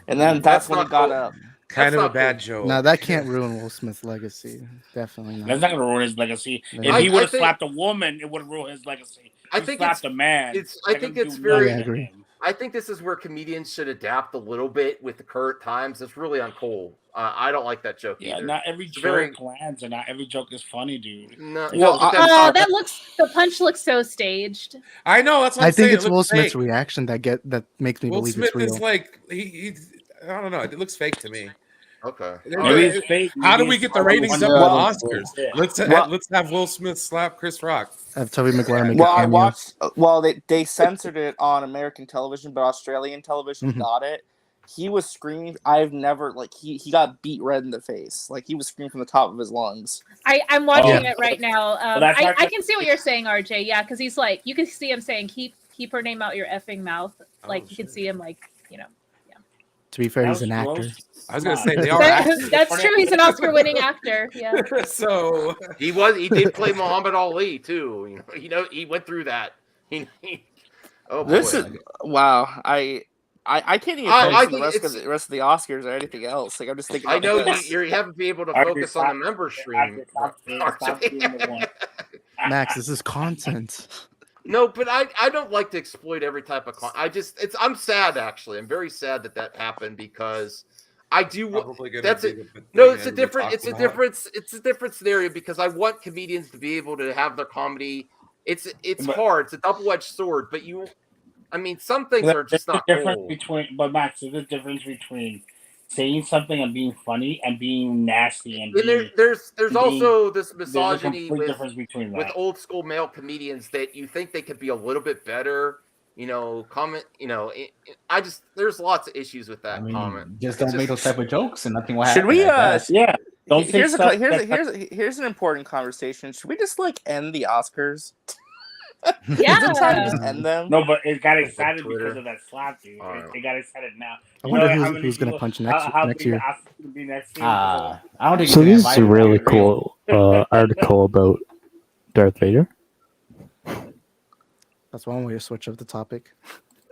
Speaker 15: then that's when he got up.
Speaker 2: Kind of a bad joke.
Speaker 7: No, that can't ruin Will Smith's legacy. Definitely not.
Speaker 9: That's not going to ruin his legacy. If he would have slapped a woman, it would have ruined his legacy.
Speaker 1: I think
Speaker 9: slapped a man.
Speaker 1: I think it's very. I think this is where comedians should adapt a little bit with the current times. It's really uncool. I don't like that joke
Speaker 9: Yeah,
Speaker 1: either.
Speaker 9: not every
Speaker 1: It's
Speaker 9: joke
Speaker 1: very
Speaker 9: lands, and not every joke is funny, dude.
Speaker 1: no.
Speaker 15: Well,
Speaker 1: but
Speaker 3: Oh, the punch looks so staged.
Speaker 2: I know that's what
Speaker 7: I
Speaker 2: I'm saying.
Speaker 7: think it's
Speaker 2: It looks
Speaker 7: Will Smith's
Speaker 2: fake.
Speaker 7: reaction that makes me
Speaker 2: Will
Speaker 7: believe
Speaker 2: Smith
Speaker 7: it's real.
Speaker 2: is like he I don't know. It looks fake to me.
Speaker 1: Okay.
Speaker 9: Maybe it's fake.
Speaker 2: How do
Speaker 9: Maybe
Speaker 2: we
Speaker 9: it's
Speaker 2: get the
Speaker 9: all
Speaker 2: ratings
Speaker 9: one
Speaker 2: up
Speaker 9: joke.
Speaker 2: on the Oscars?
Speaker 9: Yeah.
Speaker 2: Let's have Will Smith slap Chris Rock.
Speaker 7: Have Tobey Maguire make
Speaker 15: Well,
Speaker 7: a
Speaker 15: I
Speaker 7: cameo.
Speaker 15: watched. Well, they censored it on American television, but Australian television got it. He was screaming. I've never he got beat red in the face. Like he was screaming from the top of his lungs.
Speaker 3: I'm watching it right now.
Speaker 15: that's
Speaker 3: I
Speaker 15: not-
Speaker 3: can see what you're saying, RJ. Yeah, because he's like, you can see him saying, "Keep her name out your effing mouth." Like you can see him, like
Speaker 7: To be fair,
Speaker 9: That
Speaker 7: he's an
Speaker 9: was
Speaker 7: actor.
Speaker 9: gross.
Speaker 2: I was gonna say they are actors.
Speaker 3: That's true. He's an Oscar-winning actor. Yeah.
Speaker 2: So
Speaker 1: he did play Muhammad Ali too. He went through that. Oh boy.
Speaker 15: This is wow. I can't even
Speaker 1: I
Speaker 15: focus on
Speaker 1: think
Speaker 15: the rest of the Oscars or anything else. Like I'm just thinking.
Speaker 1: I
Speaker 15: about
Speaker 1: know
Speaker 15: this.
Speaker 1: you haven't been able to
Speaker 9: RJ,
Speaker 1: focus on
Speaker 9: stop-
Speaker 1: the member stream.
Speaker 9: Stop being the one.
Speaker 7: Max, this is content.
Speaker 1: No, but I don't like to exploit every type of I'm sad actually. I'm very sad that happened because I do. That's it. No, it's a different. It's a different scenario because I want comedians to be able to have their comedy. It's hard. It's a double-edged sword. But some things are just not cool.
Speaker 9: But Max, there's a difference between saying something and being funny and being nasty and
Speaker 1: there's also this misogyny
Speaker 9: complete difference between
Speaker 1: with
Speaker 9: that.
Speaker 1: old school male comedians that you think they could be a little bit better. There's lots of issues with that comment.
Speaker 8: Just don't make those type of jokes and nothing will happen.
Speaker 15: Should we?
Speaker 9: Yeah. Don't say
Speaker 15: here's
Speaker 9: stuff
Speaker 15: here's an important conversation. Should we just end the Oscars?
Speaker 3: Yeah.
Speaker 15: Is it time to just end them?
Speaker 9: No, but it got excited because of that slap, dude. It got excited now.
Speaker 7: I wonder who's going to punch next year.
Speaker 8: I don't think.
Speaker 5: So this is a really cool article about Darth Vader.
Speaker 7: That's one way to switch up the topic.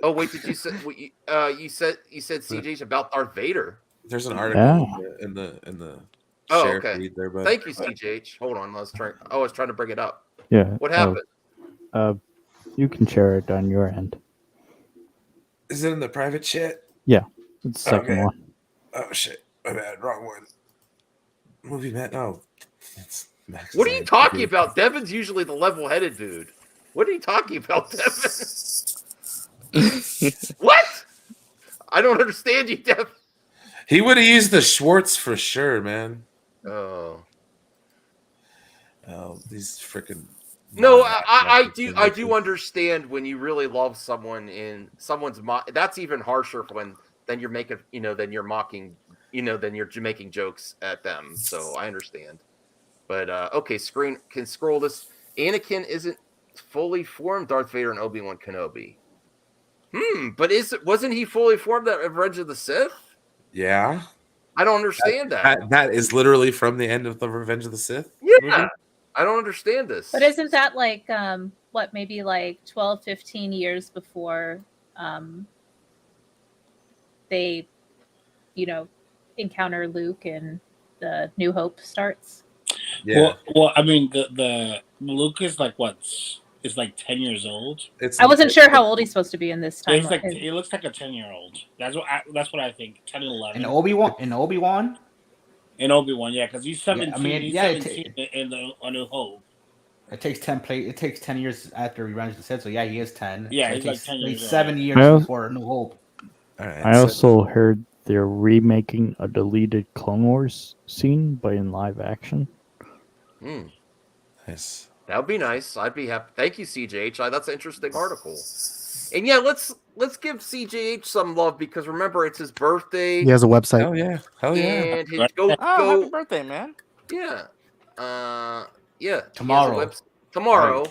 Speaker 1: Oh wait, did you say you said CJ's about Darth Vader?
Speaker 2: There's an article in the
Speaker 1: Oh,
Speaker 2: share
Speaker 1: okay.
Speaker 2: feed there, but
Speaker 1: Thank you, CJH. Hold on, I was trying to bring it up.
Speaker 5: Yeah.
Speaker 1: What happened?
Speaker 5: You can share it on your end.
Speaker 2: Is it in the private chat?
Speaker 5: Yeah, it's the second
Speaker 2: Okay.
Speaker 5: one.
Speaker 2: Oh shit, my bad, wrong one. Movie Matt. No, it's Max.
Speaker 1: What are you talking about? Devin's usually the level-headed dude. What are you talking about, Devin? What? I don't understand you, Devin.
Speaker 2: He would have used the Schwartz for sure, man.
Speaker 1: Oh,
Speaker 2: these freaking.
Speaker 1: no, I do understand when you really love someone in someone's that's even harsher then you're making then you're mocking then you're making jokes at them. So I understand. But okay, can scroll this. Anakin isn't fully formed Darth Vader and Obi-Wan Kenobi. But wasn't he fully formed at Revenge of the Sith?
Speaker 2: Yeah.
Speaker 1: I don't understand that.
Speaker 2: That is literally from the end of the Revenge of the Sith.
Speaker 1: Yeah.
Speaker 2: movie?
Speaker 1: I don't understand this.
Speaker 3: But isn't that like maybe like 12, 15 years before they encounter Luke and the New Hope starts?
Speaker 2: Yeah.
Speaker 9: Well, I mean, the Luke is like what? Is like 10 years old.
Speaker 3: I wasn't sure how old he's supposed to be in this time.
Speaker 9: He looks like a 10-year-old. That's what I think. 10 and 11.
Speaker 8: In Obi-Wan.
Speaker 9: Yeah, because he's 17. He's 17 in the A New Hope.
Speaker 8: It takes 10 years after Revenge of the Sith, so yeah, he is 10.
Speaker 9: Yeah,
Speaker 8: so
Speaker 9: he's like 10 years old.
Speaker 8: 7 years before A New Hope.
Speaker 2: All right,
Speaker 5: I also heard they're remaking a deleted Clone Wars scene, but in live action.
Speaker 2: Nice.
Speaker 1: That would be nice. I'd be happy. Thank you, CJH. That's an interesting article. And yeah, let's give CJH some love because remember it's his birthday.
Speaker 7: He has a website.
Speaker 2: Oh yeah, hell yeah!
Speaker 1: And his
Speaker 15: happy birthday, man!
Speaker 1: Yeah, yeah.
Speaker 8: Tomorrow,
Speaker 1: right.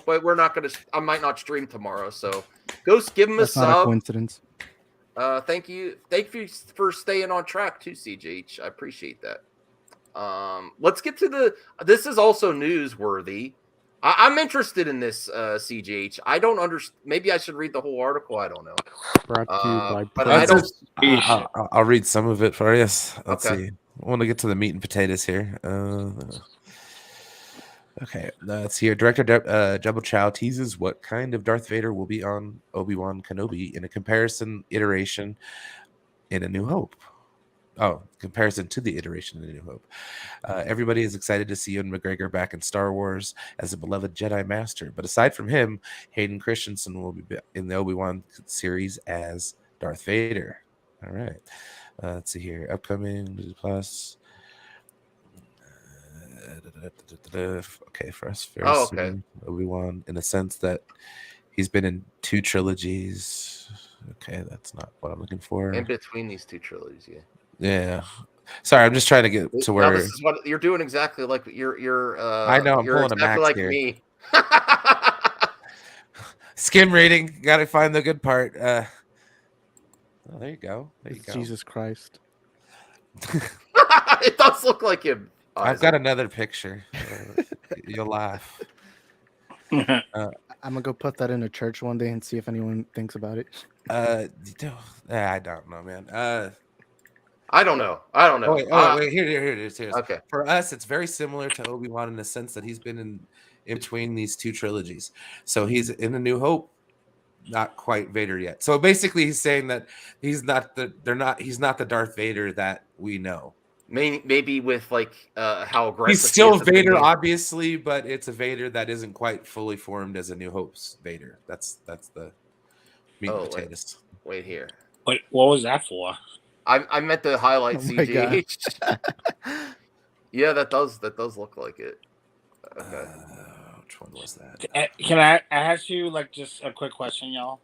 Speaker 1: But we're not gonna. I might not stream tomorrow, so go give him
Speaker 7: That's
Speaker 1: a
Speaker 7: not
Speaker 1: sub.
Speaker 7: a coincidence.
Speaker 1: Thank you for staying on track too, CJH. I appreciate that. Let's get to this is also newsworthy. I'm interested in this, CGH. I don't understand. Maybe I should read the whole article. I don't know.
Speaker 5: Brought to you by
Speaker 1: but I don't.
Speaker 2: I'll read some of it for you. Let's
Speaker 1: Okay.
Speaker 2: see. I want to get to the meat and potatoes here. Okay, let's hear. Director Jabba Chow teases what kind of Darth Vader will be on Obi-Wan Kenobi in a comparison iteration in A New Hope. comparison to the iteration of New Hope. Everybody is excited to see Ewan McGregor back in Star Wars as a beloved Jedi Master. But aside from him, Hayden Christensen will be in the Obi-Wan series as Darth Vader. All right. Let's see here. Upcoming Disney Plus. Okay, for us, very soon, Obi-Wan, in a sense that he's been in 2 trilogies. Okay, that's not what I'm looking for.
Speaker 1: In between these 2 trilogies, yeah.
Speaker 2: Yeah. Sorry, I'm just trying to get to where
Speaker 1: this is what you're doing exactly like you're
Speaker 2: I know I'm
Speaker 1: you're
Speaker 2: pulling
Speaker 1: exactly
Speaker 2: a Max
Speaker 1: like
Speaker 2: here.
Speaker 1: me.
Speaker 2: Skim rating, gotta find the good part. Oh, there you go. There you go.
Speaker 7: Jesus Christ.
Speaker 1: It does look like him.
Speaker 2: I've got another picture. You'll laugh.
Speaker 7: I'm gonna go put that in a church one day and see if anyone thinks about it.
Speaker 2: I don't know, man.
Speaker 1: I don't know.
Speaker 2: Wait, here it is.
Speaker 1: Okay.
Speaker 2: For us, it's very similar to Obi-Wan in the sense that he's been in between these 2 trilogies. So he's in A New Hope, not quite Vader yet. So basically, he's saying that he's not the Darth Vader that we know.
Speaker 1: Maybe with like how aggressive
Speaker 2: He's still
Speaker 1: he is at the
Speaker 2: Vader,
Speaker 1: beginning.
Speaker 2: obviously, but it's a Vader that isn't quite fully formed as A New Hope's Vader. That's the meat and potatoes.
Speaker 1: Wait here.
Speaker 9: Wait, what was that for?
Speaker 1: I meant to highlight
Speaker 7: my God.
Speaker 1: CGH. Yeah, that does look like it. Okay.
Speaker 2: Which one was that?
Speaker 9: Can I ask you like just a quick question, y'all?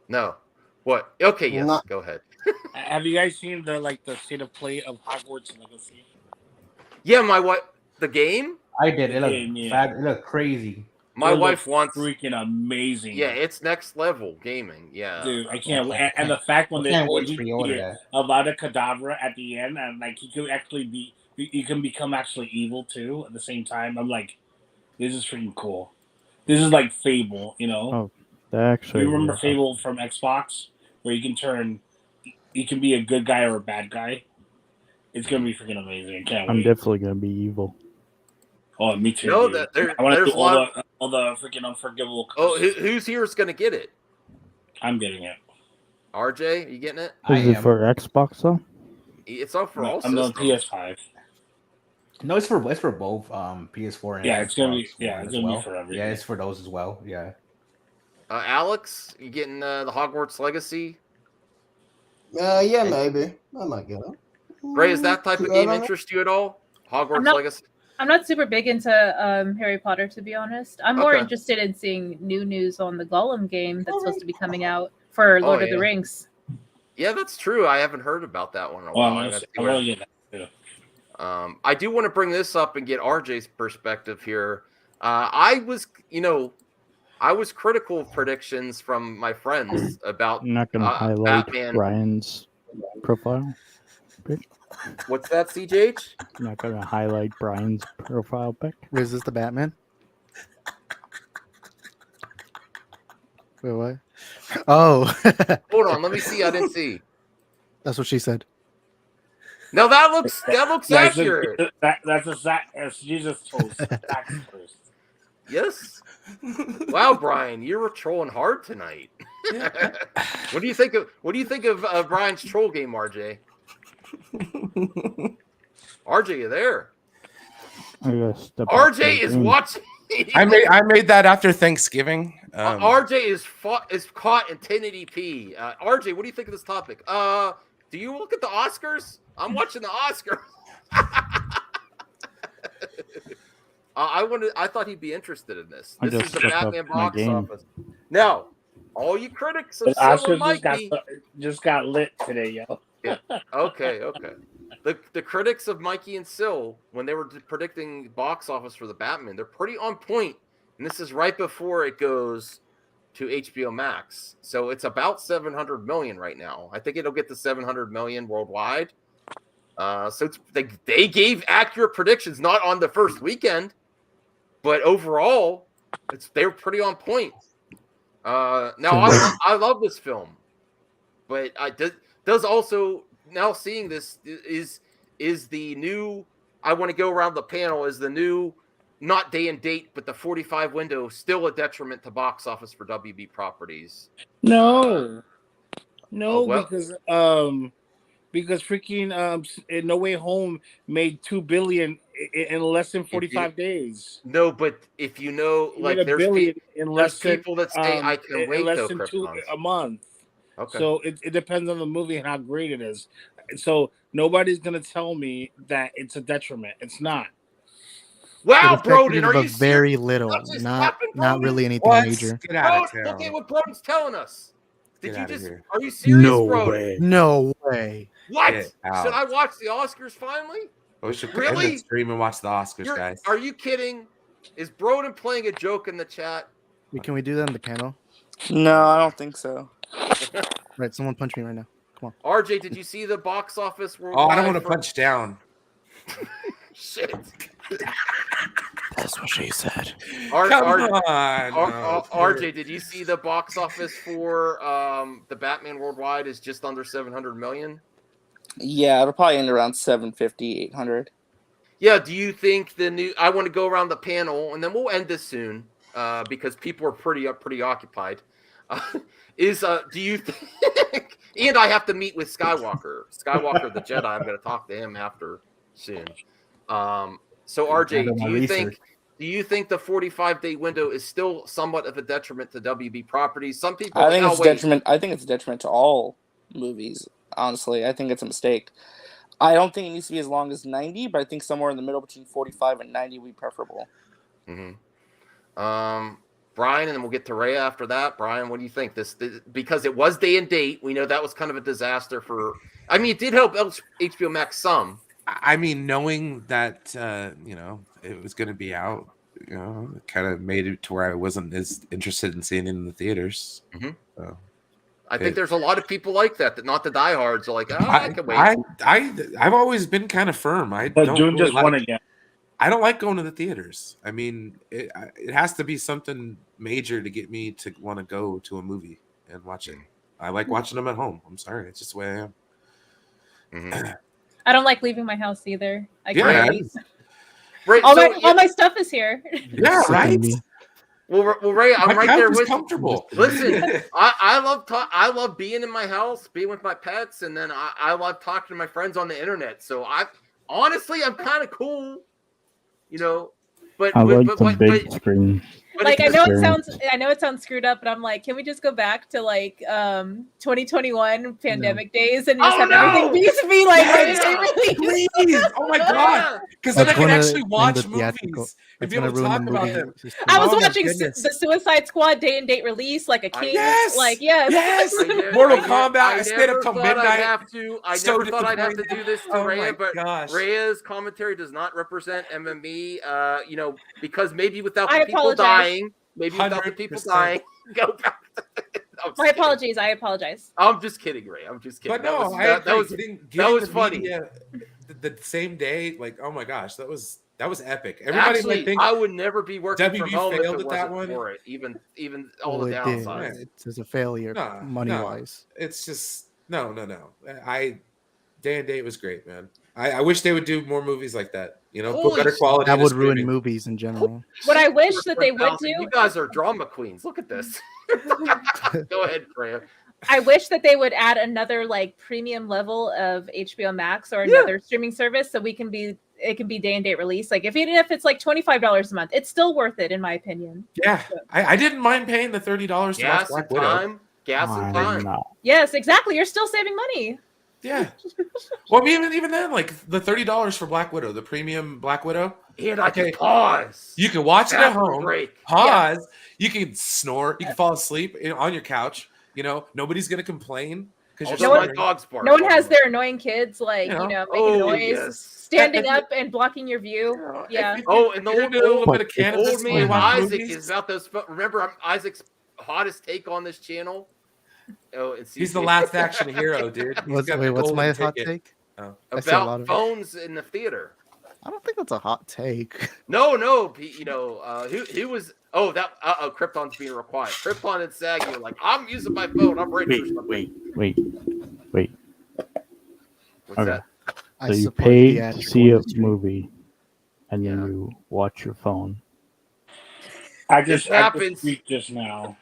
Speaker 1: No. What? Okay, yes.
Speaker 6: Not-
Speaker 1: Go ahead.
Speaker 9: Have you guys seen the state of play of Hogwarts Legacy?
Speaker 1: Yeah, the game?
Speaker 8: I did. It looked
Speaker 9: Yeah, yeah.
Speaker 8: bad. It looked crazy.
Speaker 1: My
Speaker 9: It
Speaker 1: wife
Speaker 9: looks
Speaker 1: wants
Speaker 9: freaking amazing.
Speaker 1: Yeah, it's next level gaming. Yeah.
Speaker 9: Dude, I can't wait. And the fact when
Speaker 8: wait
Speaker 9: you
Speaker 8: for you
Speaker 9: hear about a Kadabra at the end, and like he could actually be, you can become actually evil too at the same time. I'm like, this is freaking cool. This is like Fable, you know?
Speaker 5: Oh, that actually.
Speaker 9: You remember Fable from Xbox, where you can be a good guy or a bad guy. It's gonna be freaking amazing. I can't
Speaker 5: I'm
Speaker 9: wait.
Speaker 5: definitely gonna be evil.
Speaker 9: Oh, me too.
Speaker 1: No,
Speaker 9: dude.
Speaker 1: that
Speaker 9: I want to
Speaker 1: there's
Speaker 9: do all the freaking unforgivable.
Speaker 1: Oh,
Speaker 9: curses.
Speaker 1: who's here is gonna get it?
Speaker 9: I'm getting it.
Speaker 1: RJ, you getting it?
Speaker 5: Is it for Xbox though?
Speaker 1: It's up for all
Speaker 9: I'm on
Speaker 1: systems.
Speaker 9: PS5.
Speaker 8: No, it's for both PS4 and
Speaker 9: Yeah, it's gonna be-
Speaker 8: Xbox
Speaker 9: yeah,
Speaker 8: One
Speaker 9: it's
Speaker 8: as
Speaker 9: gonna be
Speaker 8: well.
Speaker 9: for everything.
Speaker 8: Yeah, it's for those as well. Yeah.
Speaker 1: Alex, you getting the Hogwarts Legacy?
Speaker 6: Yeah, maybe. I might get it.
Speaker 1: Ray, is that type of
Speaker 6: I
Speaker 1: game
Speaker 6: don't know.
Speaker 1: interest you at all? Hogwarts
Speaker 3: not-
Speaker 1: Legacy?
Speaker 3: I'm not super big into Harry Potter, to be honest. I'm more
Speaker 1: Okay.
Speaker 3: interested in seeing new news on the Gollum game that's supposed to be coming out for Lord of the
Speaker 1: yeah.
Speaker 3: Rings.
Speaker 1: Yeah, that's true. I haven't heard about that one in a
Speaker 9: Well,
Speaker 1: while.
Speaker 9: I'm gonna get that too.
Speaker 1: I do want to bring this up and get RJ's perspective here. I was critical of predictions from my friends about
Speaker 5: I'm not gonna highlight
Speaker 1: Batman.
Speaker 5: Brian's profile pic.
Speaker 1: What's that, CJH?
Speaker 5: I'm not gonna highlight Brian's profile pic.
Speaker 7: Is this the Batman? Wait, what? Oh,
Speaker 1: Hold on, let me see. I didn't see.
Speaker 7: that's what she said.
Speaker 1: No, that looks
Speaker 9: That's
Speaker 1: accurate.
Speaker 9: That's as Jesus told Zach first.
Speaker 1: Yes. Wow, Brian, you were trolling hard tonight. What do you think of Brian's troll game, RJ? RJ, you there?
Speaker 5: I gotta step up
Speaker 1: RJ
Speaker 5: the
Speaker 1: is
Speaker 5: game.
Speaker 1: watching.
Speaker 2: I made that after Thanksgiving.
Speaker 1: RJ is caught in 1080p. RJ, what do you think of this topic? Do you look at the Oscars? I'm watching the Oscars. I thought he'd be interested in this.
Speaker 5: I
Speaker 1: This
Speaker 5: just
Speaker 1: is the
Speaker 5: stepped up
Speaker 1: Batman
Speaker 5: my
Speaker 1: box
Speaker 5: game.
Speaker 1: office. Now, all you critics of
Speaker 9: The
Speaker 1: Silver
Speaker 9: Oscars just got lit today, yo.
Speaker 1: Yeah. Okay. The critics of Mikey and Sil, when they were predicting box office for the Batman, they're pretty on point. And this is right before it goes to HBO Max. So it's about 700 million right now. I think it'll get to 700 million worldwide. So they gave accurate predictions, not on the first weekend, but overall, they were pretty on point. Now I love this film, but does also now seeing this is the new. I want to go around the panel. Is the new not day and date, but the 45 window still a detriment to box office for WB properties?
Speaker 9: No,
Speaker 1: well,
Speaker 9: because because freaking No Way Home made $2 billion in less than 45 days.
Speaker 1: No, but if you know,
Speaker 9: It
Speaker 1: like,
Speaker 9: made $1 billion in
Speaker 1: there's
Speaker 9: less than
Speaker 1: people that say I can
Speaker 9: in
Speaker 1: wait
Speaker 9: less
Speaker 1: though,
Speaker 9: than
Speaker 1: Krypton.
Speaker 9: a month.
Speaker 1: Okay.
Speaker 9: So it depends on the movie and how great it is. So nobody's gonna tell me that it's a detriment. It's not.
Speaker 1: Wow,
Speaker 7: It affected
Speaker 1: Broden,
Speaker 7: it
Speaker 1: are
Speaker 7: a
Speaker 1: you
Speaker 7: very
Speaker 1: serious?
Speaker 7: little,
Speaker 1: Just
Speaker 7: not
Speaker 1: happened,
Speaker 7: really
Speaker 1: Broden?
Speaker 7: anything
Speaker 2: What?
Speaker 7: major.
Speaker 2: Get out of
Speaker 1: Broden, look
Speaker 2: town.
Speaker 1: at what Broden's telling us. Did
Speaker 2: Get
Speaker 1: you
Speaker 2: out of
Speaker 1: just?
Speaker 2: here.
Speaker 1: Are you serious,
Speaker 5: No
Speaker 1: Broden?
Speaker 5: way.
Speaker 7: No way.
Speaker 1: What?
Speaker 2: Get
Speaker 1: Should
Speaker 2: out.
Speaker 1: I watch the Oscars finally?
Speaker 2: We should end
Speaker 1: Really?
Speaker 2: the stream and watch the Oscars, guys.
Speaker 1: Are you kidding? Is Broden playing a joke in the chat?
Speaker 7: Wait, can we do that in the panel?
Speaker 15: No, I don't think so.
Speaker 7: Right, someone punch me right now. Come
Speaker 1: RJ, did you see the box office
Speaker 2: Oh, I
Speaker 1: worldwide?
Speaker 2: don't want to punch down.
Speaker 1: Shit.
Speaker 7: That's what she said.
Speaker 1: RJ, did you see the box office for the Batman worldwide is just under 700 million?
Speaker 15: Yeah, it'll probably end around 750, 800.
Speaker 1: Yeah, do you think I want to go around the panel and then we'll end this soon because people are pretty occupied. Do you think and I have to meet with Skywalker the Jedi. I'm going to talk to him after soon. So RJ, do you think the 45-day window is still somewhat of a detriment to WB properties? Some people
Speaker 15: I think it's a detriment. I think it's a detriment to all movies. Honestly, I think it's a mistake. I don't think it needs to be as long as 90, but I think somewhere in the middle between 45 and 90 would be preferable.
Speaker 1: Mm-hmm. Brian, and then we'll get to Ray after that. Brian, what do you think? This because it was day and date. We know that was kind of a disaster for. I mean, it did help HBO Max some.
Speaker 2: I mean, knowing that it was going to be out, it kind of made it to where I wasn't as interested in seeing it in the theaters.
Speaker 1: Mm-hmm.
Speaker 2: So,
Speaker 1: I think there's a lot of people like that not the diehards are like, I can wait.
Speaker 2: I've always been kind of firm.
Speaker 9: But June just won again.
Speaker 2: I don't like going to the theaters. I mean, it has to be something major to get me to want to go to a movie and watch it. I like watching them at home. I'm sorry, it's just the way I am.
Speaker 1: Mm-hmm.
Speaker 3: I don't like leaving my house either.
Speaker 1: Right,
Speaker 3: all my stuff is here.
Speaker 2: Yeah, right.
Speaker 1: Well, Ray, I'm right there with
Speaker 2: comfortable.
Speaker 1: Listen, I love being in my house, being with my pets, and then I love talking to my friends on the internet. So honestly, I'm kind of cool, But
Speaker 5: I like the big screen.
Speaker 3: Like I know it sounds screwed up, but I'm like, can we just go back to like 2021 pandemic days and just have everything be like
Speaker 2: please. Oh my god, because then I can actually watch movies and be able to talk about them.
Speaker 3: I was watching the Suicide Squad day and date release like a king.
Speaker 2: Yes, Mortal Kombat. I stayed up till midnight.
Speaker 1: I never thought I'd have to do this to Rhea, but Rhea's commentary does not represent MME. Because maybe without the people dying, without the people dying, go back.
Speaker 3: My apologies. I apologize.
Speaker 1: I'm just kidding, Ray. I'm just kidding.
Speaker 2: But no,
Speaker 1: that was funny.
Speaker 2: The same day, like, oh my gosh, that was epic.
Speaker 1: Everybody actually, think I would never be working
Speaker 2: WB
Speaker 1: from home
Speaker 2: failed
Speaker 1: if it
Speaker 2: at that
Speaker 1: wasn't
Speaker 2: one.
Speaker 1: for it. Even all the downsides.
Speaker 7: It was a failure, money wise.
Speaker 2: It's just no. Day and Date was great, man. I wish they would do more movies like that. Put better quality.
Speaker 7: That would ruin movies in general.
Speaker 3: What I wish that they would do.
Speaker 1: You guys are drama queens. Look at this. Go ahead, Freya.
Speaker 3: I wish that they would add another like premium level of HBO Max or another streaming service so it can be day and date release. Like even if it's like $25 a month, it's still worth it in my opinion.
Speaker 2: Yeah, so. I didn't mind paying the $30 to watch Black Widow.
Speaker 1: Gas and time.
Speaker 3: Yes, exactly. You're still saving money.
Speaker 2: Yeah. Well, even then, like the $30 for Black Widow, the premium Black Widow.
Speaker 1: And I can pause.
Speaker 2: You can watch it at home. Pause.
Speaker 3: Yeah.
Speaker 2: You can snore. You can fall asleep on your couch. Nobody's gonna complain because
Speaker 3: no one has their annoying kids making noise, standing up and blocking your view. Yeah.
Speaker 1: And the
Speaker 2: old
Speaker 1: man Isaac is about those. Remember, Isaac's hottest take on this channel.
Speaker 2: He's the last action hero, dude.
Speaker 7: What's my hot take?
Speaker 1: About phones in the theater.
Speaker 7: I don't think that's a hot take.
Speaker 1: No. Who was? Krypton's being real quiet. Krypton and Sag, you're like, I'm using my phone. I'm ready for something.
Speaker 5: Wait.
Speaker 1: What's
Speaker 5: okay.
Speaker 1: that?
Speaker 5: So you pay to see a movie, and then you watch your phone.
Speaker 9: I just happened just now.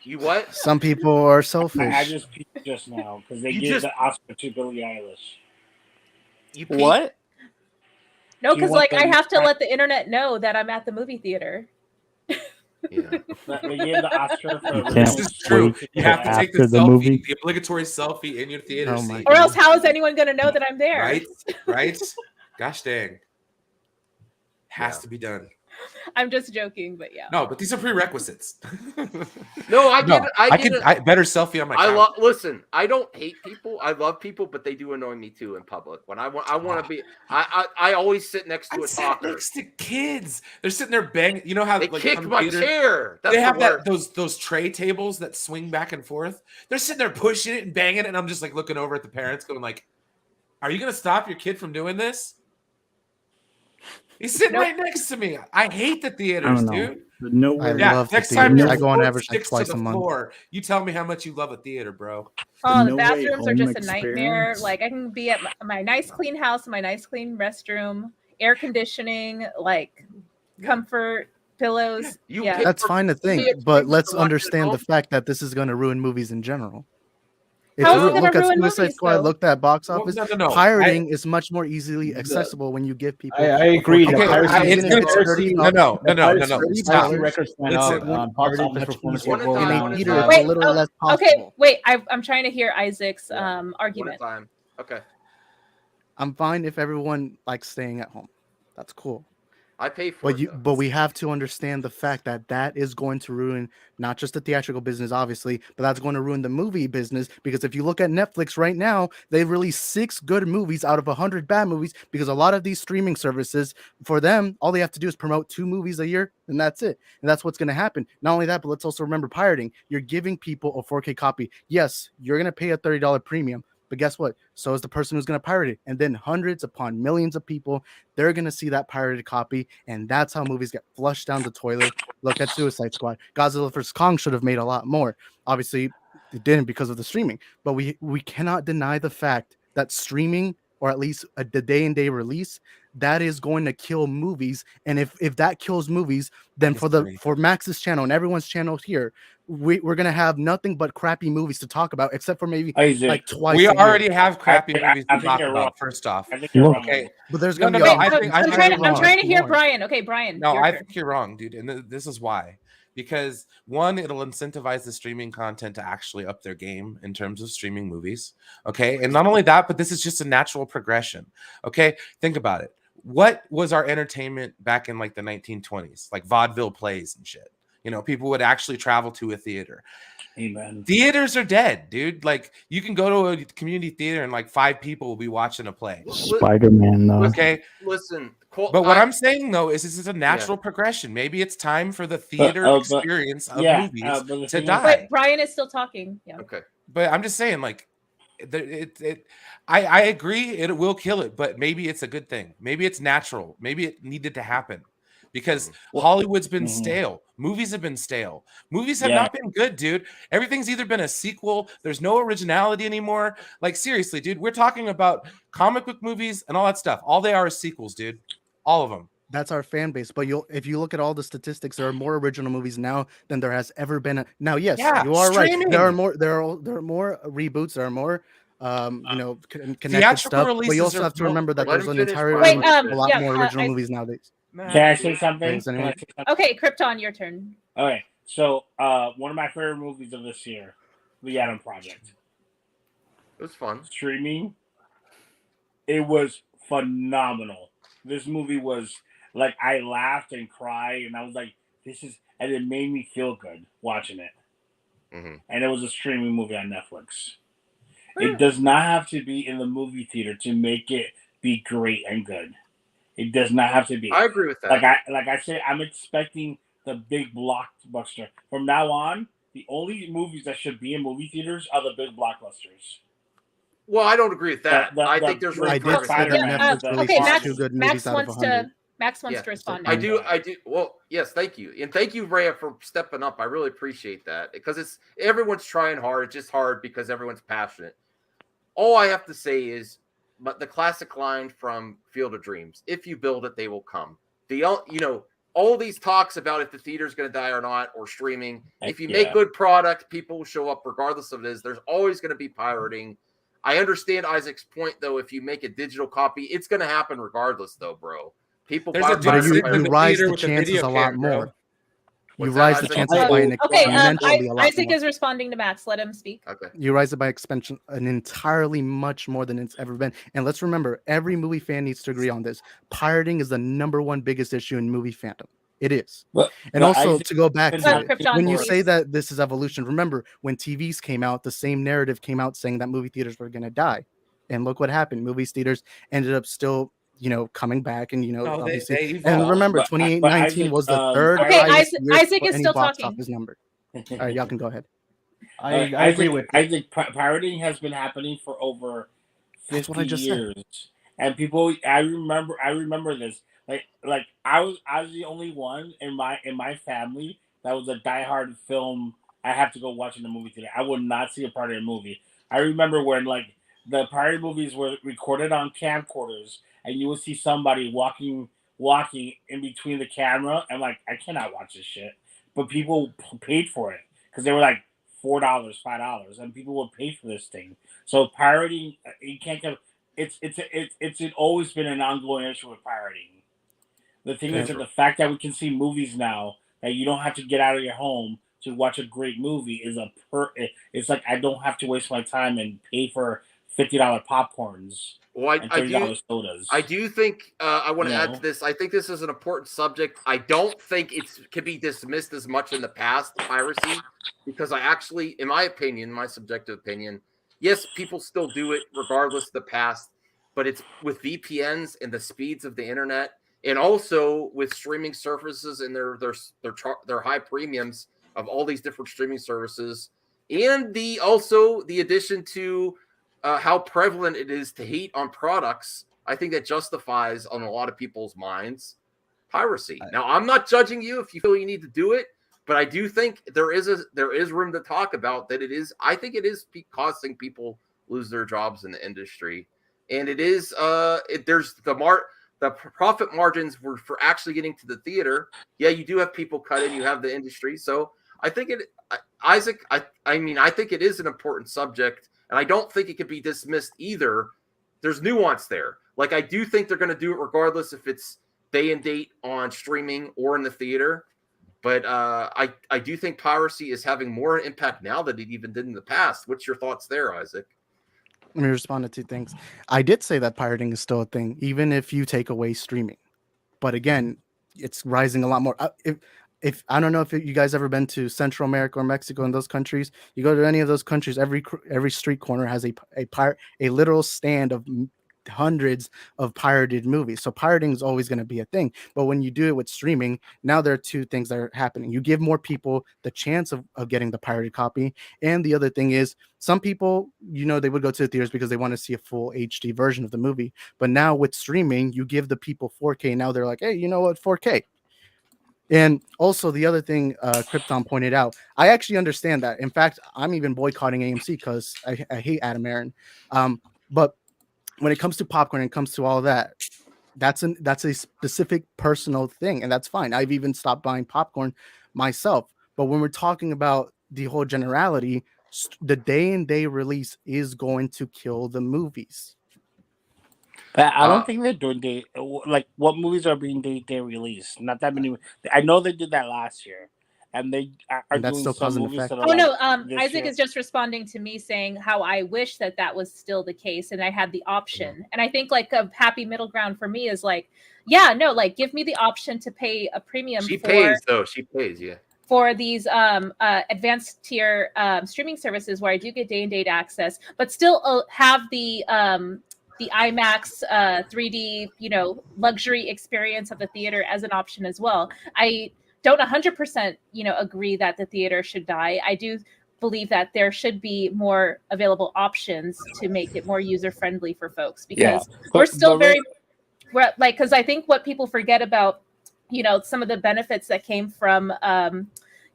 Speaker 1: You what?
Speaker 7: Some people are selfish.
Speaker 9: I just peeked just now because they
Speaker 1: You
Speaker 9: gave
Speaker 1: just-
Speaker 9: the Oscar to Billie Eilish.
Speaker 1: You
Speaker 15: What?
Speaker 3: No,
Speaker 9: Do you
Speaker 3: because
Speaker 9: want
Speaker 3: like I
Speaker 9: the-
Speaker 3: have to let the internet know that I'm at the movie theater.
Speaker 1: Yeah.
Speaker 9: They gave the Oscar for
Speaker 5: You
Speaker 9: original
Speaker 5: can't
Speaker 2: This is true.
Speaker 5: wait
Speaker 2: You
Speaker 5: till
Speaker 2: have to take the
Speaker 5: after the
Speaker 2: selfie,
Speaker 5: movie.
Speaker 2: the obligatory selfie in your theater
Speaker 7: Oh my
Speaker 2: seat.
Speaker 3: Or else, how is anyone going to know that I'm there?
Speaker 2: Right? Right? Gosh dang. Has to be done.
Speaker 3: I'm just joking, but yeah.
Speaker 2: No, but these are prerequisites.
Speaker 1: No, I get it. I get
Speaker 2: could
Speaker 1: it.
Speaker 2: better selfie on my couch.
Speaker 1: Listen, I don't hate people. I love people, but they do annoy me too in public. When I want to be, I always sit next to a talker.
Speaker 2: Next to kids, they're sitting there banging. You know how
Speaker 1: They
Speaker 2: like
Speaker 1: kick
Speaker 2: some
Speaker 1: my
Speaker 2: theater-
Speaker 1: chair. That's
Speaker 2: they have
Speaker 1: the
Speaker 2: that those tray tables that swing back and forth. They're sitting there pushing it and banging it, and I'm just like looking over at the parents, going like, "Are you gonna stop your kid from doing this?" He's sitting right next to me. I hate the theaters,
Speaker 5: I don't know.
Speaker 2: dude.
Speaker 5: But nowhere.
Speaker 7: I love the
Speaker 2: next time
Speaker 7: theaters.
Speaker 2: your
Speaker 7: I go on
Speaker 2: foot
Speaker 7: average like
Speaker 2: sticks to
Speaker 7: twice
Speaker 2: the
Speaker 7: a month.
Speaker 2: floor, you tell me how much you love a theater, bro.
Speaker 3: Oh, the
Speaker 5: No Way
Speaker 3: bathrooms are
Speaker 5: Home
Speaker 3: just a nightmare.
Speaker 5: experience.
Speaker 3: Like I can be at my nice clean house, my nice clean restroom, air conditioning, like comfort, pillows. Yeah,
Speaker 7: That's fine to think, but let's understand the fact that this is going to ruin movies in general. If
Speaker 3: How
Speaker 7: you
Speaker 3: is it gonna
Speaker 7: look at
Speaker 3: ruin
Speaker 7: Suicide
Speaker 3: movies,
Speaker 7: Squad,
Speaker 3: though?
Speaker 7: look at box
Speaker 2: Well,
Speaker 7: office,
Speaker 2: no.
Speaker 7: pirating is much more easily accessible when you give people.
Speaker 16: I agree.
Speaker 7: Okay,
Speaker 16: The piracy,
Speaker 7: even if it's $30.
Speaker 2: No.
Speaker 16: Piracy
Speaker 2: Stop.
Speaker 16: records went
Speaker 2: Listen,
Speaker 16: up. Box office performance
Speaker 7: in
Speaker 16: went
Speaker 7: a
Speaker 16: down.
Speaker 7: theater, it's
Speaker 3: Wait,
Speaker 7: a little less
Speaker 3: okay,
Speaker 7: possible.
Speaker 3: wait. I'm trying to hear Isaac's
Speaker 1: One
Speaker 3: argument.
Speaker 1: at a time. Okay.
Speaker 7: I'm fine if everyone likes staying at home. That's cool.
Speaker 1: I pay for it.
Speaker 7: But we have to understand the fact that that is going to ruin not just the theatrical business, obviously, but that's going to ruin the movie business. Because if you look at Netflix right now, they release 6 good movies out of 100 bad movies. Because a lot of these streaming services, for them, all they have to do is promote 2 movies a year, and that's it. And that's what's going to happen. Not only that, but let's also remember pirating. You're giving people a 4K copy. Yes, you're going to pay a $30 premium. But guess what? So is the person who's going to pirate it. And then hundreds upon millions of people, they're going to see that pirated copy. And that's how movies get flushed down the toilet. Look at Suicide Squad. Godzilla vs. Kong should have made a lot more. Obviously, it didn't because of the streaming. But we cannot deny the fact that streaming, or at least the day-and-day release, that is going to kill movies. And if that kills movies, then for Max's channel and everyone's channel here, we're gonna have nothing but crappy movies to talk about, except for maybe like twice.
Speaker 2: We
Speaker 7: a year.
Speaker 2: already have crappy movies
Speaker 9: I
Speaker 2: to
Speaker 9: think
Speaker 2: talk
Speaker 9: you're
Speaker 2: about.
Speaker 9: wrong.
Speaker 2: First off,
Speaker 9: I think you're wrong.
Speaker 2: okay,
Speaker 7: But there's
Speaker 2: no,
Speaker 7: gonna
Speaker 2: no,
Speaker 7: be.
Speaker 2: no. I think
Speaker 3: I'm trying to hear Brian. Okay, Brian.
Speaker 2: No,
Speaker 3: your
Speaker 2: I
Speaker 3: turn.
Speaker 2: think you're wrong, dude. And this is why. Because one, it'll incentivize the streaming content to actually up their game in terms of streaming movies. Okay. And not only that, but this is just a natural progression. Okay. Think about it. What was our entertainment back in like the 1920s? Like vaudeville plays and shit. You know, people would actually travel to a theater.
Speaker 9: Amen.
Speaker 2: Theaters are dead, dude. Like you can go to a community theater and like 5 people will be watching a play.
Speaker 5: Spider-Man, though.
Speaker 2: Okay.
Speaker 1: Listen,
Speaker 2: But what I'm saying though is this is a natural progression. Maybe it's time for the theater experience of movies to die.
Speaker 3: Wait, Brian is still talking. Yeah.
Speaker 1: Okay.
Speaker 2: But I'm just saying, like, I agree it will kill it, but maybe it's a good thing. Maybe it's natural. Maybe it needed to happen because Hollywood's been stale. Movies have been stale. Movies have not been good, dude. Everything's either been a sequel. There's no originality anymore. Like seriously, dude, we're talking about comic book movies and all that stuff. All they are is sequels, dude. All of them.
Speaker 7: That's our fan base. But if you look at all the statistics, there are more original movies now than there has ever been. Now, yes, you are right. There are more. There are more reboots. There are more. Connected stuff. But you also have to remember that there's an entire a lot more original movies nowadays.
Speaker 9: Can I say something?
Speaker 3: Okay, Krypton, your turn.
Speaker 9: Okay, so one of my favorite movies of this year, The Adam Project.
Speaker 1: It was fun.
Speaker 9: Streaming. It was phenomenal. This movie was like I laughed and cried, and I was like, "This is," and it made me feel good watching it.
Speaker 1: Mm-hmm.
Speaker 9: And it was a streaming movie on Netflix. It does not have to be in the movie theater to make it be great and good. It does not have to be.
Speaker 1: I agree with that.
Speaker 9: Like I said, I'm expecting the big blockbuster. From now on, the only movies that should be in movie theaters are the big blockbusters.
Speaker 1: Well, I don't agree with that. I think there's room for
Speaker 3: okay, Max wants to respond now.
Speaker 1: I do. Well, yes, thank you. And thank you, Rhea, for stepping up. I really appreciate that because everyone's trying hard. It's just hard because everyone's passionate. All I have to say is, but the classic line from Field of Dreams, if you build it, they will come. all these talks about if the theater's going to die or not, or streaming. If you
Speaker 9: Yeah.
Speaker 1: make good product, people will show up regardless of it is. There's always going to be pirating. I understand Isaac's point, though. If you make a digital copy, it's going to happen regardless, though, bro. People
Speaker 7: There's
Speaker 1: buy
Speaker 7: a difference
Speaker 1: pirated
Speaker 7: in the
Speaker 1: copies.
Speaker 7: rise the chances a lot more. You
Speaker 1: What's
Speaker 7: rise
Speaker 1: that,
Speaker 7: the
Speaker 1: Isaac?
Speaker 7: chances by an
Speaker 3: Okay,
Speaker 7: exponentially a lot
Speaker 3: Isaac
Speaker 7: more.
Speaker 3: is responding to Max. Let him speak.
Speaker 1: Okay.
Speaker 7: You rise it by an entirely much more than it's ever been. And let's remember, every movie fan needs to agree on this. Pirating is the #1 biggest issue in movie fandom. It is. And also, to go back to it,
Speaker 3: Krypton,
Speaker 7: when you
Speaker 3: please.
Speaker 7: say that this is evolution, remember when TVs came out, the same narrative came out saying that movie theaters were going to die. And look what happened. Movie theaters ended up still, coming back, and
Speaker 9: No, they
Speaker 7: obviously. And
Speaker 9: evolved.
Speaker 7: remember,
Speaker 9: But
Speaker 7: 2019
Speaker 9: Isaac,
Speaker 7: was the third
Speaker 3: Okay,
Speaker 7: highest year
Speaker 3: Isaac
Speaker 7: for
Speaker 3: is
Speaker 7: any
Speaker 3: still
Speaker 7: box
Speaker 3: talking.
Speaker 7: office number. All right, y'all can go ahead.
Speaker 8: I agree with
Speaker 9: I think pirating has been happening for over 50
Speaker 7: That's what I just said.
Speaker 9: years, and people. I remember this. Like I was the only one in my family that was a diehard film. I have to go watch in the movie theater. I would not see a pirated movie. I remember when like the pirated movies were recorded on camcorders, and you would see somebody walking in between the camera, and like I cannot watch this shit, but people paid for it because they were like $4, $5, and people would pay for this thing. So pirating, you can't get. It's always been an ongoing issue with pirating. The thing is that the fact that we can see movies now that you don't have to get out of your home to watch a great movie is it's like I don't have to waste my time and pay for $50 popcorns
Speaker 1: Well,
Speaker 9: and $30 sodas.
Speaker 1: I do think I want to
Speaker 9: You
Speaker 1: add
Speaker 9: know?
Speaker 1: to this. I think this is an important subject. I don't think it can be dismissed as much in the past, piracy, because I actually, in my opinion, my subjective opinion, yes, people still do it regardless of the past, but it's with VPNs and the speeds of the internet, and also with streaming services and their high premiums of all these different streaming services, and the addition to how prevalent it is to hate on products. I think that justifies on a lot of people's minds piracy. Now, I'm not judging you if you feel you need to do it, but I do think there is room to talk about that. I think it is costing people lose their jobs in the industry, and it is there's the profit margins for actually getting to the theater. Yeah, you do have people cut in, you have the industry. So I think Isaac, I think it is an important subject, and I don't think it could be dismissed either. There's nuance there. Like, I do think they're going to do it regardless if it's day and date on streaming or in the theater. But I do think piracy is having more impact now than it even did in the past. What's your thoughts there, Isaac?
Speaker 7: Let me respond to two things. I did say that pirating is still a thing, even if you take away streaming. But again, it's rising a lot more. If I don't know if you guys ever been to Central America or Mexico and those countries, you go to any of those countries, every street corner has a literal stand of hundreds of pirated movies. So pirating is always going to be a thing. But when you do it with streaming, now there are two things that are happening. You give more people the chance of getting the pirated copy. And the other thing is, some people, they would go to the theaters because they want to see a full HD version of the movie. But now with streaming, you give the people 4K. Now they're like, hey, you know what, 4K. And also the other thing Krypton pointed out, I actually understand that. In fact, I'm even boycotting AMC because I hate Adam Aaron. But when it comes to popcorn and it comes to all that, that's a specific personal thing, and that's fine. I've even stopped buying popcorn myself. But when we're talking about the whole generality, the day and day release is going to kill the movies.
Speaker 9: But I don't think they're doing what movies are being day released. Not that many. I know they did that last year, and they are
Speaker 7: that's
Speaker 9: doing
Speaker 7: still
Speaker 9: some
Speaker 7: causing
Speaker 9: movies
Speaker 7: effect.
Speaker 9: that are
Speaker 3: Isaac is just responding to me saying how I wish that was still the case and I had the option. And I think like a happy middle ground for me is like, yeah, no, like give me the option to pay a premium.
Speaker 1: She pays, yeah.
Speaker 3: For these advanced tier streaming services where I do get day and date access, but still have the IMAX 3D, luxury experience of the theater as an option as well. I don't 100%, agree that the theater should die. I do believe that there should be more available options to make it more user friendly for folks, because we're still because I think what people forget about, some of the benefits that came from,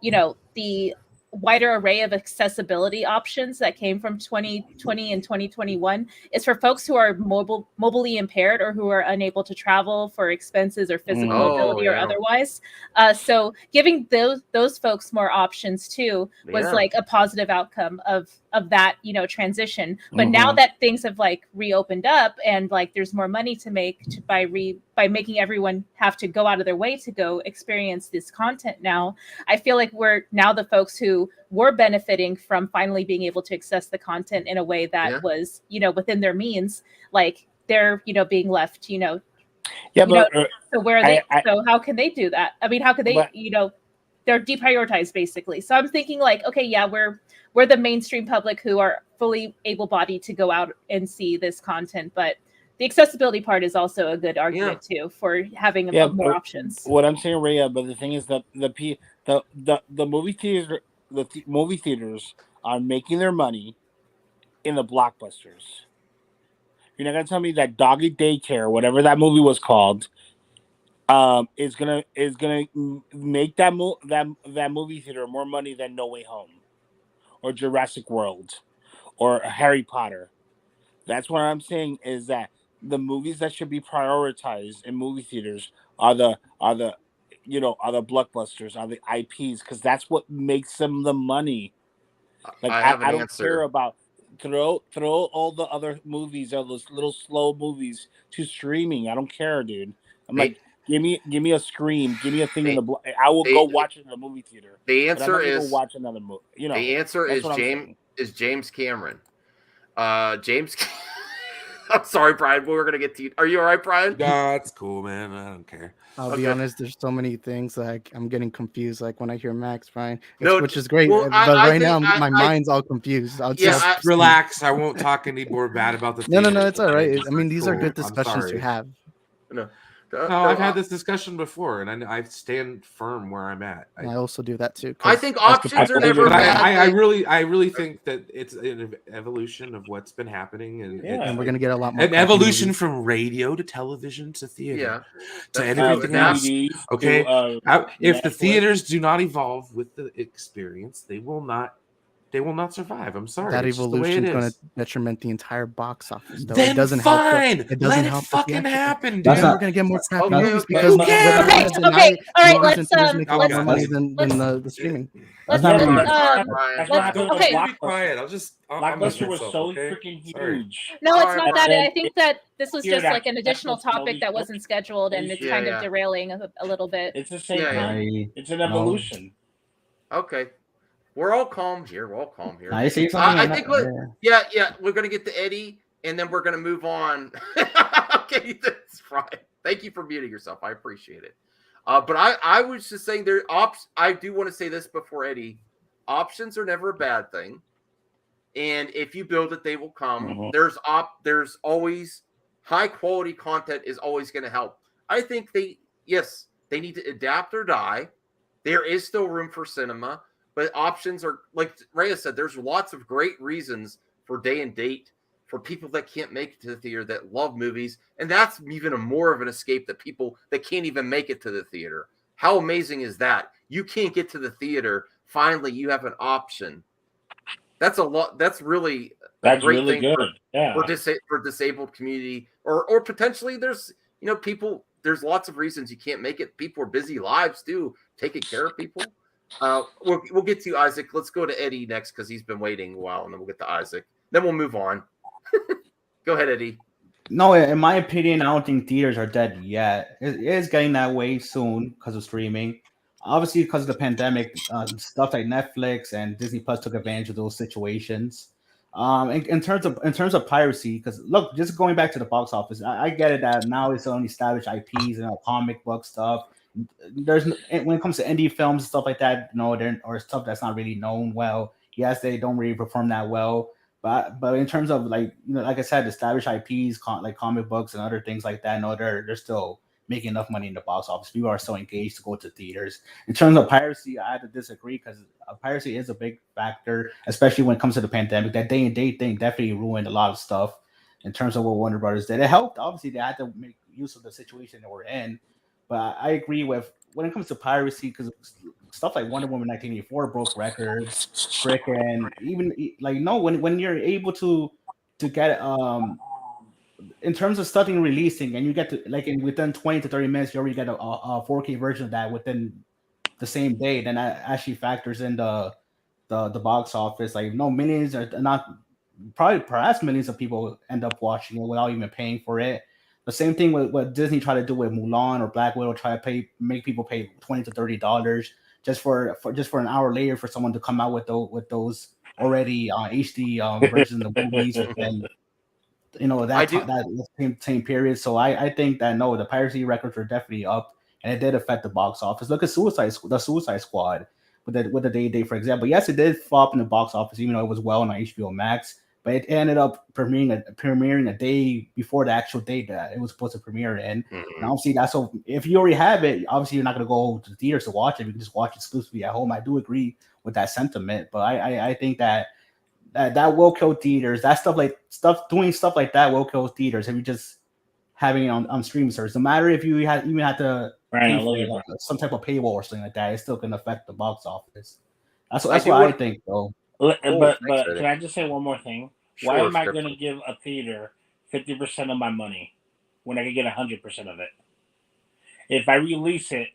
Speaker 3: the wider array of accessibility options that came from 2020 and 2021 is for folks who are mobilely impaired or who are unable to travel for expenses or physical ability or otherwise. So giving those folks more options too was like a positive outcome of that, you know, transition. But now that things have like reopened up and like there's more money to make by making everyone have to go out of their way to go experience this content now, I feel like we're now the folks who were benefiting from finally being able to access the content in a way that was, you know, within their means, like they're, you know, being left, you know, so where are they? So how can they do that? I mean, how could they, you know, they're deprioritized basically. So I'm thinking like, okay, yeah, we're the mainstream public who are fully able-bodied to go out and see this content, but the accessibility part is also a good argument too for having more options.
Speaker 9: What I'm saying, Rhea, but the thing is that the movie theater, movie theaters are making their money in the blockbusters. You're not gonna tell me that Doggy Daycare, whatever that movie was called, is gonna make that movie theater more money than No Way Home, or Jurassic World, or Harry Potter. That's what I'm saying is that the movies that should be prioritized in movie theaters are the blockbusters, are the IPs, because that's what makes them the money. Like I don't care about throw all the other movies, all those little slow movies, to streaming. I don't care, dude. I'm like, give me a Scream, give me a thing in the. I will go watch it in the movie theater.
Speaker 1: The answer is
Speaker 9: go watch another movie. You know,
Speaker 1: the answer is James Cameron. James. I'm sorry, Brian. We're gonna get to you. Are you all right, Brian?
Speaker 2: No, it's cool, man. I don't care.
Speaker 7: I'll be honest. There's so many things like I'm getting confused. Like when I hear Max, Brian, which is great, but right now my mind's all confused.
Speaker 2: Relax. I won't talk any more bad about the.
Speaker 7: No, it's all right. I mean, these are good discussions to have.
Speaker 2: No, I've had this discussion before, and I stand firm where I'm at.
Speaker 7: I also do that too.
Speaker 1: I think options are never bad.
Speaker 2: I really think that it's an evolution of what's been happening, and
Speaker 7: we're gonna get a lot more.
Speaker 2: An evolution from radio to television to theater to everything else. Okay, if the theaters do not evolve with the experience, they will not survive. I'm sorry.
Speaker 7: That evolution is going to detriment the entire box office. Though.
Speaker 2: Then
Speaker 7: it doesn't
Speaker 2: fine.
Speaker 7: Help. It doesn't
Speaker 2: Let
Speaker 7: help
Speaker 2: it fucking happen, dude.
Speaker 7: We're going to get more crappy movies because
Speaker 3: okay. All right. Let's
Speaker 7: make a lot more money than the streaming.
Speaker 3: Let's
Speaker 2: be
Speaker 3: quiet.
Speaker 9: Blockbuster was so freaking huge.
Speaker 3: No, it's not that. I think that this was just like an additional topic that wasn't scheduled, and it's kind of derailing a little bit.
Speaker 9: It's the same thing. It's an evolution.
Speaker 1: Okay. We're all calm here.
Speaker 8: I see something.
Speaker 1: I think we're gonna get to Eddie, and then we're gonna move on. Okay, that's right. Thank you for muting yourself. I appreciate it. But I was just saying I do want to say this before Eddie. Options are never a bad thing, and if you build it, they will come. There's always high quality content is always going to help. I think they need to adapt or die. There is still room for cinema. But options are, like Rhea said, there's lots of great reasons for day and date for people that can't make it to the theater that love movies. And that's even more of an escape that people that can't even make it to the theater. How amazing is that? You can't get to the theater. Finally, you have an option. That's a lot. That's really a great
Speaker 9: really
Speaker 1: thing
Speaker 9: good.
Speaker 1: For disabled community or potentially there's, people, there's lots of reasons you can't make it. People are busy lives too, taking care of people. We'll get to Isaac. Let's go to Eddie next because he's been waiting a while, and then we'll get to Isaac. Then we'll move on. Go ahead, Eddie.
Speaker 8: No, in my opinion, I don't think theaters are dead yet. It is getting that way soon because of streaming. Obviously, because of the pandemic, stuff like Netflix and Disney Plus took advantage of those situations. In terms of piracy, because look, just going back to the box office, I get it that now it's only established IPs and comic book stuff. When it comes to indie films and stuff like that, or stuff that's not really known well. Yes, they don't really perform that well. But in terms of like I said, established IPs like comic books and other things like that, they're still making enough money in the box office. People are so engaged to go to theaters. In terms of piracy, I have to disagree because piracy is a big factor, especially when it comes to the pandemic. That day and date thing definitely ruined a lot of stuff in terms of what Warner Brothers did. It helped. Obviously, they had to make use of the situation that we're in. But I agree with when it comes to piracy, because stuff like Wonder Woman 1984 broke records. Freaking even like no when you're able to get in terms of stuff and releasing, and you get to like within 20 to 30 minutes, you already get a 4K version of that within the same day. Then that actually factors in the box office. Like no, millions are not probably perhaps millions of people end up watching it without even paying for it. The same thing with what Disney tried to do with Mulan or Black Widow, try to make people pay $20 to $30 just for an hour later for someone to come out with those already HD versions of the movies, and that same period. So I think that no, the piracy records are definitely up, and it did affect the box office. Look at the Suicide Squad with the day, for example. Yes, it did flop in the box office, even though it was well on HBO Max. But it ended up premiering a day before the actual date that it was supposed to premiere in. And obviously, so if you already have it, obviously you're not going to go to the theaters to watch it. You can just watch it exclusively at home. I do agree with that sentiment, but I think that will kill theaters. Doing stuff like that will kill theaters if you just having it on streaming service. No matter if you even had to pay for some type of paywall or something like that, it's still going to affect the box office. That's what I think, though.
Speaker 9: But can I just say one more thing? Why am I going to give a theater 50% of my money when I can get 100% of it? If I release it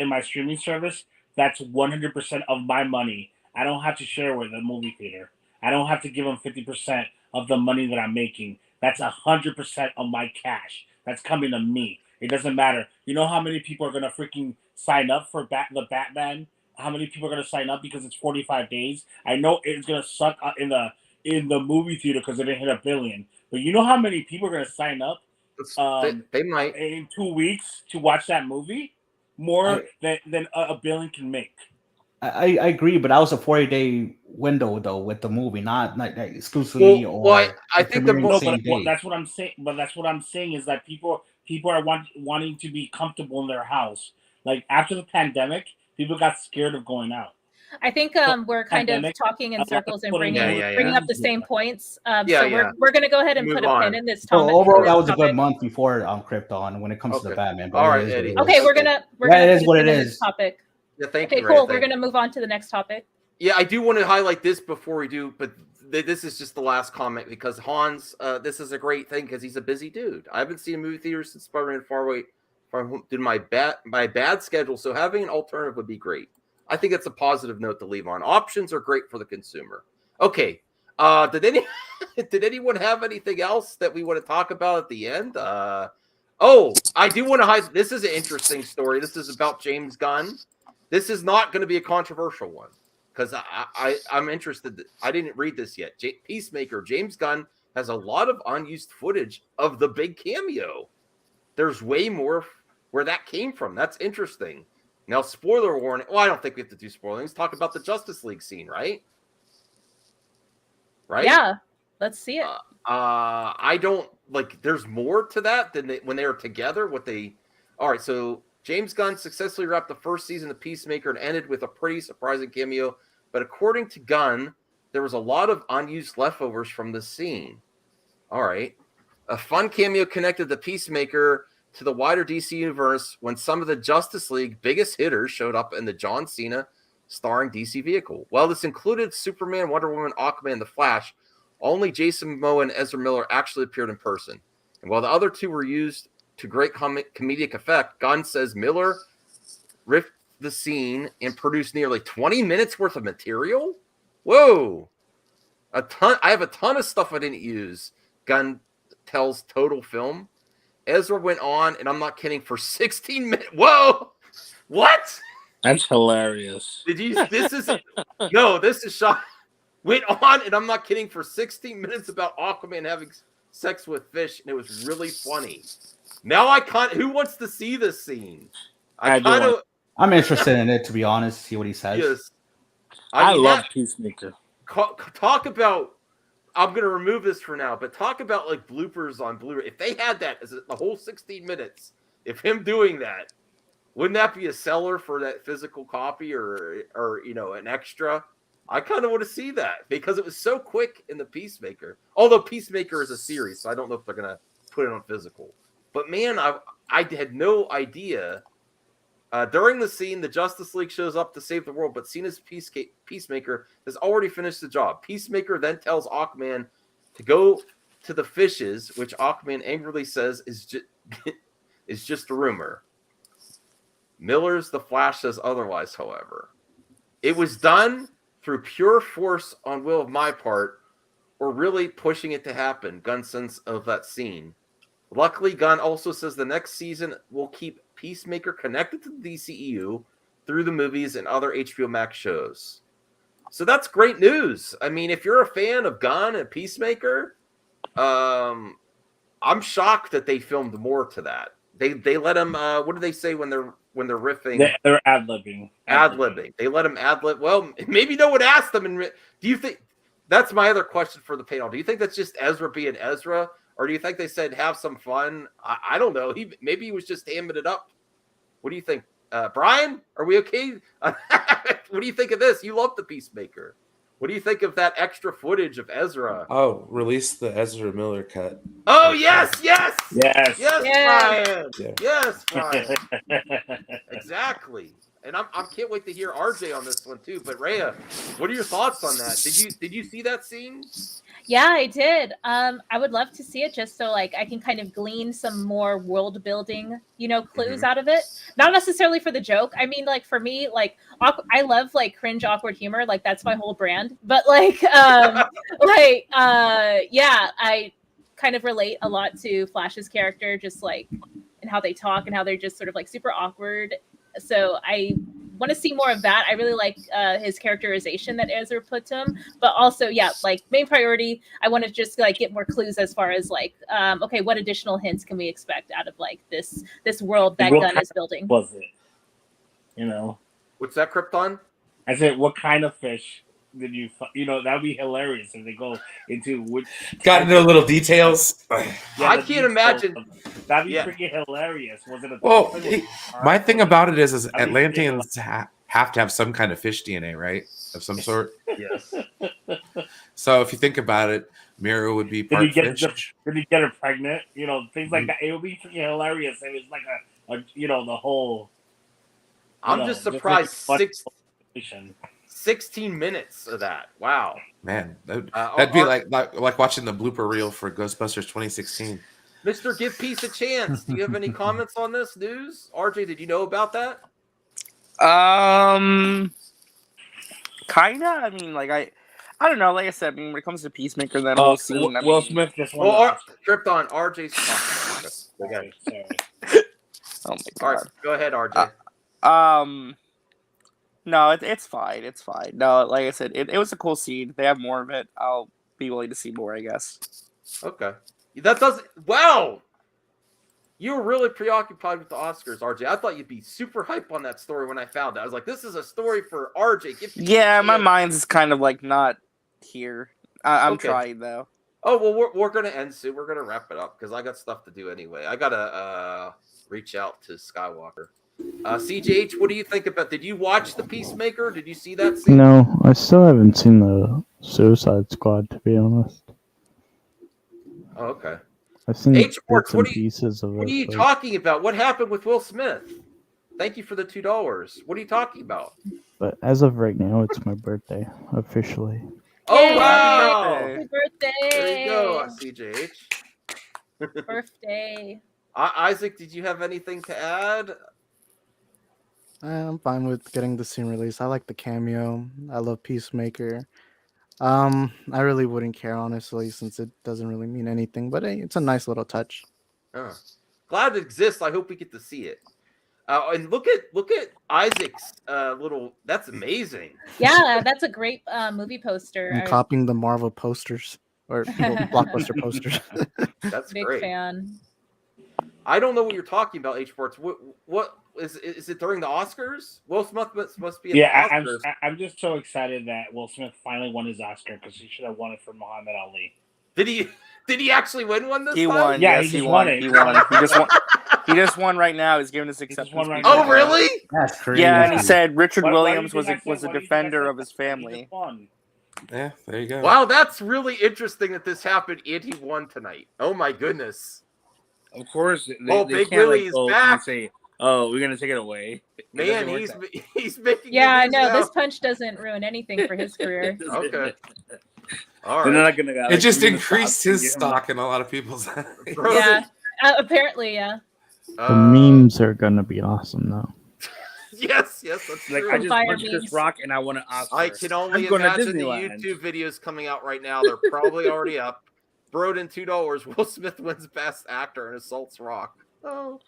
Speaker 9: in my streaming service, that's 100% of my money. I don't have to share with the movie theater. I don't have to give them 50% of the money that I'm making. That's 100% of my cash. That's coming to me. It doesn't matter. You know how many people are going to freaking sign up for the Batman? How many people are going to sign up because it's 45 days? I know it's going to suck in the movie theater because it didn't hit $1 billion. But you know how many people are going to sign up
Speaker 1: they might
Speaker 9: in 2 weeks to watch that movie? More than $1 billion can make.
Speaker 8: I agree, but that was a 40-day window though with the movie, not exclusively
Speaker 9: I think that's what I'm saying. But that's what I'm saying is that people are wanting to be comfortable in their house. Like after the pandemic, people got scared of going out.
Speaker 3: I think we're kind of talking in circles and bringing up the same points. We're going to go ahead and put a pin in this topic.
Speaker 8: So overall, that was a good month before Krypton when it comes to the Batman. But
Speaker 1: all right, Eddie.
Speaker 3: Okay, we're gonna
Speaker 8: it is what it is.
Speaker 3: Topic.
Speaker 1: Yeah, thank you.
Speaker 3: Okay, cool. We're gonna move on to the next topic.
Speaker 1: Yeah, I do want to highlight this before we do, but this is just the last comment because Hans, this is a great thing because he's a busy dude. I haven't seen a movie theater since Spider-Man Far Away from my bad schedule, so having an alternative would be great. I think it's a positive note to leave on. Options are great for the consumer. Okay, did anyone have anything else that we want to talk about at the end? I do want to highlight. This is an interesting story. This is about James Gunn. This is not going to be a controversial one because I'm interested. I didn't read this yet. Peacemaker, James Gunn has a lot of unused footage of the big cameo. There's way more where that came from. That's interesting. Now, spoiler warning. Well, I don't think we have to do spoilers. Let's talk about the Justice League scene, right? Right?
Speaker 3: Yeah. Let's see it.
Speaker 1: I don't like. There's more to that than when they were together. All right. So James Gunn successfully wrapped the first season of Peacemaker and ended with a pretty surprising cameo. But according to Gunn, there was a lot of unused leftovers from the scene. All right. A fun cameo connected the Peacemaker to the wider DC universe when some of the Justice League biggest hitters showed up in the John Cena starring DC vehicle. Well, this included Superman, Wonder Woman, Aquaman, and The Flash. Only Jason Momoa and Ezra Miller actually appeared in person. And while the other two were used to great comedic effect, Gunn says Miller riffed the scene and produced nearly 20 minutes worth of material. Whoa. I have a ton of stuff I didn't use. Gunn tells Total Film. Ezra went on, and I'm not kidding, for 16 minutes. Whoa! What?
Speaker 9: That's hilarious.
Speaker 1: This is shocking. Went on, and I'm not kidding, for 16 minutes about Aquaman having sex with fish, and it was really funny. Now who wants to see this scene?
Speaker 8: I'm interested in it, to be honest, see what he says.
Speaker 1: Yes.
Speaker 9: I love Peacemaker.
Speaker 1: Talk about, I'm going to remove this for now, but talk about like bloopers on Blu-ray. If they had that as the whole 16 minutes, if him doing that, wouldn't that be a seller for that physical copy or an extra? I kind of want to see that because it was so quick in the Peacemaker. Although Peacemaker is a series, so I don't know if they're going to put it on physical. But man, I had no idea During the scene, the Justice League shows up to save the world, but Cena's Peacemaker has already finished the job. Peacemaker then tells Aquaman to go to the fishes, which Aquaman angrily says is just a rumor. Miller's The Flash says otherwise, however. It was done through pure force on will of my part, or really pushing it to happen, Gunn's sense of that scene. Luckily, Gunn also says the next season will keep Peacemaker connected to the DCEU through the movies and other HBO Max shows. So that's great news. I mean, if you're a fan of Gunn and Peacemaker, I'm shocked that they filmed more to that. They let him. What do they say when they're riffing?
Speaker 9: They're ad-libbing.
Speaker 1: Ad-libbing. They let him ad-lib. Well, maybe no one asked them. And do you think that's my other question for the panel? Do you think that's just Ezra being Ezra? Or do you think they said have some fun? I don't know. Maybe he was just hamming it up. What do you think, Brian? Are we okay? What do you think of this? You love the Peacemaker. What do you think of that extra footage of Ezra?
Speaker 2: Oh, release the Ezra Miller cut.
Speaker 1: Oh yes,
Speaker 9: Yes,
Speaker 1: Brian.
Speaker 2: Yeah.
Speaker 1: Yes, Brian. Exactly. And I can't wait to hear RJ on this one too. But Rhea, what are your thoughts on that? Did you see that scene?
Speaker 3: Yeah, I did. I would love to see it just so like I can kind of glean some more world building, clues out of it. Not necessarily for the joke. I mean, like for me, like I love like cringe, awkward humor. Like that's my whole brand. But like, yeah, I kind of relate a lot to Flash's character, just like and how they talk and how they're just sort of like super awkward. So I want to see more of that. I really like his characterization that Ezra put to him, but also, yeah, like main priority, I want to just like get more clues as far as like, okay, what additional hints can we expect out of like this world that Gunn is building?
Speaker 9: Was it?
Speaker 1: What's that, Krypton?
Speaker 9: I said, what kind of fish did you? That'd be hilarious if they go into which.
Speaker 2: Got into little details.
Speaker 1: I can't imagine.
Speaker 9: That'd be freaking hilarious. Was it?
Speaker 2: My thing about it is Atlanteans have to have some kind of fish DNA, right? Of some sort.
Speaker 1: Yes.
Speaker 2: So if you think about it, Mira would be part fish.
Speaker 9: Did you get her pregnant? Things like that. It would be freaking hilarious. It was like the whole.
Speaker 1: I'm just surprised 16 minutes of that. Wow.
Speaker 2: Man, that'd be like watching the blooper reel for Ghostbusters 2016.
Speaker 1: Mr. Give Peace a Chance. Do you have any comments on this news? RJ, did you know about that?
Speaker 15: Kinda. I mean, like I don't know. Like I said, I mean, when it comes to Peacemaker, that whole scene.
Speaker 9: Will Smith just won.
Speaker 1: Krypton. RJ's talking about it.
Speaker 15: Okay. Oh my god.
Speaker 1: All right, go ahead, RJ.
Speaker 15: No, it's fine. It's fine. No, like I said, it was a cool scene. They have more of it. I'll be willing to see more, I guess.
Speaker 1: Okay. That doesn't. Wow. You were really preoccupied with the Oscars, RJ. I thought you'd be super hype on that story when I found it. I was like, this is a story for RJ.
Speaker 15: Yeah, my mind's kind of like not here. I'm trying though.
Speaker 1: Oh well, we're gonna end soon. We're gonna wrap it up because I got stuff to do anyway. I gotta reach out to Skywalker. CJH, what do you think about? Did you watch the Peacemaker? Did you see that scene?
Speaker 5: No, I still haven't seen the Suicide Squad, to be honest.
Speaker 1: Oh, okay.
Speaker 5: I've seen
Speaker 1: H
Speaker 5: bits and pieces of it.
Speaker 1: What are you talking about? What happened with Will Smith? Thank you for the $2. What are you talking about?
Speaker 5: But as of right now, it's my birthday, officially.
Speaker 1: Oh, wow!
Speaker 3: Happy birthday!
Speaker 1: There you go, CJH.
Speaker 3: Birthday.
Speaker 1: Isaac, did you have anything to add?
Speaker 7: I'm fine with getting the scene released. I like the cameo. I love Peacemaker. I really wouldn't care, honestly, since it doesn't really mean anything. But hey, it's a nice little touch.
Speaker 1: Glad it exists. I hope we get to see it. And look at Isaac's little. That's amazing.
Speaker 3: Yeah, that's a great movie poster.
Speaker 7: I'm copying the Marvel posters or blockbuster posters.
Speaker 1: That's
Speaker 3: big
Speaker 1: great.
Speaker 3: fan.
Speaker 1: I don't know what you're talking about, H Sports. What is it during the Oscars? Will Smith must be.
Speaker 9: Yeah, I'm just so excited that Will Smith finally won his Oscar because he should have won it for Muhammad Ali.
Speaker 1: Did he actually win one this time?
Speaker 15: He won.
Speaker 9: Yeah,
Speaker 15: yes,
Speaker 9: he won it.
Speaker 15: He won. He just won. He just won right now. He's giving his acceptance.
Speaker 9: Right
Speaker 1: oh, really?
Speaker 11: That's crazy.
Speaker 15: Yeah, and he said Richard
Speaker 9: Why
Speaker 15: Williams
Speaker 9: do you think
Speaker 15: was a
Speaker 9: why do you think
Speaker 15: defender of his
Speaker 9: He just
Speaker 15: family.
Speaker 9: won.
Speaker 2: Yeah, there you go.
Speaker 1: Wow, that's really interesting that this happened and he won tonight. Oh my goodness.
Speaker 9: Of course.
Speaker 1: Big Willie is back.
Speaker 9: Say, Oh, we're gonna take it away. It
Speaker 1: Man,
Speaker 9: doesn't work
Speaker 1: he's making.
Speaker 3: Yeah, I
Speaker 1: movies
Speaker 3: know
Speaker 1: now.
Speaker 3: this punch doesn't ruin anything for his career.
Speaker 1: Okay. All
Speaker 9: They're
Speaker 1: right.
Speaker 9: not gonna.
Speaker 2: It just
Speaker 9: we're gonna
Speaker 2: increased
Speaker 9: stop and
Speaker 2: his
Speaker 9: give him
Speaker 2: stock in a lot of people's eyes.
Speaker 3: Yeah, apparently, yeah.
Speaker 5: The memes are gonna be awesome though.
Speaker 1: Yes, that's
Speaker 9: Like
Speaker 1: true.
Speaker 9: I just punched Chris Rock and I want an Oscar.
Speaker 1: I can only
Speaker 9: I'm going to
Speaker 1: imagine the
Speaker 9: Disneyland.
Speaker 1: YouTube videos coming out right now. They're probably already up. Broden $2. Will Smith wins Best Actor and assaults Rock. Oh,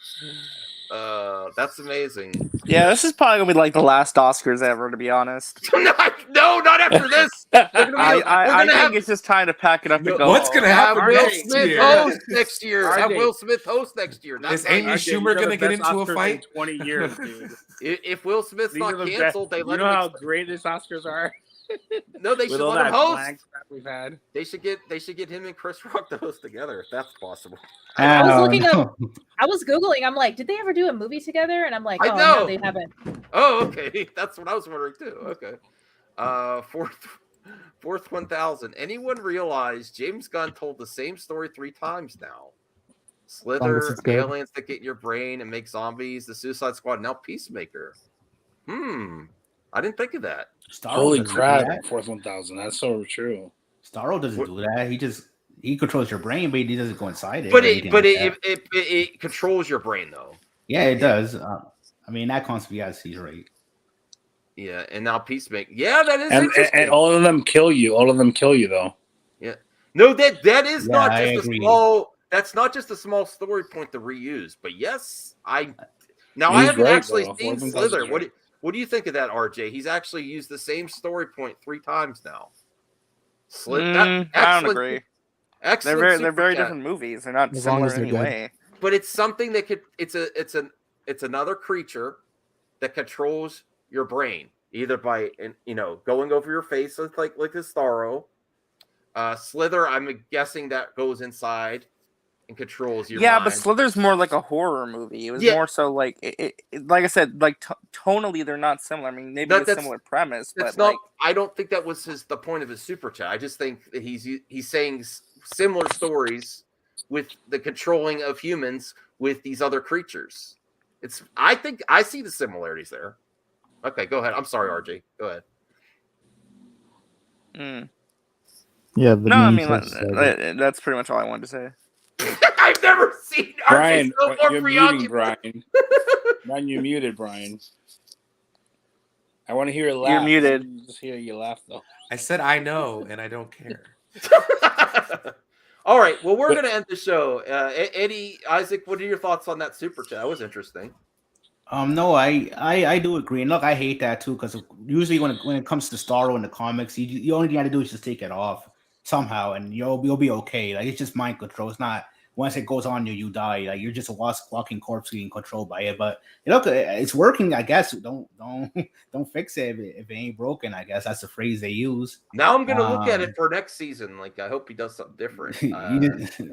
Speaker 1: that's amazing.
Speaker 15: Yeah, this is probably gonna be like the last Oscars ever, to be honest.
Speaker 1: No, not after this.
Speaker 15: I think it's just time to pack it up and go.
Speaker 2: What's gonna happen
Speaker 1: Will
Speaker 2: next
Speaker 1: Smith
Speaker 2: year?
Speaker 1: host next year. Have
Speaker 9: RJ.
Speaker 1: Will Smith host next year.
Speaker 2: Is Amy Schumer gonna get into a fight?
Speaker 9: 20 years, dude.
Speaker 1: If Will Smith's
Speaker 9: These are
Speaker 1: not
Speaker 9: the
Speaker 1: canceled,
Speaker 9: best.
Speaker 1: they let
Speaker 9: You know
Speaker 1: him.
Speaker 9: how great these Oscars are.
Speaker 1: No, they
Speaker 9: With
Speaker 1: should
Speaker 9: all
Speaker 1: let him
Speaker 9: that
Speaker 1: host.
Speaker 9: blank crap we've had.
Speaker 1: They should get him and Chris Rock to host together if that's possible.
Speaker 3: I was looking up. I was googling. I'm like, did they ever do a movie together? And I'm like,
Speaker 1: I
Speaker 3: oh
Speaker 1: know.
Speaker 3: no, they haven't.
Speaker 1: Oh, okay. That's what I was wondering too. Okay. Fourth 1000. Anyone realize James Gunn told the same story 3 times now? Slither,
Speaker 7: it's good.
Speaker 1: aliens that get in your brain and make zombies, the Suicide Squad, now Peacemaker. I didn't think of that.
Speaker 9: Holy crap! Fourth 1000. That's so true.
Speaker 8: Starro doesn't do that. He controls your brain, but he doesn't go inside it.
Speaker 1: But
Speaker 8: or anything like that.
Speaker 1: it controls your brain though.
Speaker 8: Yeah, it does. I mean, that concept, yes, he's right.
Speaker 1: Yeah, and now Peacemaker. Yeah, that is
Speaker 9: And
Speaker 1: interesting.
Speaker 9: all of them kill you. All of them kill you, though.
Speaker 1: Yeah. No, that is
Speaker 8: Yeah,
Speaker 1: not
Speaker 8: I
Speaker 1: just
Speaker 8: agree.
Speaker 1: a small. That's not just a small story point to reuse. But yes, I
Speaker 9: He's
Speaker 1: haven't
Speaker 9: right,
Speaker 1: actually
Speaker 9: though.
Speaker 1: seen
Speaker 9: Fourth 1000
Speaker 1: Slither.
Speaker 9: is
Speaker 1: What
Speaker 9: right.
Speaker 1: what do you think of that, RJ? He's actually used the same story point 3 times now.
Speaker 15: I don't agree.
Speaker 1: Excellent.
Speaker 15: They're very
Speaker 1: Super Chat.
Speaker 15: different movies. They're not
Speaker 7: As long
Speaker 15: similar
Speaker 7: as
Speaker 15: in
Speaker 7: they're
Speaker 15: any
Speaker 7: good.
Speaker 15: way.
Speaker 1: But it's something that could. It's another creature that controls your brain, either by going over your face like a Starro. Slither, I'm guessing that goes inside and controls your mind.
Speaker 15: But Slither's more like a horror movie. It was more so like like I said, like tonally they're not similar. I mean, maybe a similar premise, but
Speaker 1: not. I don't think that was the point of his super chat. I just think that he's saying similar stories with the controlling of humans with these other creatures. I think I see the similarities there. Okay, go ahead. I'm sorry, RJ. Go ahead.
Speaker 5: Yeah,
Speaker 15: I mean that's pretty much all I wanted to say.
Speaker 1: I've never seen
Speaker 9: Brian,
Speaker 1: so more
Speaker 9: you're muting, Brian. Brian, you're muted, Brian. I want to hear you laugh.
Speaker 15: You're muted.
Speaker 9: Just hear you laugh, though.
Speaker 2: I said I know, and I don't care.
Speaker 1: All right. Well, we're going to end the show. Eddie, Isaac, what are your thoughts on that super chat? That was interesting.
Speaker 8: No, I do agree. And look, I hate that too, because usually when it comes to Starro in the comics, the only thing you have to do is just take it off somehow, and you'll be okay. Like, it's just mind control. It's not once it goes on you, you die. Like, you're just a walking corpse being controlled by it. But look, it's working. I guess don't fix it if it ain't broken. I guess that's the phrase they use.
Speaker 1: Now I'm going to look at it for next season. Like, I hope he does something different.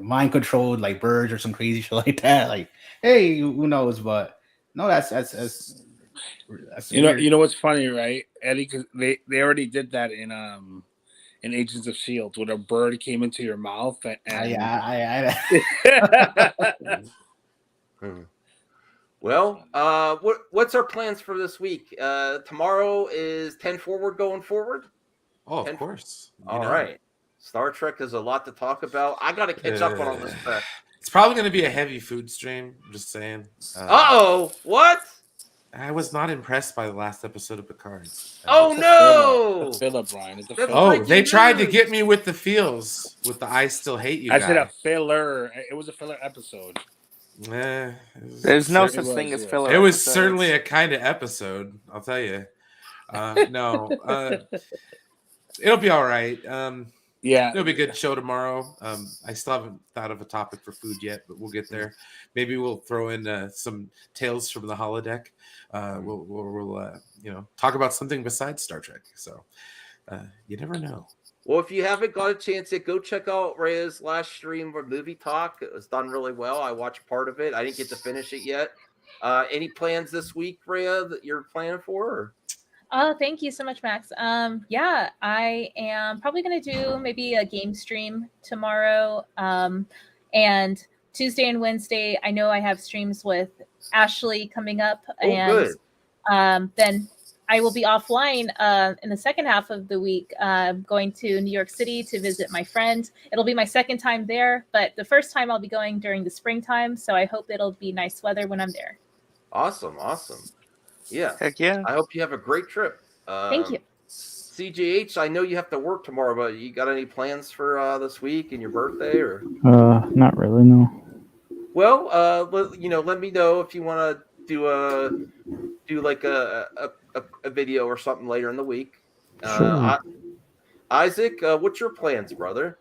Speaker 8: Mind controlled like birds or some crazy shit like that. Like, hey, who knows? But no, that's
Speaker 9: you know what's funny, right, Eddie? Because they already did that in Agents of S.H.I.E.L.D. when a bird came into your mouth.
Speaker 1: Well, what's our plans for this week? Tomorrow is 10 Forward going forward.
Speaker 2: Oh, of course.
Speaker 1: All right. Star Trek is a lot to talk about. I got to catch up on all this stuff.
Speaker 2: It's probably going to be a heavy food stream. I'm just saying.
Speaker 1: What?
Speaker 2: I was not impressed by the last episode of Picard.
Speaker 1: No!
Speaker 9: It's a filler, Brian. It's a
Speaker 1: That's
Speaker 9: filler.
Speaker 2: Oh, they tried to get me with the feels, with the I still hate you.
Speaker 9: I said a filler. It was a filler episode.
Speaker 15: There's no such thing as filler.
Speaker 2: It was
Speaker 15: episodes.
Speaker 2: certainly a kind of episode, I'll tell you. It'll be all right.
Speaker 9: Yeah,
Speaker 2: it'll be a good show tomorrow. I still haven't thought of a topic for food yet, but we'll get there. Maybe we'll throw in some tales from the holodeck. We'll talk about something besides Star Trek. So you never know.
Speaker 1: Well, if you haven't got a chance yet, go check out Rhea's last stream of Movie Talk. It was done really well. I watched part of it. I didn't get to finish it yet. Any plans this week, Rhea, that you're planning for? Or?
Speaker 3: Oh, thank you so much, Max. Yeah, I am probably going to do maybe a game stream tomorrow. And Tuesday and Wednesday, I know I have streams with Ashley coming up,
Speaker 1: Oh, good.
Speaker 3: and then I will be offline in the second half of the week, going to New York City to visit my friend. It'll be my second time there, but the first time I'll be going during the springtime, so I hope it'll be nice weather when I'm there.
Speaker 1: Awesome. Yeah.
Speaker 15: Heck yeah.
Speaker 1: I hope you have a great trip.
Speaker 3: Thank you.
Speaker 1: CGH, I know you have to work tomorrow, but you got any plans for this week and your birthday, or?
Speaker 5: Not really, no.
Speaker 1: Well, let me know if you want to do like a video or something later in the week.
Speaker 5: Sure.
Speaker 1: Isaac, what's your plans, brother?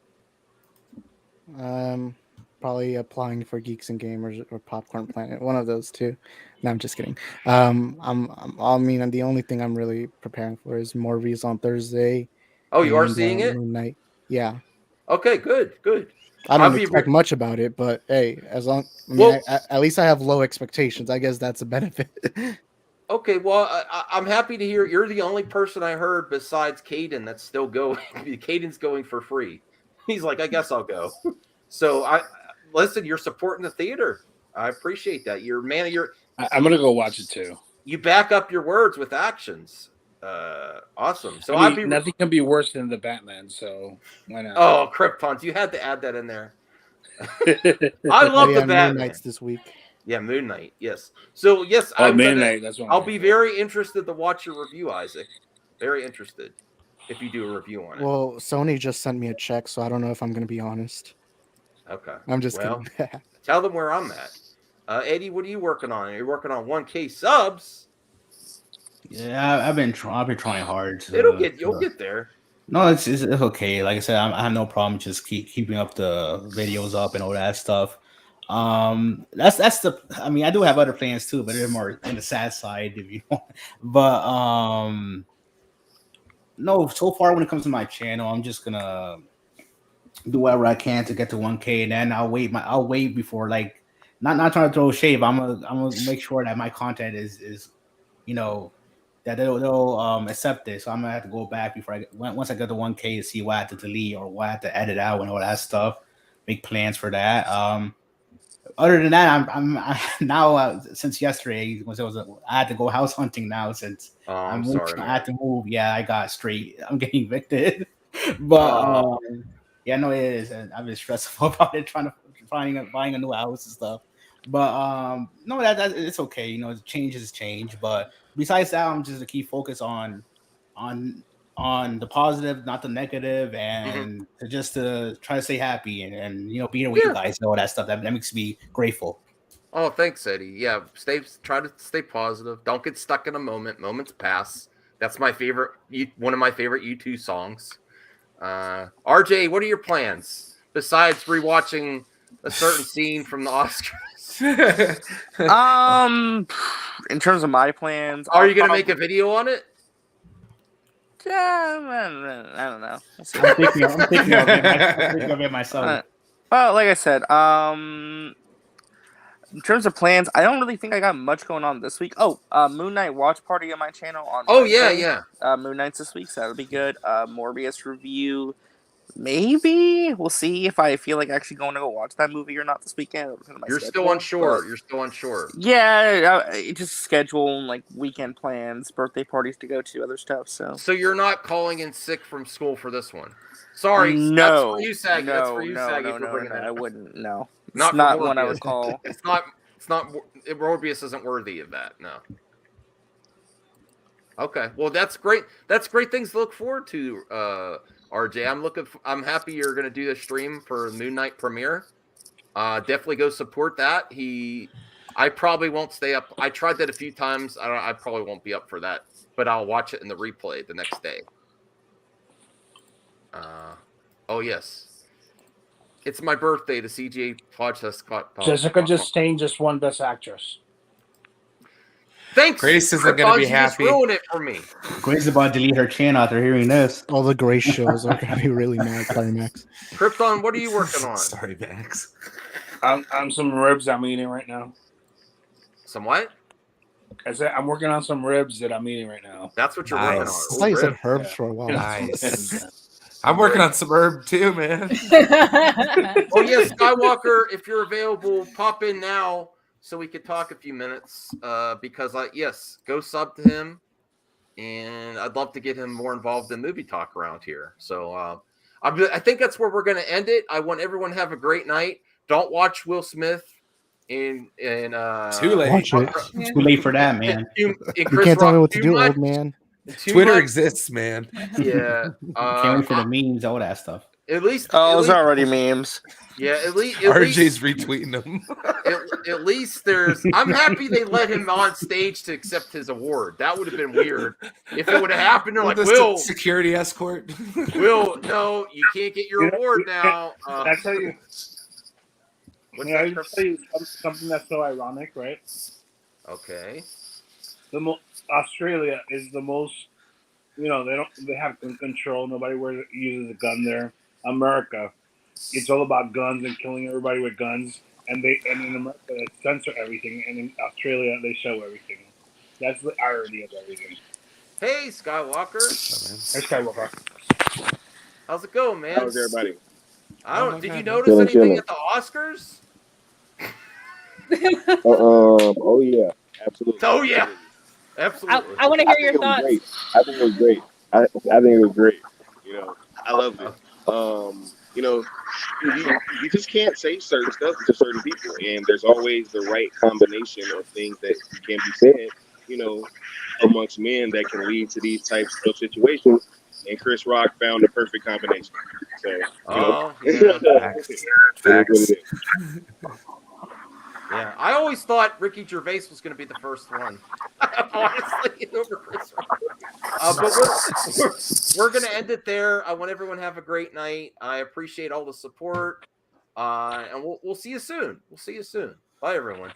Speaker 7: Probably applying for Geeks and Gamers or Popcorn Planet, one of those two. No, I'm just kidding. I mean, the only thing I'm really preparing for is Morbius on Thursday.
Speaker 1: Oh, you are seeing it?
Speaker 7: Moon Knight. Yeah.
Speaker 1: Okay, good.
Speaker 7: I don't expect much about it, but hey, at least I have low expectations. I guess that's a benefit.
Speaker 1: Okay, well, I'm happy to hear you're the only person I heard besides Caden that's still going. Caden's going for free. He's like, I guess I'll go. So listen, you're supporting the theater. I appreciate that.
Speaker 9: I'm gonna go watch it too.
Speaker 1: You back up your words with actions. Awesome. So
Speaker 9: nothing can be worse than the Batman. So why not?
Speaker 1: Oh, Kryptons! You had to add that in there. I love the Batman.
Speaker 7: Moon Knight's this week.
Speaker 1: Yeah, Moon Knight. Yes. So yes,
Speaker 9: Moon Knight. That's what
Speaker 1: I'll be very interested to watch your review, Isaac. Very interested if you do a review on it.
Speaker 7: Well, Sony just sent me a check, so I don't know if I'm going to be honest.
Speaker 1: Okay.
Speaker 7: I'm just kidding.
Speaker 1: Tell them where I'm at. Eddie, what are you working on? Are you working on 1K subs?
Speaker 8: Yeah, I've been trying hard.
Speaker 1: You'll get there.
Speaker 8: No, it's okay. Like I said, I have no problem just keeping up the videos up and all that stuff. That's the. I mean, I do have other plans too, but they're more in the sad side, if you know. But no. So far, when it comes to my channel, I'm just gonna do whatever I can to get to 1K, and then I'll wait before not trying to throw shade. I'm gonna make sure that my content is that they'll accept it. So I'm gonna have to go back once I get to 1K to see what I have to delete or what I have to edit out and all that stuff. Make plans for that. Other than that, I'm now since yesterday I had to go house hunting now since
Speaker 1: I'm sorry.
Speaker 8: I had to move. Yeah, I'm getting evicted. But yeah, no, it is. And I've been stressful about it, buying a new house and stuff. But no, that it's okay. Change is change. But besides that, I'm just to keep focus on the positive, not the negative, and to try to stay happy and being with you guys and all that stuff. That makes me grateful.
Speaker 1: Oh, thanks, Eddie. Yeah, try to stay positive. Don't get stuck in a moment. Moments pass. That's my favorite. One of my favorite U2 songs. RJ, what are your plans besides rewatching a certain scene from the Oscars?
Speaker 15: In terms of my plans,
Speaker 1: are you going to make a video on it?
Speaker 15: I don't know.
Speaker 8: I'm thinking of it myself.
Speaker 15: Well, like I said, in terms of plans, I don't really think I got much going on this week. Moon Knight watch party on my channel on Wednesday.
Speaker 1: Yeah.
Speaker 15: Moon Knight's this week, so that'll be good. Morbius review, maybe. We'll see if I feel like actually going to go watch that movie or not this weekend.
Speaker 1: You're still unsure.
Speaker 15: Yeah, just schedule weekend plans, birthday parties to go to, other stuff. So
Speaker 1: you're not calling in sick from school for this one? Sorry,
Speaker 15: no.
Speaker 1: That's for you, Saggy.
Speaker 15: No,
Speaker 1: that's for you, Saggy,
Speaker 15: no,
Speaker 1: for bringing that.
Speaker 15: I wouldn't. No,
Speaker 1: not
Speaker 15: it's not one I would call.
Speaker 1: It's not. Morbius isn't worthy of that. No. Okay, well that's great. That's great things to look forward to, RJ. I'm happy you're going to do the stream for Moon Knight premiere. Definitely go support that. I probably won't stay up. I tried that a few times. I probably won't be up for that, but I'll watch it in the replay the next day. Oh yes, it's my birthday. The CGA podcast.
Speaker 9: Jessica Chastain just won Best Actress.
Speaker 1: Thanks.
Speaker 2: Grace isn't going to be happy.
Speaker 1: You just ruined it for me.
Speaker 8: Grace is about to delete her channel after hearing this.
Speaker 7: All the Grace shows are going to be really mad. Sorry, Max.
Speaker 1: Krypton, what are you working on?
Speaker 2: Sorry, Max.
Speaker 9: I'm some ribs I'm eating right now.
Speaker 1: Some what?
Speaker 9: I said I'm working on some ribs that I'm eating right now.
Speaker 1: That's what you're working on.
Speaker 7: I thought you said herbs for a while.
Speaker 2: Nice. I'm working on some herb too, man.
Speaker 1: Oh yeah, Skywalker, if you're available, pop in now so we could talk a few minutes. Because yes, go sub to him, and I'd love to get him more involved in movie talk around here. So I think that's where we're going to end it. I want everyone to have a great night. Don't watch Will Smith.
Speaker 8: Too late.
Speaker 5: Watch it.
Speaker 8: Too late for that, man.
Speaker 7: You can't tell me what to do, old man.
Speaker 2: Twitter exists, man.
Speaker 1: Yeah.
Speaker 8: Can't wait for the memes, all that stuff.
Speaker 1: At least.
Speaker 15: Oh, it's already memes.
Speaker 1: Yeah, at least.
Speaker 2: RJ's retweeting them.
Speaker 1: At least there's. I'm happy they let him on stage to accept his award. That would have been weird if it would have happened. They're like, Will,
Speaker 2: security escort.
Speaker 1: Will, no, you can't get your award now.
Speaker 9: I tell you. I tell you something that's so ironic, right?
Speaker 1: Okay.
Speaker 9: Australia is the most. They have gun control. Nobody uses a gun there. America, it's all about guns and killing everybody with guns. And in America they censor everything, and in Australia they show everything. That's the irony of everything.
Speaker 1: Hey, Skywalker.
Speaker 9: Hey, Skywalker.
Speaker 1: How's it going, man?
Speaker 18: How's everybody?
Speaker 1: Did you notice anything at the Oscars?
Speaker 18: Oh yeah, absolutely.
Speaker 1: Oh yeah, absolutely.
Speaker 3: I want to hear your thoughts.
Speaker 18: I think it was great. I think it was great. I loved it. You just can't say certain stuff to certain people, and there's always the right combination of things that can be said, amongst men that can lead to these types of situations. And Chris Rock found the perfect combination. So,
Speaker 2: Facts.
Speaker 1: Yeah, I always thought Ricky Gervais was going to be the first one. Honestly, over Chris Rock. But we're going to end it there. I want everyone to have a great night. I appreciate all the support, and we'll see you soon. We'll see you soon. Bye, everyone.